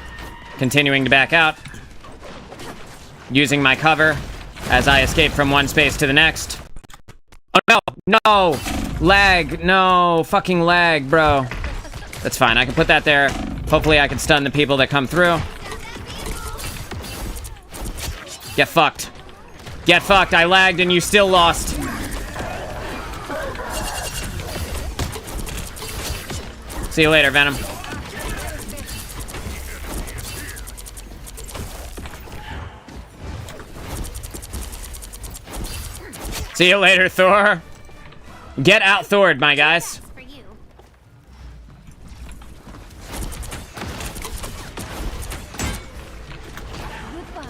Continuing to back out. Using my cover as I escape from one space to the next. Oh, no, no. Lag, no. Fucking lag, bro. That's fine, I can put that there. Hopefully I can stun the people that come through. Get fucked. Get fucked, I lagged and you still lost. See you later, Venom. See you later, Thor. Get out Thored, my guys. For you.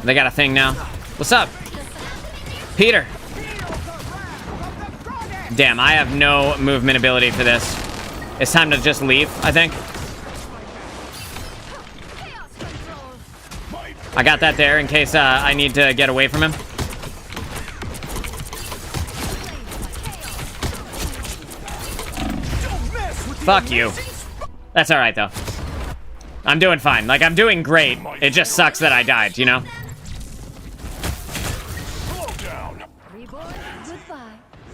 They got a thing now. What's up? Peter. Damn, I have no movement ability for this. It's time to just leave, I think. I got that there in case I need to get away from him. Fuck you. That's alright, though. I'm doing fine. Like, I'm doing great. It just sucks that I died, you know?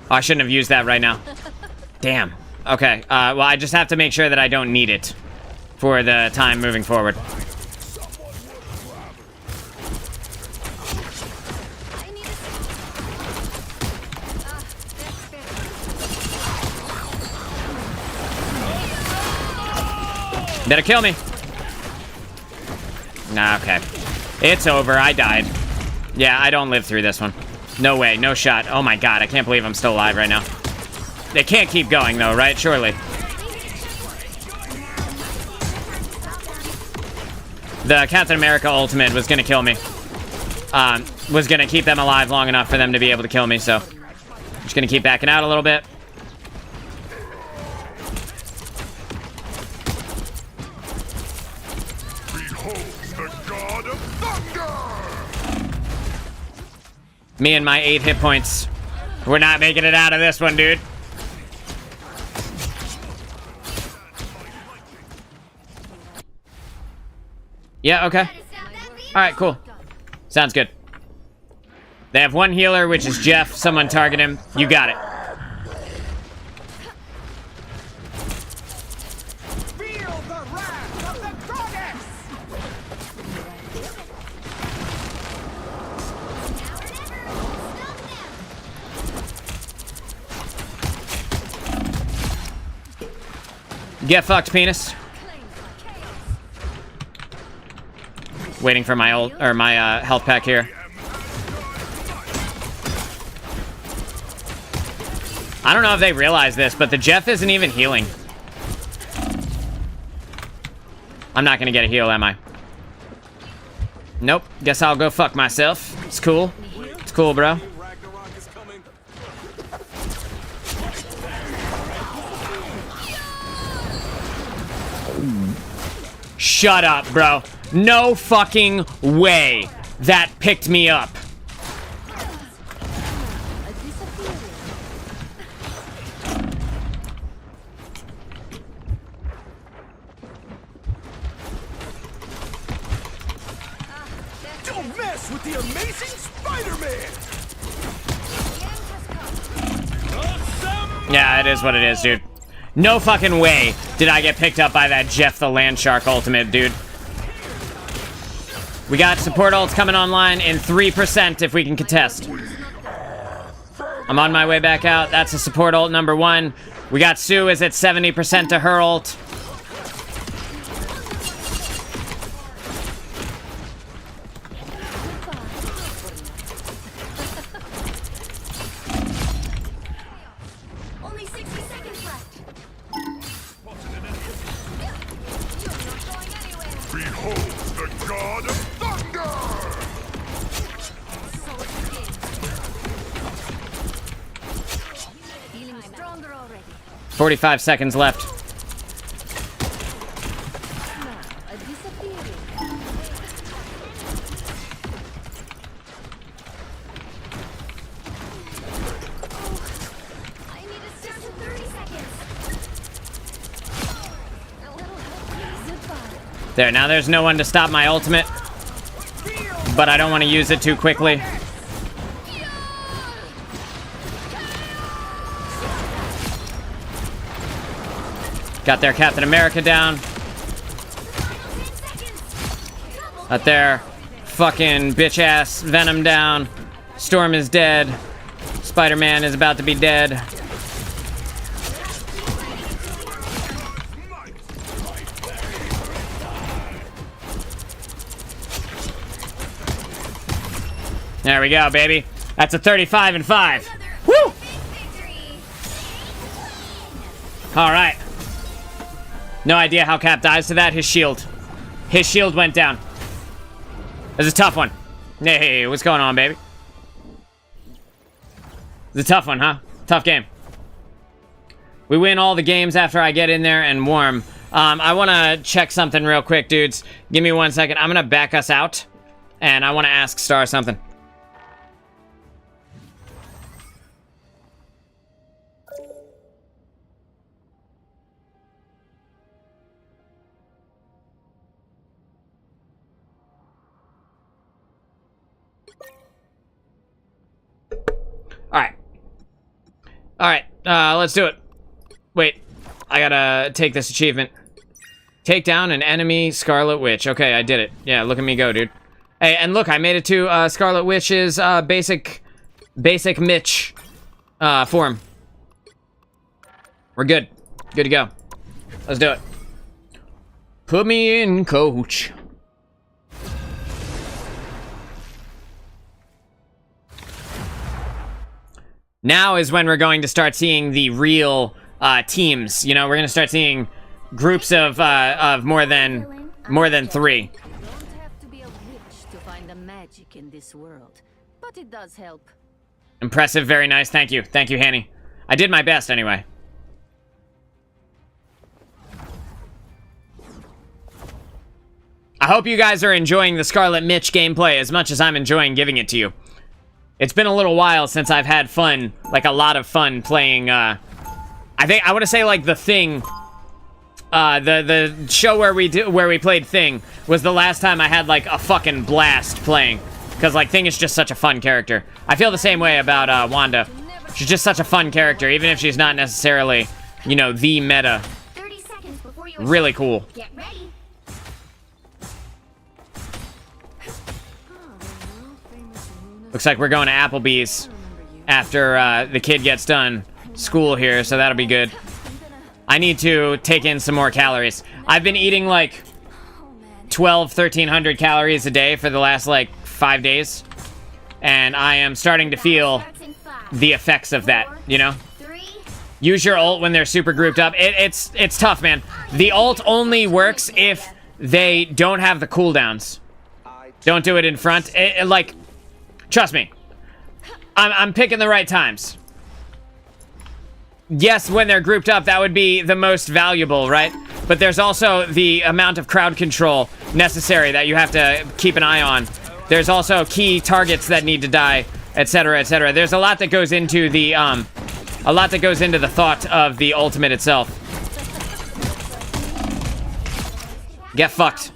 Oh, I shouldn't have used that right now. Damn. Okay. Well, I just have to make sure that I don't need it for the time moving forward. Better kill me. Nah, okay. It's over. I died. Yeah, I don't live through this one. No way. No shot. Oh my god. I can't believe I'm still alive right now. They can't keep going, though, right? Surely. The Captain America ultimate was gonna kill me. Was gonna keep them alive long enough for them to be able to kill me, so... I'm just gonna keep backing out a little bit. Me and my 8 hit points. We're not making it out of this one, dude. Yeah, okay. Alright, cool. Sounds good. They have one healer, which is Jeff. Someone target him. You got it. Feel the wrath of the goddess! Get fucked, penis. Waiting for my ult or my health pack here. I don't know if they realize this, but the Jeff isn't even healing. I'm not gonna get a heal, am I? Nope. Guess I'll go fuck myself. It's cool. It's cool, bro. Ragnarok is coming. Shut up, bro. No fucking way that picked me up. Don't mess with the amazing Spider-Man! Yeah, it is what it is, dude. No fucking way did I get picked up by that Jeff the Land Shark ultimate, dude. We got support ults coming online in 3% if we can contest. I'm on my way back out. That's a support ult number 1. We got Sue is at 70% to her ult. Only 60 seconds left. Behold the god of thunder! Feeling stronger already. 45 seconds left. A disappearing. I need a start in 30 seconds. A little help, please. Goodbye. There, now there's no one to stop my ultimate. But I don't want to use it too quickly. Got their Captain America down. Got their fucking bitch-ass Venom down. Storm is dead. Spider-Man is about to be dead. There we go, baby. That's a 35 and 5. Woo! All right. No idea how Cap dies to that. His shield went down. It was a tough one. Hey, what's going on, baby? It's a tough one, huh? Tough game. We win all the games after I get in there and warm. I want to check something real quick, dudes. Give me 1 second. I'm going to back us out, and I want to ask Star something. Alright, let's do it. Wait, I gotta take this achievement. Take down an enemy Scarlet Witch. Okay, I did it. Yeah, look at me go, dude. Hey, and look, I made it to Scarlet Witch's basic Mitch form. We're good. Good to go. Let's do it. Put me in, coach. Now is when we're going to start seeing the real teams. You know, we're going to start seeing groups of more than 3. You don't have to be a witch to find the magic in this world, but it does help. Impressive, very nice. Thank you, Hanny. I did my best anyway. I hope you guys are enjoying the Scarlet Mitch gameplay as much as I'm enjoying giving it to you. It's been a little while since I've had fun, like a lot of fun playing, I want to say like The Thing. The show where we played Thing was the last time I had like a fucking blast playing. Because like Thing is just such a fun character. I feel the same way about Wanda. She's just such a fun character, even if she's not necessarily, you know, the meta. 30 seconds before you Really cool. Get ready. Looks like we're going to Applebee's after the kid gets done school here, so that'll be good. I need to take in some more calories. I've been eating like 1,300 calories a day for the last like 5 days, and I am starting to feel the effects of that, you know? Use your ult when they're super grouped up. It's tough, man. The ult only works if they don't have the cooldowns. Don't do it in front. Like, trust me. I'm picking the right times. Yes, when they're grouped up, that would be the most valuable, right? But there's also the amount of crowd control necessary that you have to keep an eye on. There's also key targets that need to die, etc., etc. There's a lot that goes into the thought of the ultimate itself. Get fucked.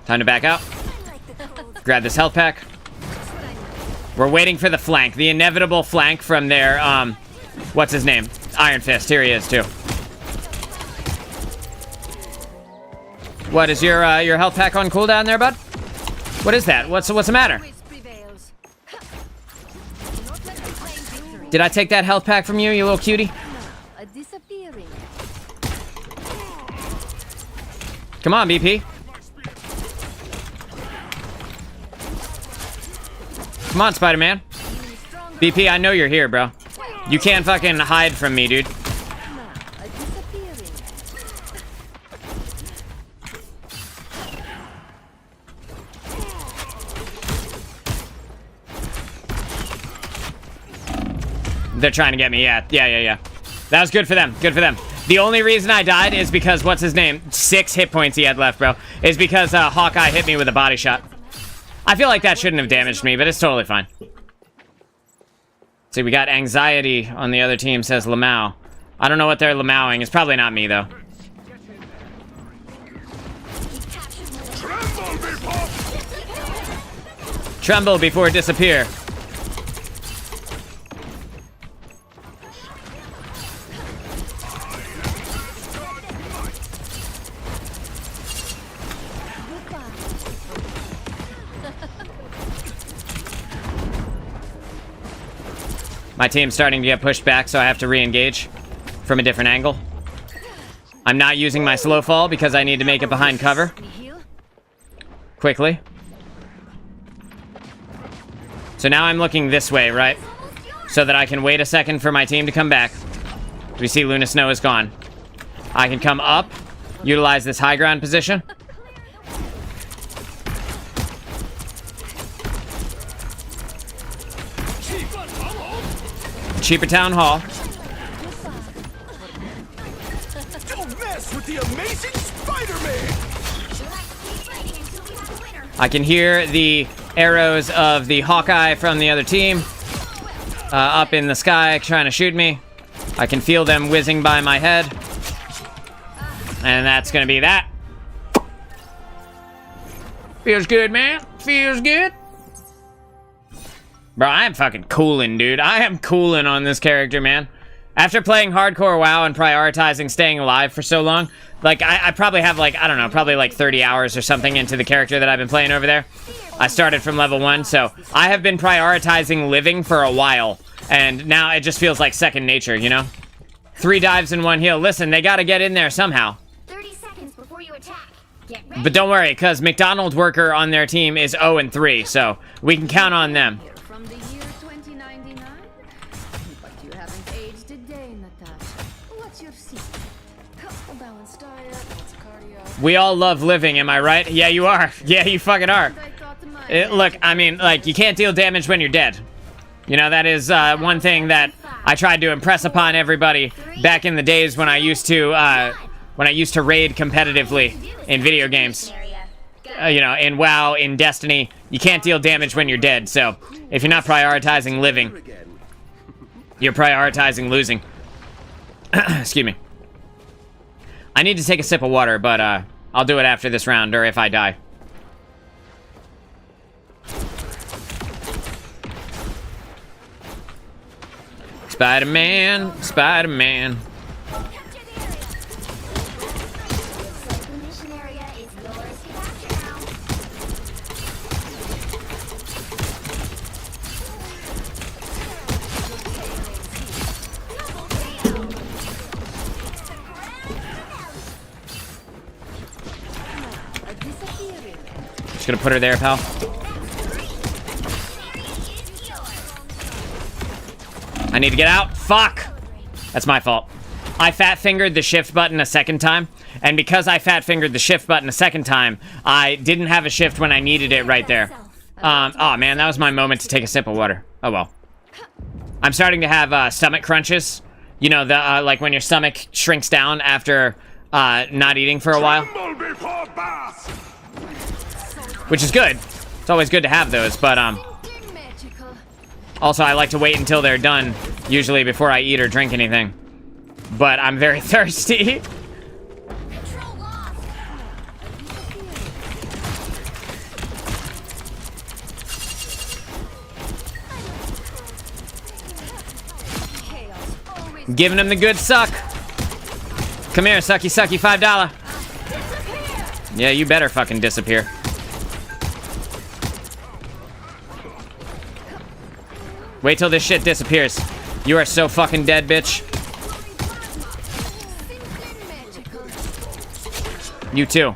Time to back out. Grab this health pack. We're waiting for the flank. The inevitable flank from their, what's his name? Iron Fist. Here he is, too. What, is your health pack on cooldown there, bud? What is that? What's the matter? Did I take that health pack from you, you little cutie? Come on, BP. Come on, Spider-Man. BP, I know you're here, bro. You can't fucking hide from me, dude. They're trying to get me, yeah. That was good for them, good for them. The only reason I died is because, what's his name? 6 hit points he had left, bro. Is because Hawkeye hit me with a body shot. I feel like that shouldn't have damaged me, but it's totally fine. See, we got anxiety on the other team, says Lamau. I don't know what they're Lamauing. It's probably not me, though. Tremble before disappear. My team's starting to get pushed back, so I have to re-engage from a different angle. I'm not using my slow fall because I need to make it behind cover. Quickly. So now I'm looking this way, right? So that I can wait a second for my team to come back. We see Luna Snow is gone. I can come up, utilize this high ground position. Cheaper Town Hall. Don't mess with the amazing Spider-Man! I can hear the arrows of the Hawkeye from the other team up in the sky trying to shoot me. I can feel them whizzing by my head. And that's gonna be that. Feels good, man. Feels good. Bro, I am fucking cooling, dude. I am cooling on this character, man. After playing hardcore WoW and prioritizing staying alive for so long, like, I probably have, like, I don't know, probably like 30 hours or something into the character that I've been playing over there. I started from level 1, so I have been prioritizing living for a while. And now it just feels like second nature, you know? 3 dives and 1 heal. Listen, they gotta get in there somehow. 30 seconds before you attack. Get ready. But don't worry, because McDonald's worker on their team is 0-3, so we can count on them. From the year 2099? But you haven't aged a day, Natasha. What's your secret? A balanced diet, lots of cardio. We all love living, am I right? Yeah, you are. Yeah, you fucking are. I thought to my Look, I mean, like, you can't deal damage when you're dead. You know, that is one thing that I tried to impress upon everybody back in the days when I used to raid competitively in video games. You know, in WoW, in Destiny, you can't deal damage when you're dead. So, if you're not prioritizing living, you're prioritizing losing. Excuse me. I need to take a sip of water, but I'll do it after this round, or if I die. Spider-Man, Spider-Man. The mission area is yours to capture now. Just gonna put her there, pal. I need to get out. Fuck! That's my fault. I fat-fingered the shift button a second time, and because I fat-fingered the shift button a second time, I didn't have a shift when I needed it right there. Oh man, that was my moment to take a sip of water. Oh well. I'm starting to have stomach crunches. You know, the like when your stomach shrinks down after not eating for a while. Tremble before Bath! Which is good. It's always good to have those, but also I like to wait until they're done, usually before I eat or drink anything. But I'm very thirsty. Control lost. Giving him the good suck. Come here, sucky sucky, $5. Yeah, you better fucking disappear. Wait till this shit disappears. You are so fucking dead, bitch. You too.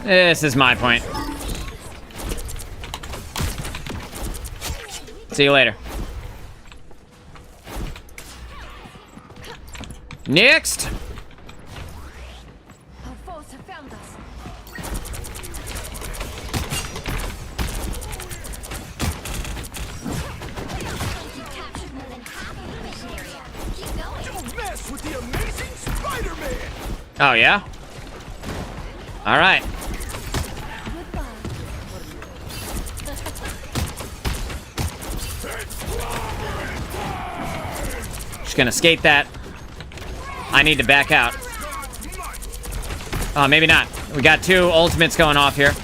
This is my point. See you later. Next! Our foes have found us. You captured more than half of the mission area. Keep going. Don't mess with the amazing Spider-Man! Oh, yeah? Alright. Just gonna skate that. I need to back out. Oh, maybe not. We got 2 ultimates going off here.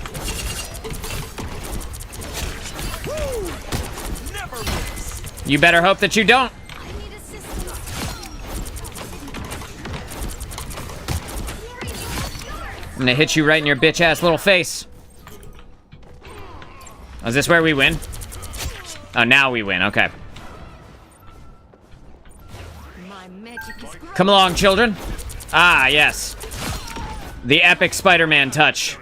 You better hope that you don't. I'm gonna hit you right in your bitch-ass little face. Oh, is this where we win? Oh, now we win. Okay. My magic is growing. Come along, children. Ah, yes. The epic Spider-Man touch.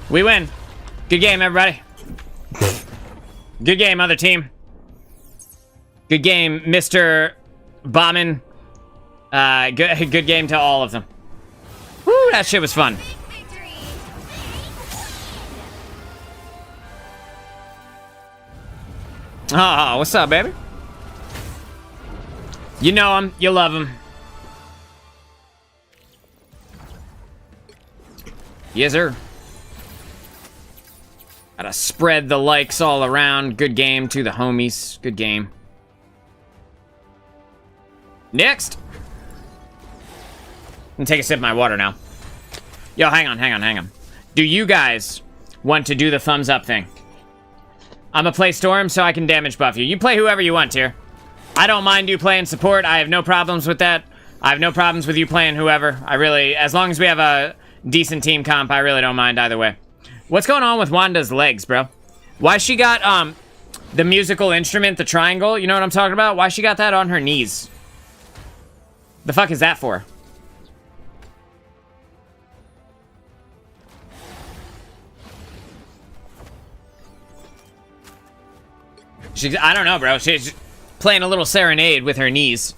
We win. Good game, everybody. Good game, other team. Good game, Mr. Bombin. Good game to all of them. Woo, that shit was fun. Victory! Oh, what's up, baby? You know him, you love him. Yes, sir. Gotta spread the likes all around. Good game to the homies. Good game. Next. I'm gonna take a sip of my water now. Yo, hang on. Do you guys want to do the thumbs up thing? I'm gonna play Storm so I can damage buff you. You play whoever you want here. I don't mind you playing support. I have no problems with that. I have no problems with you playing whoever. I really, as long as we have a decent team comp, I really don't mind either way. What's going on with Wanda's legs, bro? Why she got, the musical instrument, the triangle, you know what I'm talking about? Why she got that on her knees? The fuck is that for? I don't know, bro. She's playing a little serenade with her knees.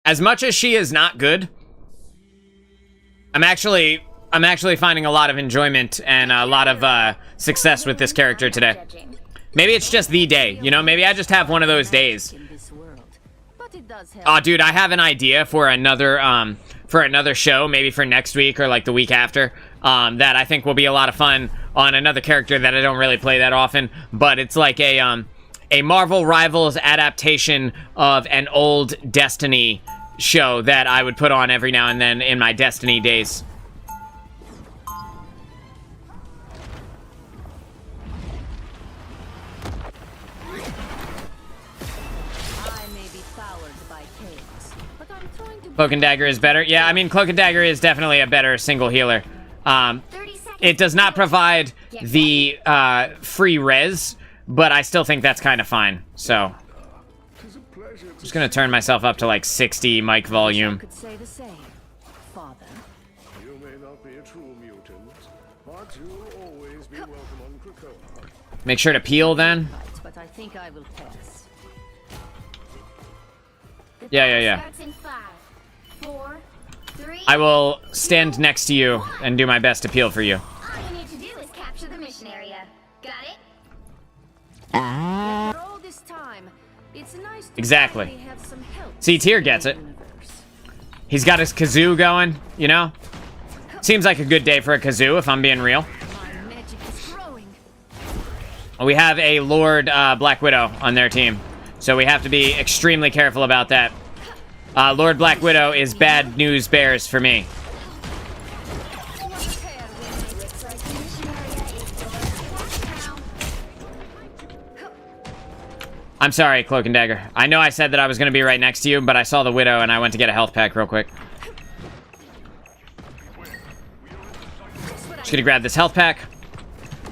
As much as she is not good, I'm actually finding a lot of enjoyment and a lot of success with this character today. Maybe it's just the day, you know? Maybe I just have one of those days. Oh, dude, I have an idea for another show, maybe for next week or like the week after, that I think will be a lot of fun on another character that I don't really play that often, but it's like a Marvel Rivals adaptation of an old Destiny show that I would put on every now and then in my Destiny days. Cloak and Dagger is better. Yeah, I mean, Cloak and Dagger is definitely a better single healer. It does not provide the free res, but I still think that's kind of fine. So, I'm just gonna turn myself up to like 60 mic volume. Could say the same, Father. You may not be a true mutant, but you'll always be welcome on Krakoa. Make sure to peel then. But I think I will pass. Yeah. Starts in 5, 4, 3. I will stand next to you and do my best to peel for you. All you need to do is capture the mission area. Got it? After all this time, it's nice to Exactly. finally have some help. See, Tyr gets it. He's got his kazoo going, you know? Seems like a good day for a kazoo, if I'm being real. My magic is growing. We have a Lord Black Widow on their team, so we have to be extremely careful about that. Lord Black Widow is bad news bears for me. Looks like the mission area is going now. I'm sorry, Cloak and Dagger. I know I said that I was going to be right next to you, but I saw the Widow and I went to get a health pack real quick. Just gonna grab this health pack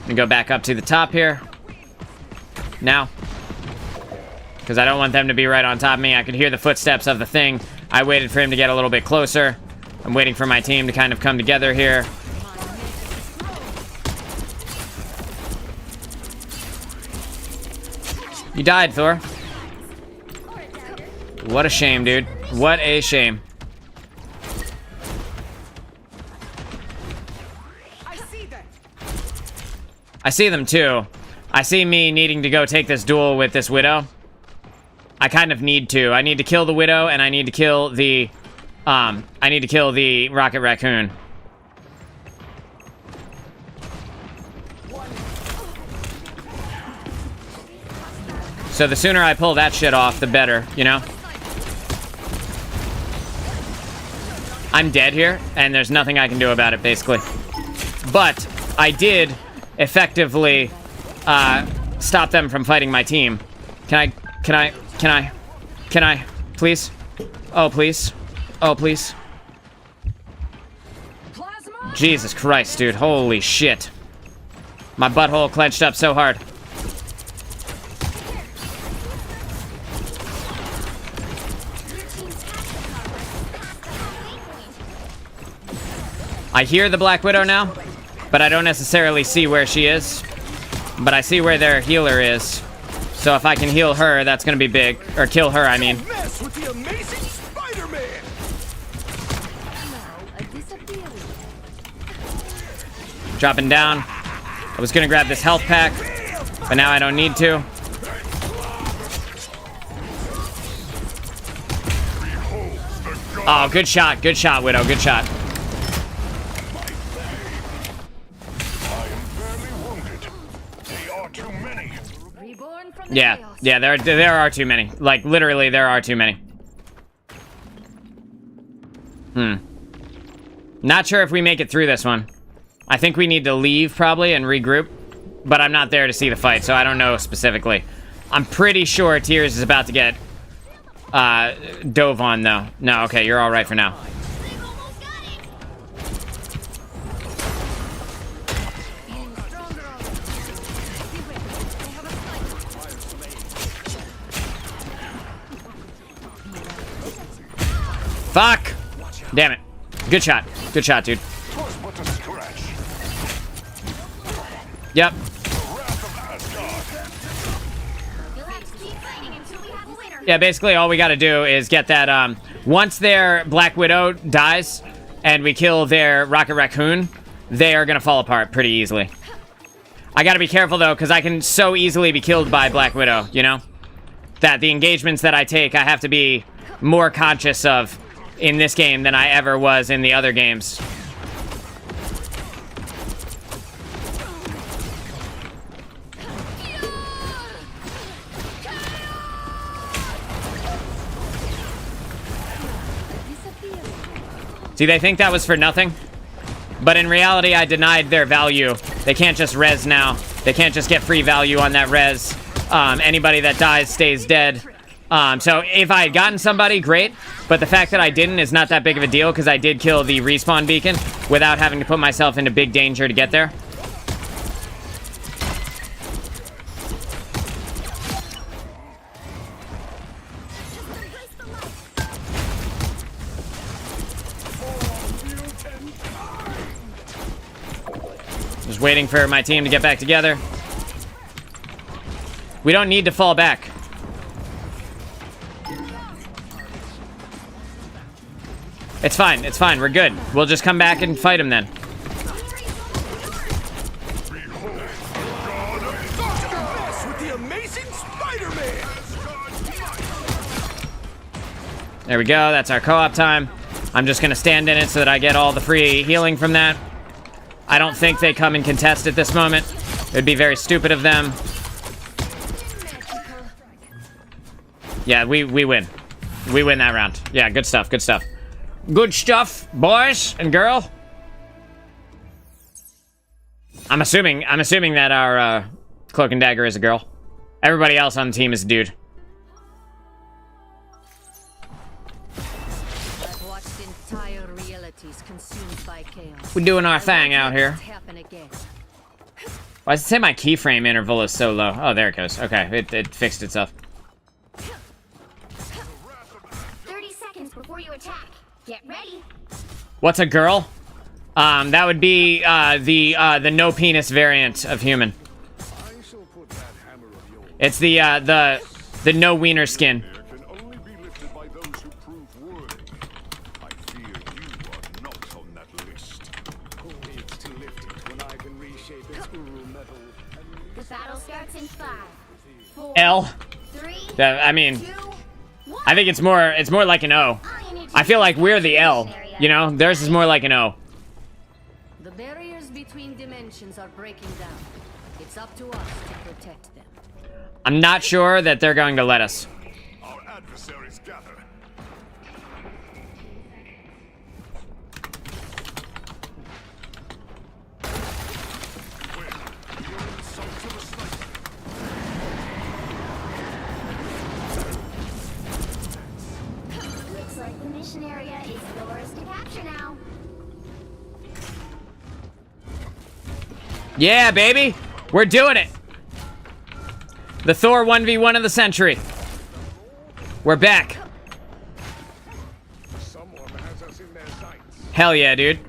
and go back up to the top here. Now. Because I don't want them to be right on top of me. I could hear the footsteps of the thing. I waited for him to get a little bit closer. I'm waiting for my team to kind of come together here. You died, Thor. What a shame, dude. What a shame. I see them too. I see me needing to go take this duel with this Widow. I kind of need to. I need to kill the Widow, and I need to kill the, Rocket Raccoon. So the sooner I pull that shit off, the better, you know? I'm dead here, and there's nothing I can do about it, basically. But I did effectively stop them from fighting my team. Can I, please? Oh, please. Oh, please. Jesus Christ, dude. Holy shit. My butthole clenched up so hard. I hear the Black Widow now, but I don't necessarily see where she is. But I see where their healer is. So if I can heal her, that's gonna be big. Or kill her, I mean. Mess with the amazing Spider-Man! A disappearing. Dropping down. I was gonna grab this health pack, but now I don't need to. Oh, good shot, Widow, good shot. I am barely wounded. They are too many. Reborn from the Yeah, chaos. yeah, there are too many. Like, literally, there are too many. Not sure if we make it through this one. I think we need to leave, probably, and regroup. But I'm not there to see the fight, so I don't know specifically. I'm pretty sure Tears is about to get dove on, though. No, okay, you're all right for now. They've almost got it. Feeling stronger already. Give it. They have a fight. Fuck! Damn it. Good shot. Good shot, dude. Twas but a scratch. Yep. The wrath of Asgard. You'll have to keep fighting until we have a winner. Yeah, basically all we gotta do is get that, once their Black Widow dies, and we kill their Rocket Raccoon, they are gonna fall apart pretty easily. I gotta be careful, though, because I can so easily be killed by Black Widow, you know? That the engagements that I take, I have to be more conscious of in this game than I ever was in the other games. See, they think that was for nothing, but in reality, I denied their value. They can't just res now. They can't just get free value on that res. Anybody that dies stays dead. So if I had gotten somebody, great. But the fact that I didn't is not that big of a deal because I did kill the respawn beacon without having to put myself into big danger to get there. Just waiting for my team to get back together. We don't need to fall back. It's fine, it's fine, we're good. We'll just come back and fight him then. Mess with the amazing Spider-Man! There we go, that's our co-op time. I'm just gonna stand in it so that I get all the free healing from that. I don't think they come and contest at this moment. It would be very stupid of them. Yeah, we win. We win that round. Yeah, good stuff, good stuff. Good stuff, boys and girl. I'm assuming that our Cloak and Dagger is a girl. Everybody else on the team is a dude. I've watched entire realities consumed by chaos. We're doing our thing out here. Happen again. Why does it say my keyframe interval is so low? Oh, there it goes. Okay, it fixed itself. 30 seconds before you attack. Get ready. What's a girl? That would be the no penis variant of human. I shall put that hammer of yours. It's the no wiener skin. Can only be lifted by those who prove worthy. I fear you are not on that list. Who needs to lift it when I can reshape its uru metal? The battle starts in 5, 4, L. 3, I mean, 2, 1. I think it's more like an O. All you need to I feel do like is we're the mission L. area. You know, theirs is more like an O. The barriers between dimensions are breaking down. It's up to us to protect them. I'm not sure that they're going to let us. Our adversaries gather. Looks like the mission area is yours to capture now. Yeah, baby, we're doing it. The Thor 1v1 of the century. We're back. Someone has us in their sights. Hell yeah, dude.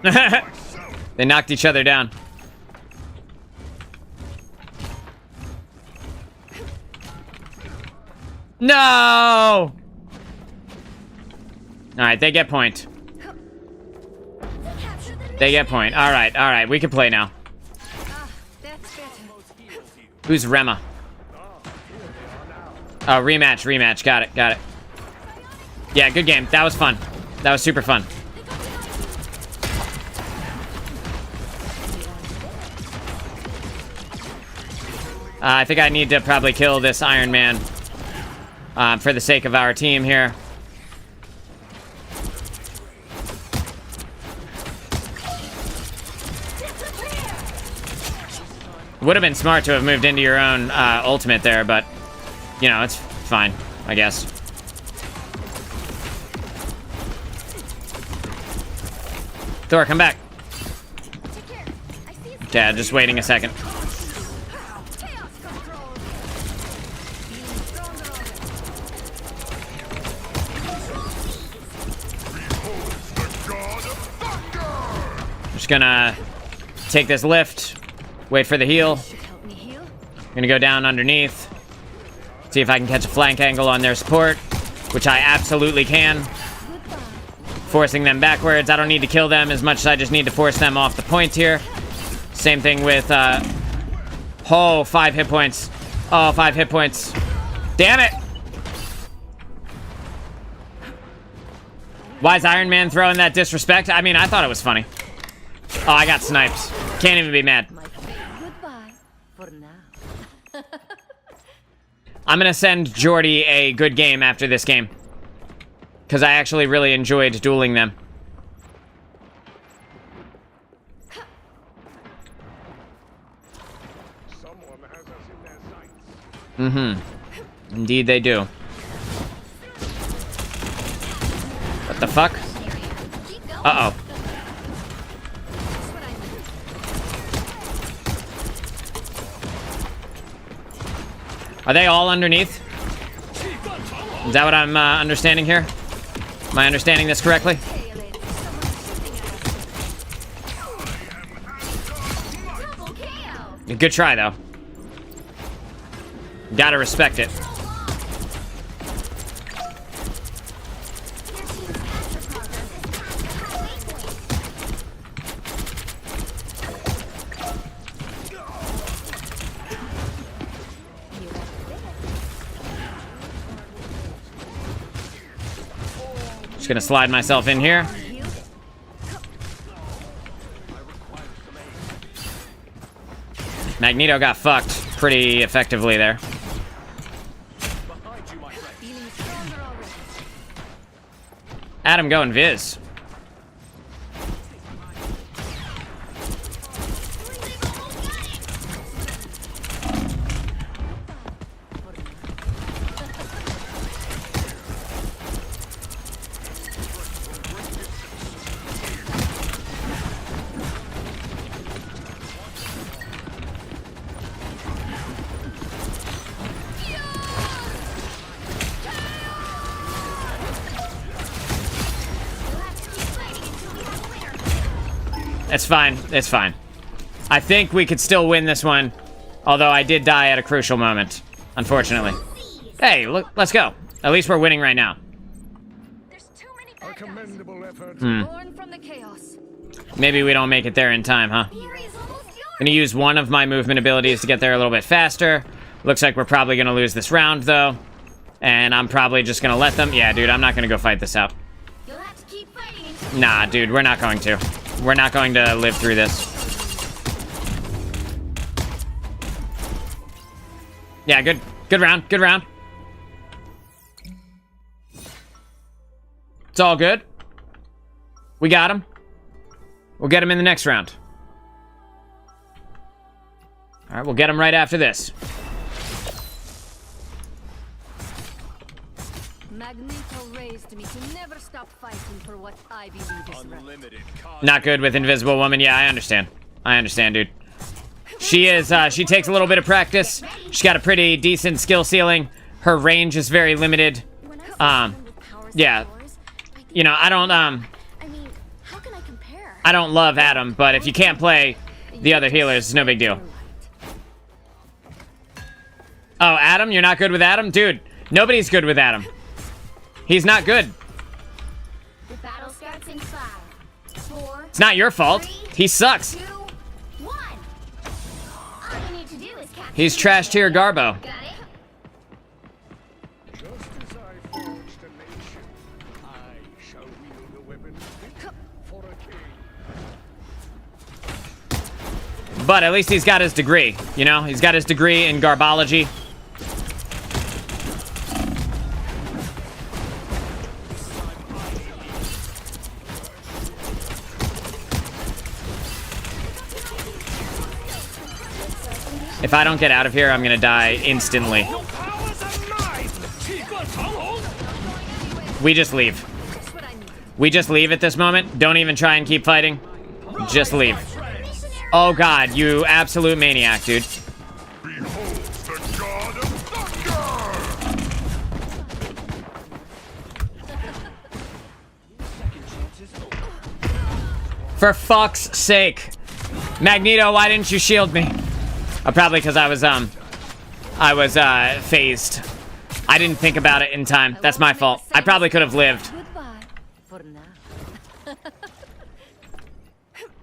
They knocked each other down. No! Alright, they get point. They get point. Alright, we can play now. Who's Rema? Oh, rematch. Got it. Yeah, good game. That was fun. That was super fun. I think I need to probably kill this Iron Man for the sake of our team here. Would have been smart to have moved into your own ultimate there, but, you know, it's fine, I guess. Thor, come back. Yeah, just waiting a second. Just gonna take this lift, wait for the heal. Gonna go down underneath, see if I can catch a flank angle on their support, which I absolutely can. Forcing them backwards. I don't need to kill them as much as I just need to force them off the point here. Same thing with, oh, 5 hit points. Oh, 5 hit points. Damn it! Why is Iron Man throwing that disrespect? I mean, I thought it was funny. Oh, I got sniped. Can't even be mad. Goodbye for now. I'm gonna send Jordy a good game after this game. Because I actually really enjoyed dueling them. Mm-hmm. Indeed they do. What the fuck? Uh-oh. Are they all underneath? Is that what I'm understanding here? Am I understanding this correctly? Good try, though. Gotta respect it. Just gonna slide myself in here. Magneto got fucked pretty effectively there. Adam going Viz. It's fine. It's fine. I think we could still win this one, although I did die at a crucial moment, unfortunately. Hey, look, let's go. At least we're winning right now. There's too many A commendable effort. born from the chaos. Maybe we don't make it there in time, huh? Gonna use one of my movement abilities to get there a little bit faster. Looks like we're probably gonna lose this round, though. And I'm probably just gonna let them... Yeah, dude, I'm not gonna go fight this out. You'll have to keep fighting until Nah, dude, we're not going to. We're not going to live through this. Yeah, good round, good round. It's all good. We got him. We'll get him in the next round. All right, we'll get him right after this. Magneto raised me to never stop fighting for what I believe is right. Not good with Invisible Woman. Yeah, I understand. I understand, dude. She is, she takes a little bit of practice. She's got a pretty decent skill ceiling. Her range is very limited. Yeah. You know, I don't, I mean, how can I compare compare. I don't love Adam, but if you can't play the other healers, it's no big deal. Oh, Adam? You're not good with Adam? Dude, nobody's good with Adam. He's not good. The battle starts in 5, 4, It's not your fault. He sucks. 2, 1. All you need to do is capture He's trash tier Garbo. Got it? Just as I forged a nation, I shall wield a weapon fit for a king. But at least he's got his degree, you know? He's got his degree in garbology. If I don't get out of here, I'm gonna die instantly. We just leave. We just leave at this moment. Don't even try and keep fighting. Just leave. Oh god, you absolute maniac, dude. Behold the god of thunder! For fuck's sake. Magneto, why didn't you shield me? Probably because I was phased. I didn't think about it in time. That's my fault. I probably could have lived. Goodbye for now.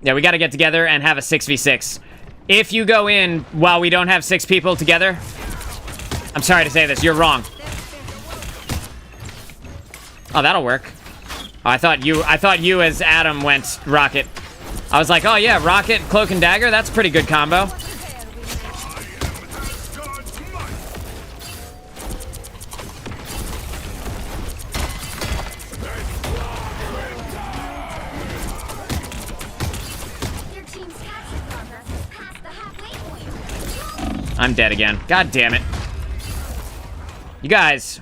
Yeah, we gotta get together and have a 6v6. If you go in while we don't have 6 people together, I'm sorry to say this, you're wrong. Oh, that'll work. Oh, I thought you as Adam went Rocket. I was like, oh yeah, Rocket, Cloak and Dagger, that's a pretty good combo. Your team's capture progress has passed the halfway point. I'm dead again. God damn it. You guys.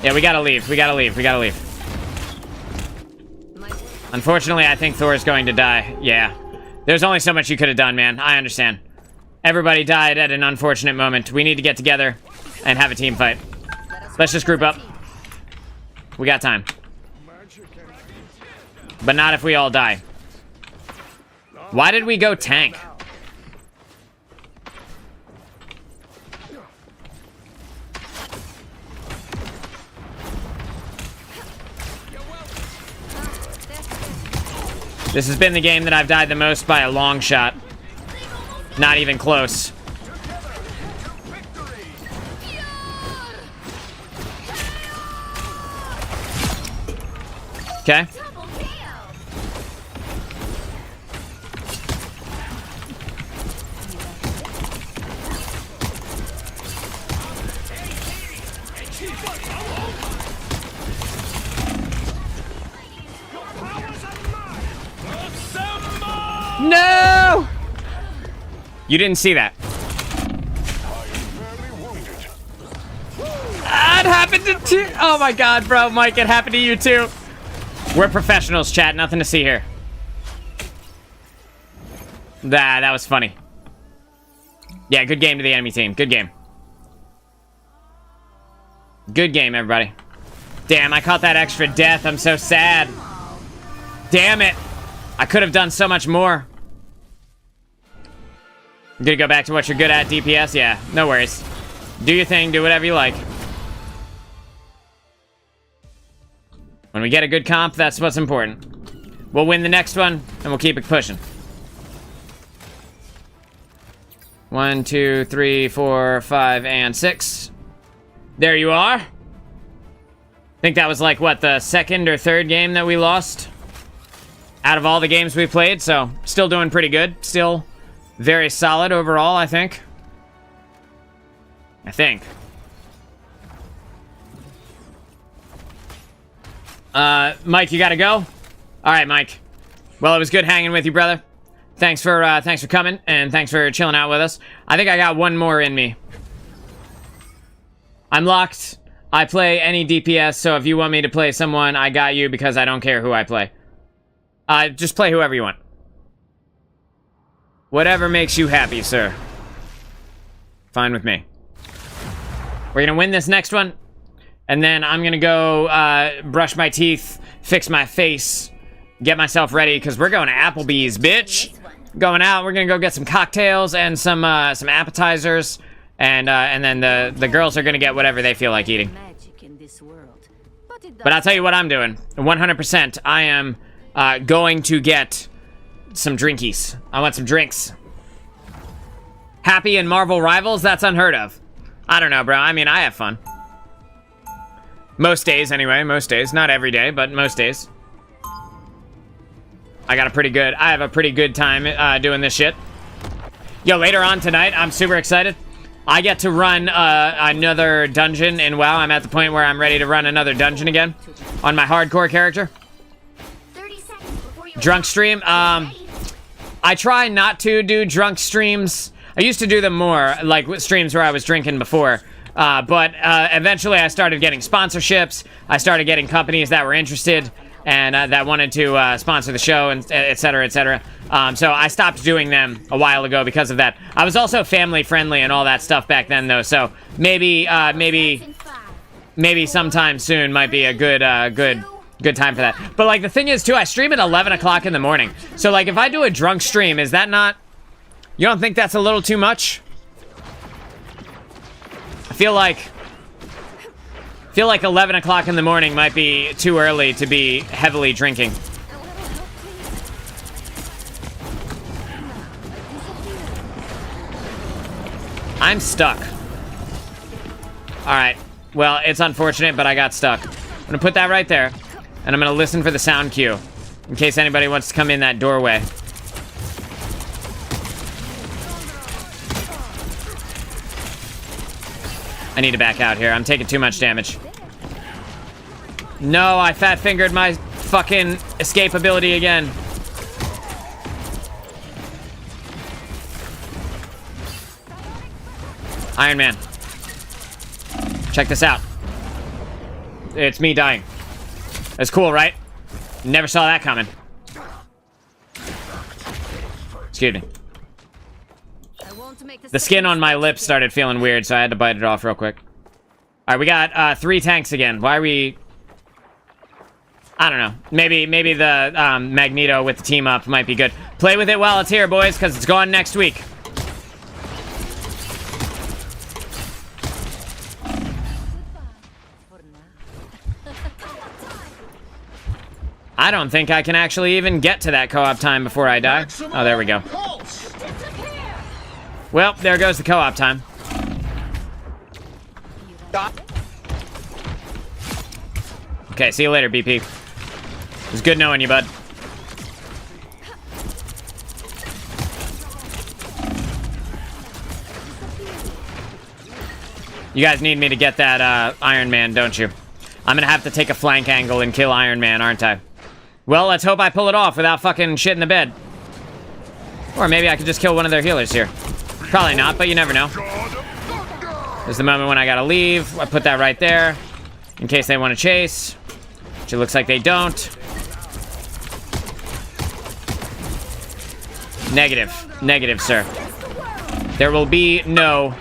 Yeah, we gotta leave. We gotta leave. We gotta leave. Unfortunately, I think Thor's going to die. Yeah. There's only so much you could have done, man. I understand. Everybody died at an unfortunate moment. We need to get together and have a team fight. Let's just group up. We got time. But not if we all die. Why did we go tank? This has been the game that I've died the most by a long shot. Not even close. Okay. Double KO. No! You didn't see that. Ah, it happened to two. Oh my god, bro. Mike, it happened to you too. We're professionals, chat. Nothing to see here. That was funny. Yeah, good game to the enemy team. Good game. Good game, everybody. Damn, I caught that extra death. I'm so sad. Damn it. I could have done so much more. I'm gonna go back to what you're good at, DPS? Yeah, no worries. Do your thing, do whatever you like. When we get a good comp, that's what's important. We'll win the next one, and we'll keep it pushing. 1, 2, 3, 4, 5, and 6. There you are. I think that was like, what, the second or third game that we lost? Out of all the games we played, so still doing pretty good. Still very solid overall, I think. Mike, you gotta go? All right, Mike. Well, it was good hanging with you, brother. Thanks for coming, and thanks for chilling out with us. I think I got one more in me. I'm locked. I play any DPS, so if you want me to play someone, I got you because I don't care who I play. Just play whoever you want. Whatever makes you happy, sir. Fine with me. We're gonna win this next one, And then I'm gonna go brush my teeth, fix my face, get myself ready, because we're going to Applebee's, bitch. Going out, we're gonna go get some cocktails and some appetizers, and then the girls are gonna get whatever they feel like eating. Magic in this world. But I'll tell you what I'm doing. 100%. I am going to get some drinkies. I want some drinks. Happy in Marvel Rivals? That's unheard of. I don't know, bro. I mean, I have fun. Most days, anyway. Most days. Not every day, but most days. I have a pretty good time doing this shit. Yo, later on tonight, I'm super excited. I get to run another dungeon in WoW. I'm at the point where I'm ready to run another dungeon again on my hardcore character. 30 seconds before you Drunk stream. I try not to do drunk streams. I used to do them more, like streams where I was drinking before. But eventually I started getting sponsorships. I started getting companies that were interested and that wanted to sponsor the show, and et cetera, et cetera. So I stopped doing them a while ago because of that. I was also family friendly and all that stuff back then, though. So maybe sometime soon might be a good time for that. But like the thing is too, I stream at 11 o'clock in the morning. So like if I do a drunk stream, is that not? You don't think that's a little too much? I feel like 11 o'clock in the morning might be too early to be heavily drinking. I'm stuck. Alright. Well, it's unfortunate, but I got stuck. I'm gonna put that right there, and I'm gonna listen for the sound cue, in case anybody wants to come in that doorway. I need to back out here. I'm taking too much damage. No, I fat-fingered my fucking escape ability again. Iron Man. Check this out. It's me dying. That's cool, right? Never saw that coming. Excuse me. The skin on my lips started feeling weird, so I had to bite it off real quick. Alright, we got 3 tanks again. Why are we... I don't know. Maybe the Magneto with the team up might be good. Play with it while it's here, boys, because it's gone next week. I don't think I can actually even get to that co-op time before I die. Oh, there we go. Well, there goes the co-op time. Okay, see you later, BP. It was good knowing you, bud. You guys need me to get that Iron Man, don't you? I'm gonna have to take a flank angle and kill Iron Man, aren't I? Well, let's hope I pull it off without fucking shit in the bed. Or maybe I could just kill one of their healers here. Probably not, but you never know. There's the moment when I gotta leave. I put that right there, in case they want to chase. Which it looks like they don't. Negative. Negative, sir. There will be no...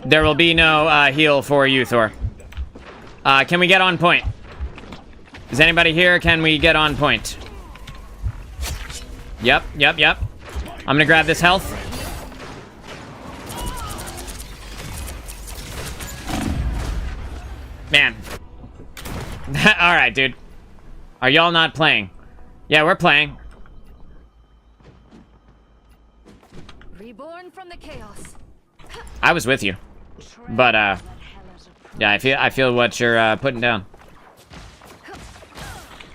There will be no heal for you, Thor. Can we get on point? Is anybody here? Can we get on point? Yep. I'm gonna grab this health. Man. Alright, dude. Are y'all not playing? Yeah, we're playing. Reborn from the chaos. I was with you. But, yeah, I feel what you're, putting down.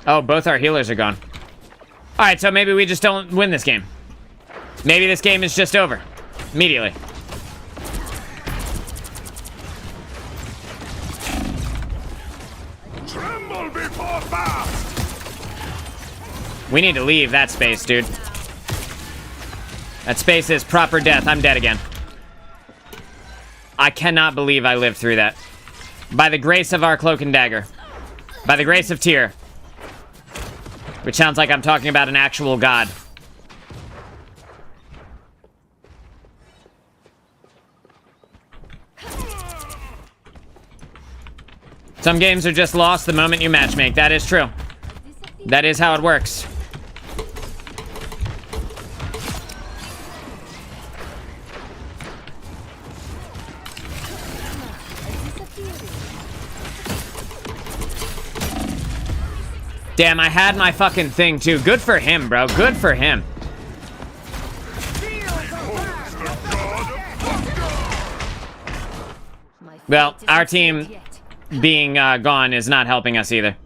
Oh, both our healers are gone. Alright, so maybe we just don't win this game. Maybe this game is just over. Immediately. Tremble before fast! We need to leave that space, dude. That space is proper death. I'm dead again. I cannot believe I lived through that. By the grace of our cloak and dagger. By the grace of Tyr. Which sounds like I'm talking about an actual god. Some games are just lost the moment you matchmake. That is true. That is how it works. Damn, I had my fucking thing too. Good for him, bro. Good for him. Well, our team being gone is not helping us either.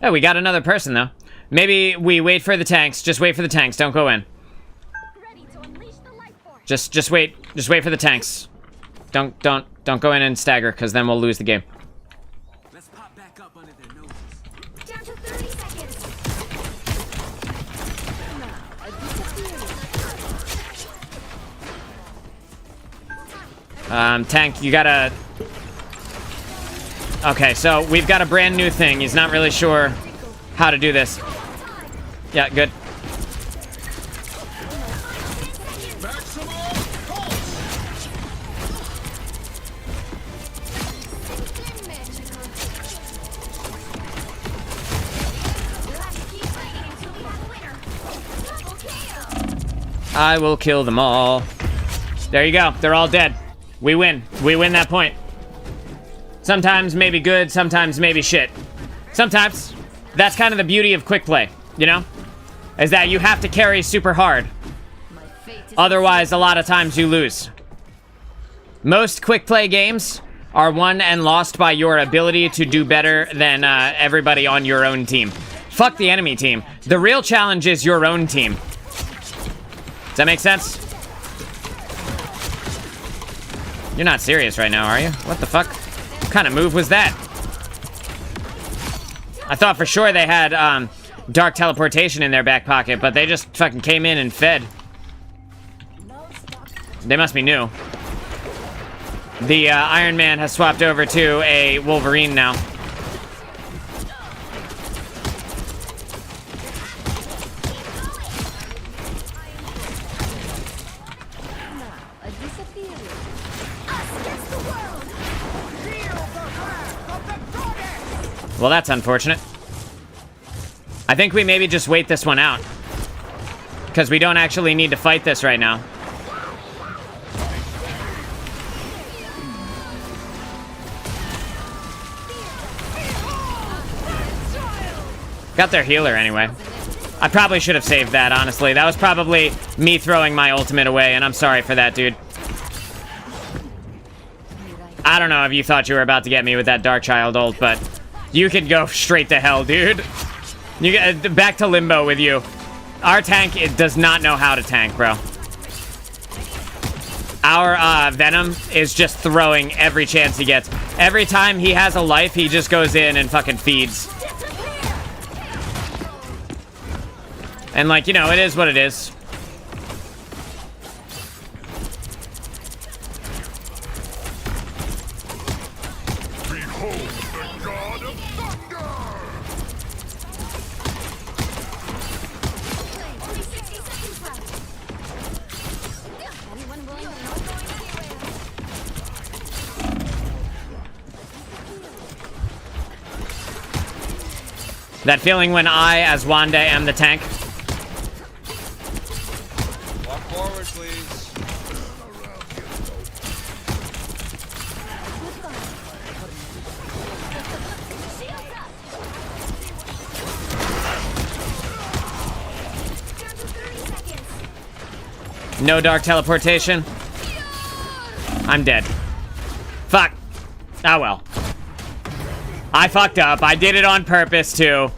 Oh, we got another person though. Maybe we wait for the tanks. Just wait for the tanks. Don't go in. Just wait. Just wait for the tanks. Don't go in and stagger, because then we'll lose the game. Let's pop back up under their noses. Down to 30 seconds. Tank, you gotta... Okay, so we've got a brand new thing. He's not really sure how to do this. Yeah, good. I will kill them all. There you go. They're all dead. We win. We win that point. Sometimes maybe good, sometimes maybe shit. Sometimes that's kind of the beauty of quick play, you know? Is that you have to carry super hard. Otherwise, a lot of times you lose. Most quick play games are won and lost by your ability to do better than everybody on your own team. Fuck the enemy team. The real challenge is your own team. Does that make sense? You're not serious right now, are you? What the fuck? What kind of move was that? I thought for sure they had dark teleportation in their back pocket, but they just fucking came in and fed. They must be new. The Iron Man has swapped over to a Wolverine now. Well, that's unfortunate. I think we maybe just wait this one out, because we don't actually need to fight this right now. Got their healer anyway. I probably should have saved that, honestly. That was probably me throwing my ultimate away, and I'm sorry for that, dude. I don't know if you thought you were about to get me with that Dark Child ult, but you could go straight to hell, dude. You get back to limbo with you. Our tank, it does not know how to tank, bro. Our Venom is just throwing every chance he gets. Every time he has a life, he just goes in and fucking feeds. And, like, you know, it is what it is. Behold the god of thunder! Only 60 seconds left. Anyone willing to help? That feeling when I, as Wanda, am the tank. Walk forward, please. No dark teleportation. I'm dead. Fuck. Oh well. I fucked up. I did it on purpose, too.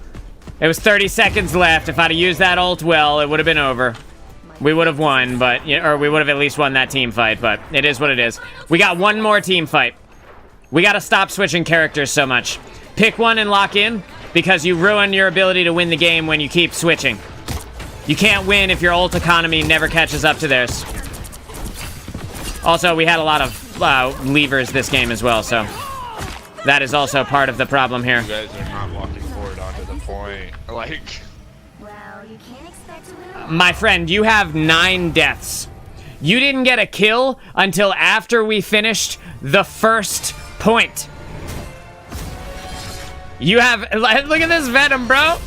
It was 30 seconds left. If I'd have used that ult well, it would have been over. We would have won, but... Or we would have at least won that team fight, but it is what it is. We got one more team fight. We gotta stop switching characters so much. Pick one and lock in, because you ruin your ability to win the game when you keep switching. You can't win if your ult economy never catches up to theirs. Also, we had a lot of levers this game as well, so... That is also part of the problem here. You guys are not walking forward onto the point. Like... Well, you can't expect to win. My friend, you have 9 deaths. You didn't get a kill until after we finished the first point. You have, look at this Venom, bro.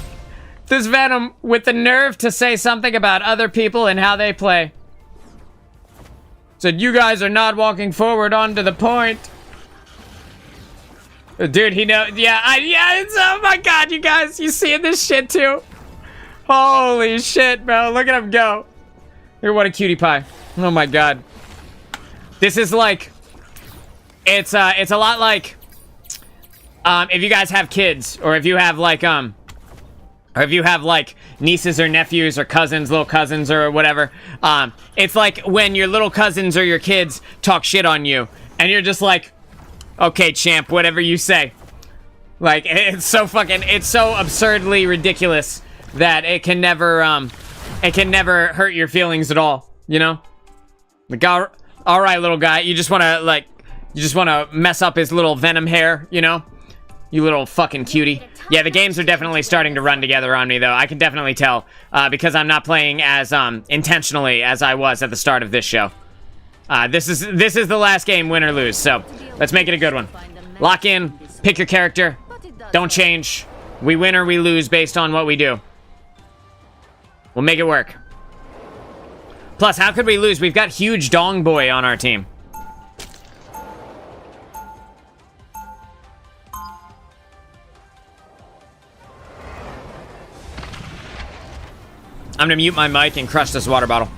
This Venom with the nerve to say something about other people and how they play. Said, you guys are not walking forward onto the point. Dude, he knows, yeah, it's, oh my God, you guys, you seeing this shit too? Holy shit, bro, look at him go. Here, what a cutie pie. Oh my God. This is like, it's a lot like, if you guys have kids, or if you have like, nieces or nephews or cousins, little cousins or whatever, it's like when your little cousins or your kids talk shit on you, and you're just like, okay, champ, whatever you say. Like, it's so fucking, it's so absurdly ridiculous that it can never hurt your feelings at all, you know? Like, all right, little guy, you just want to mess up his little Venom hair, you know? You little fucking cutie. Yeah, the games are definitely starting to run together on me, though. I can definitely tell, because I'm not playing as intentionally as I was at the start of this show. This is the last game, win or lose, so let's make it a good one. Lock in, pick your character, don't change. We win or we lose based on what we do. We'll make it work. Plus, how could we lose? We've got huge Dong Boy on our team. I'm gonna mute my mic and crush this water bottle.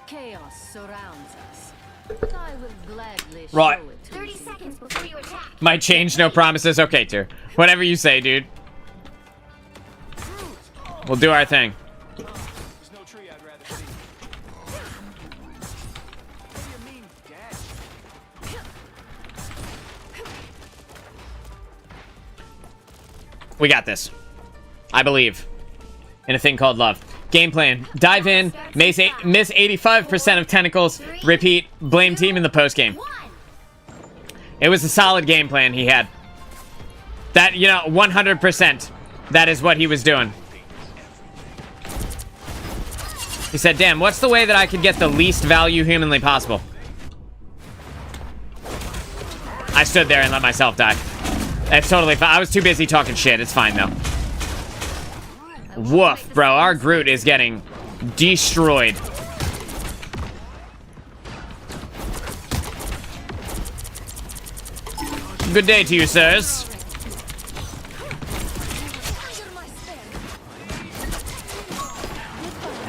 Chaos surrounds us. I will gladly Right. show it to 30 you. seconds before you attack. Might change, no promises. Okay, Tyr. Whatever you say, dude. We'll do our thing. There's no tree I'd rather see. What do you mean, dash? We got this. I believe in a thing called love. Game plan. Dive in, miss 85% of tentacles, repeat, blame team in the post game. It was a solid game plan he had. That, you know, 100%. That is what he was doing. He said, damn, what's the way that I could get the least value humanly possible? I stood there and let myself die. It's totally fine. I was too busy talking shit. It's fine, though. Woof, bro. Our Groot is getting destroyed. Good day to you, sirs.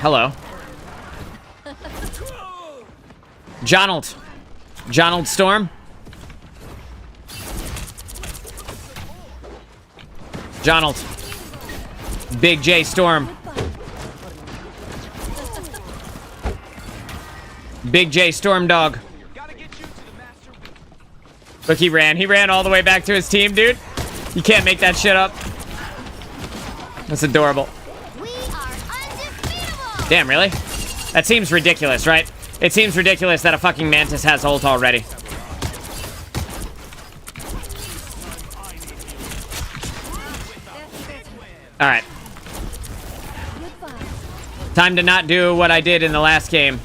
Hello. Jonald. Jonald Storm. Jonald. Big J Storm. Big J Storm Dog. Look, he ran. He ran all the way back to his team, dude. You can't make that shit up. That's adorable. We are undefeatable. Damn, really? That seems ridiculous, right? It seems ridiculous that a fucking Mantis has ult already. Alright. Time to not do what I did in the last game.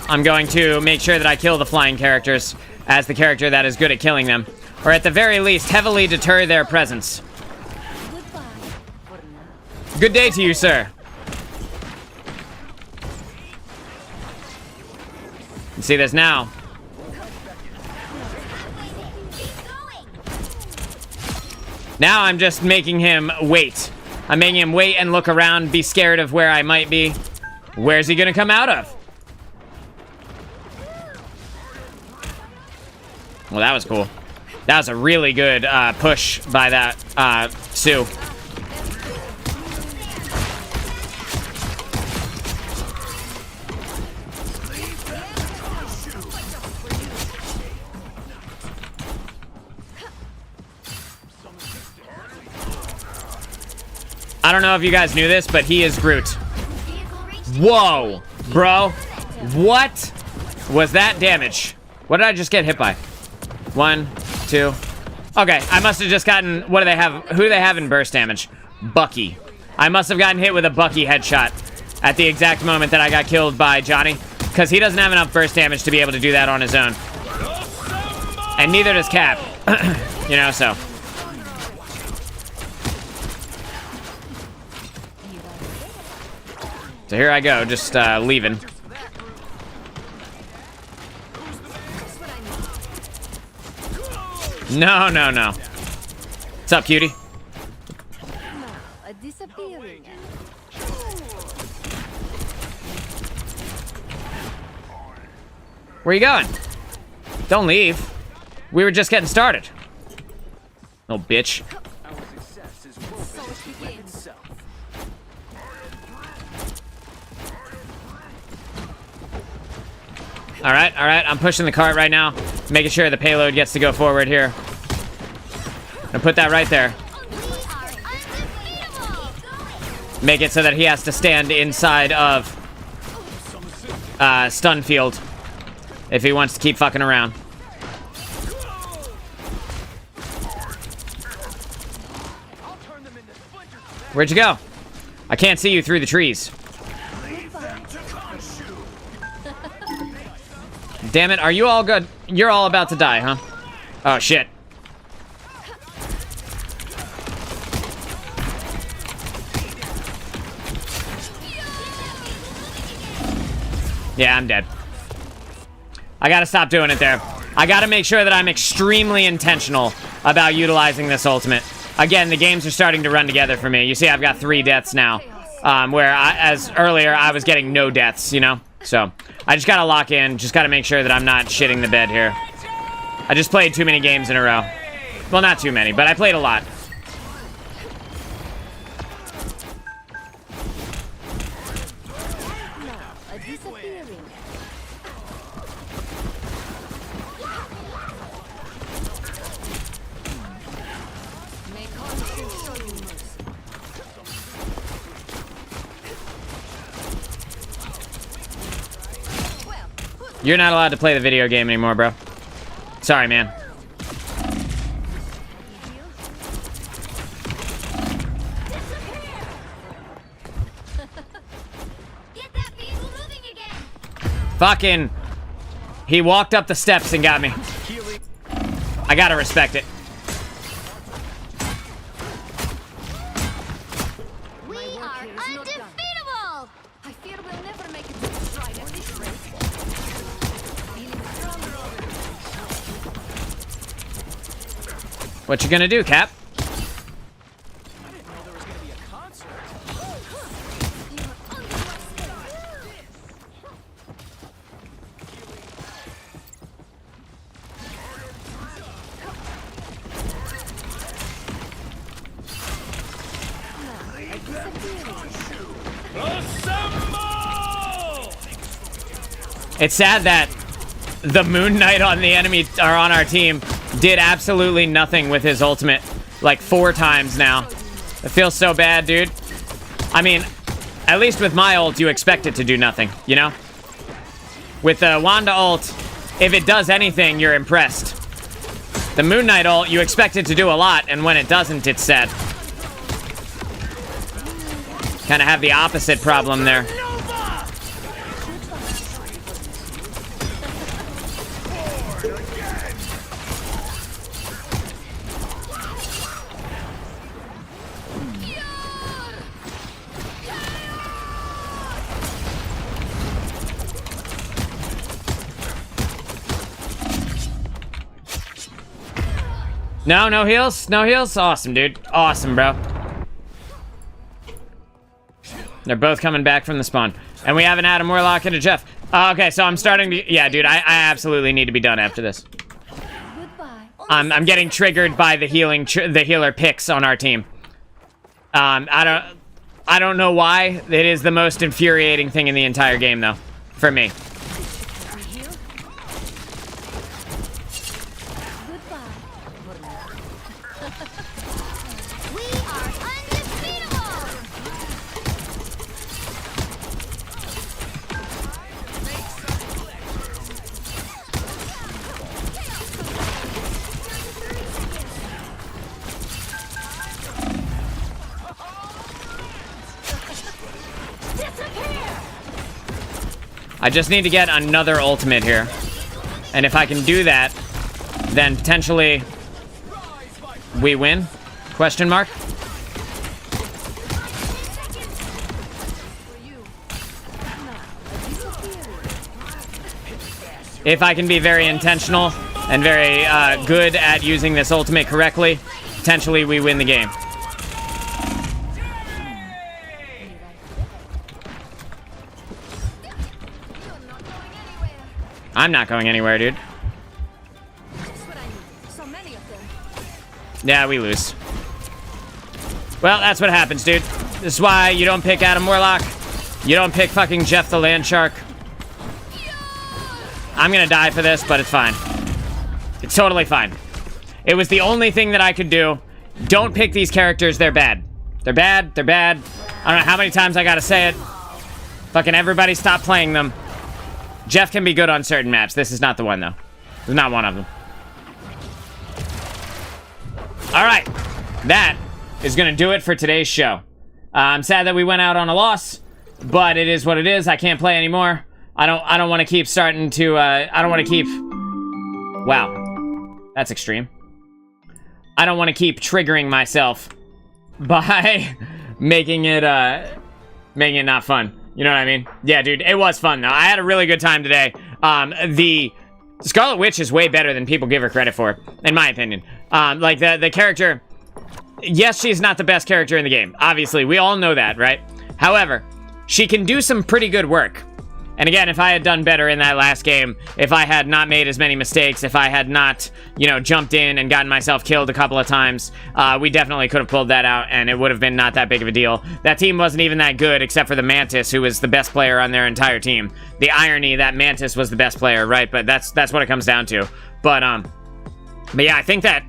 I'm going to make sure that I kill the flying characters as the character that is good at killing them. Or at the very least, heavily deter their presence. Good day to you, sir. You see this now. Now I'm just making him wait. I'm making him wait and look around, be scared of where I might be. Where's he gonna come out of? Well, that was cool. That was a really good push by that Sue. I don't know if you guys knew this, but he is Groot. Whoa, bro. What was that damage? What did I just get hit by? 1, 2. Okay, I must have just gotten, what do they have? Who do they have in burst damage? Bucky. I must have gotten hit with a Bucky headshot at the exact moment that I got killed by Johnny, because he doesn't have enough burst damage to be able to do that on his own. And neither does Cap. You know, so. So here I go, just leaving. No, no, no. What's up, cutie? A disappearing. Where you going? Don't leave. We were just getting started. Little bitch. Alright, alright. I'm pushing the cart right now. Making sure the payload gets to go forward here. Gonna put that right there. Make it so that he has to stand inside of stun field if he wants to keep fucking around. Where'd you go? I can't see you through the trees. Damn it, are you all good? You're all about to die, huh? Oh, shit. Yeah, I'm dead. I gotta stop doing it there. I gotta make sure that I'm extremely intentional about utilizing this ultimate. Again, the games are starting to run together for me. You see, I've got 3 deaths now. Where, as earlier, I was getting no deaths, you know? So, I just gotta lock in. Just gotta make sure that I'm not shitting the bed here. I just played too many games in a row. Well, not too many, but I played a lot. A disappearing. May conscience show you mercy. You're not allowed to play the video game anymore, bro. Sorry, man. Get that vehicle moving again. Fucking... He walked up the steps and got me. I gotta respect it. We are undefeatable. I fear we'll never make it to the stride at this rate. Feeling stronger already. What you gonna do, Cap? It's sad that the Moon Knight on the enemy or on our team did absolutely nothing with his ultimate like 4 times now. It feels so bad, dude. I mean, at least with my ult, you expect it to do nothing, you know? With the Wanda ult, if it does anything, you're impressed. The Moon Knight ult, you expect it to do a lot, and when it doesn't, it's sad. Kind of have the opposite problem there. No, no heals? No heals? Awesome, dude. Awesome, bro. They're both coming back from the spawn. And we have an Adam Warlock and a Jeff. Okay, so I'm starting to... Yeah, dude, I absolutely need to be done after this. Goodbye. I'm getting triggered by the healer picks on our team. I don't know why. It is the most infuriating thing in the entire game, though. For me. We are undefeatable. I just need to get another ultimate here. And if I can do that, then potentially we win? Question mark? If I can be very intentional and very good at using this ultimate correctly, potentially we win the game. I'm not going anywhere, dude. Yeah, we lose. Well, that's what happens, dude. This is why you don't pick Adam Warlock. You don't pick fucking Jeff the Land Shark. I'm gonna die for this, but it's fine. It's totally fine. It was the only thing that I could do. Don't pick these characters. They're bad. They're bad. They're bad. I don't know how many times I gotta say it. Fucking everybody stop playing them. Jeff can be good on certain maps. This is not the one, though. This is not one of them. Alright. That is gonna do it for today's show. I'm sad that we went out on a loss, but it is what it is. I can't play anymore. I don't want to keep starting to, I don't want to keep... Wow. That's extreme. I don't want to keep triggering myself by making it not fun. You know what I mean? Yeah, dude, it was fun, though. I had a really good time today. The Scarlet Witch is way better than people give her credit for, in my opinion. Like, the character... Yes, she's not the best character in the game. Obviously, we all know that, right? However, she can do some pretty good work. And again, if I had done better in that last game, if I had not made as many mistakes, if I had not, you know, jumped in and gotten myself killed a couple of times, we definitely could have pulled that out, and it would have been not that big of a deal. That team wasn't even that good, except for the Mantis, who was the best player on their entire team. The irony that Mantis was the best player, right? But that's what it comes down to. But yeah, I think that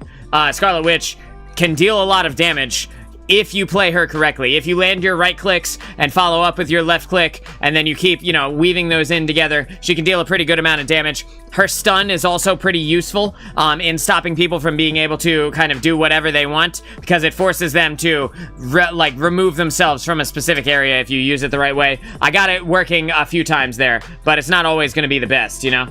Scarlet Witch can deal a lot of damage if you play her correctly. If you land your right clicks and follow up with your left click, and then you keep, you know, weaving those in together, she can deal a pretty good amount of damage. Her stun is also pretty useful in stopping people from being able to kind of do whatever they want, because it forces them to, remove themselves from a specific area if you use it the right way. I got it working a few times there, but it's not always going to be the best, you know?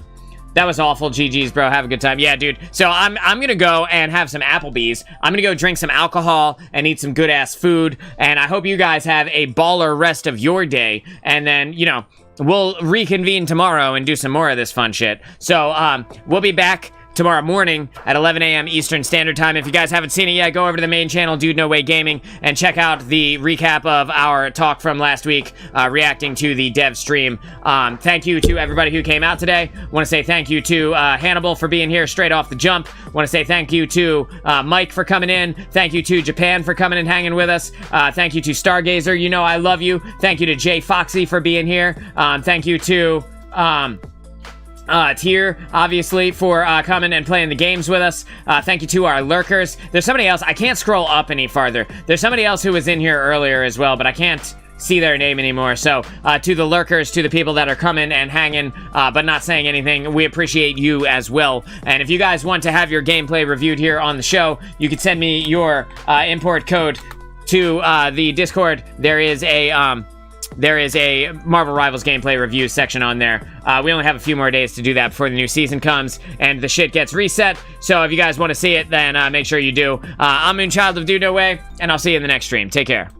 That was awful. GG's, bro. Have a good time. Yeah, dude. So I'm gonna go and have some Applebee's. I'm gonna go drink some alcohol and eat some good-ass food. And I hope you guys have a baller rest of your day. And then, you know, we'll reconvene tomorrow and do some more of this fun shit. So, we'll be back tomorrow morning at 11 a.m. Eastern Standard Time. If you guys haven't seen it yet, go over to the main channel, Dude No Way Gaming, and check out the recap of our talk from last week, reacting to the dev stream. Thank you to everybody who came out today. Want to say thank you to Hannibal for being here straight off the jump. Want to say thank you to Mike for coming in. Thank you to Japan for coming and hanging with us. Thank you to Stargazer. You know I love you. Thank you to Jay Foxy for being here. Thank you to... Tier, obviously, for coming and playing the games with us. Thank you to our lurkers. There's somebody else. I can't scroll up any farther. There's somebody else who was in here earlier as well, but I can't see their name anymore. So, to the lurkers, to the people that are coming and hanging, but not saying anything, we appreciate you as well. And if you guys want to have your gameplay reviewed here on the show, you can send me your import code to the Discord. There is a Marvel Rivals gameplay review section on there. We only have a few more days to do that before the new season comes and the shit gets reset. So if you guys want to see it, then make sure you do. I'm Moonchild of Dude No Way, and I'll see you in the next stream. Take care.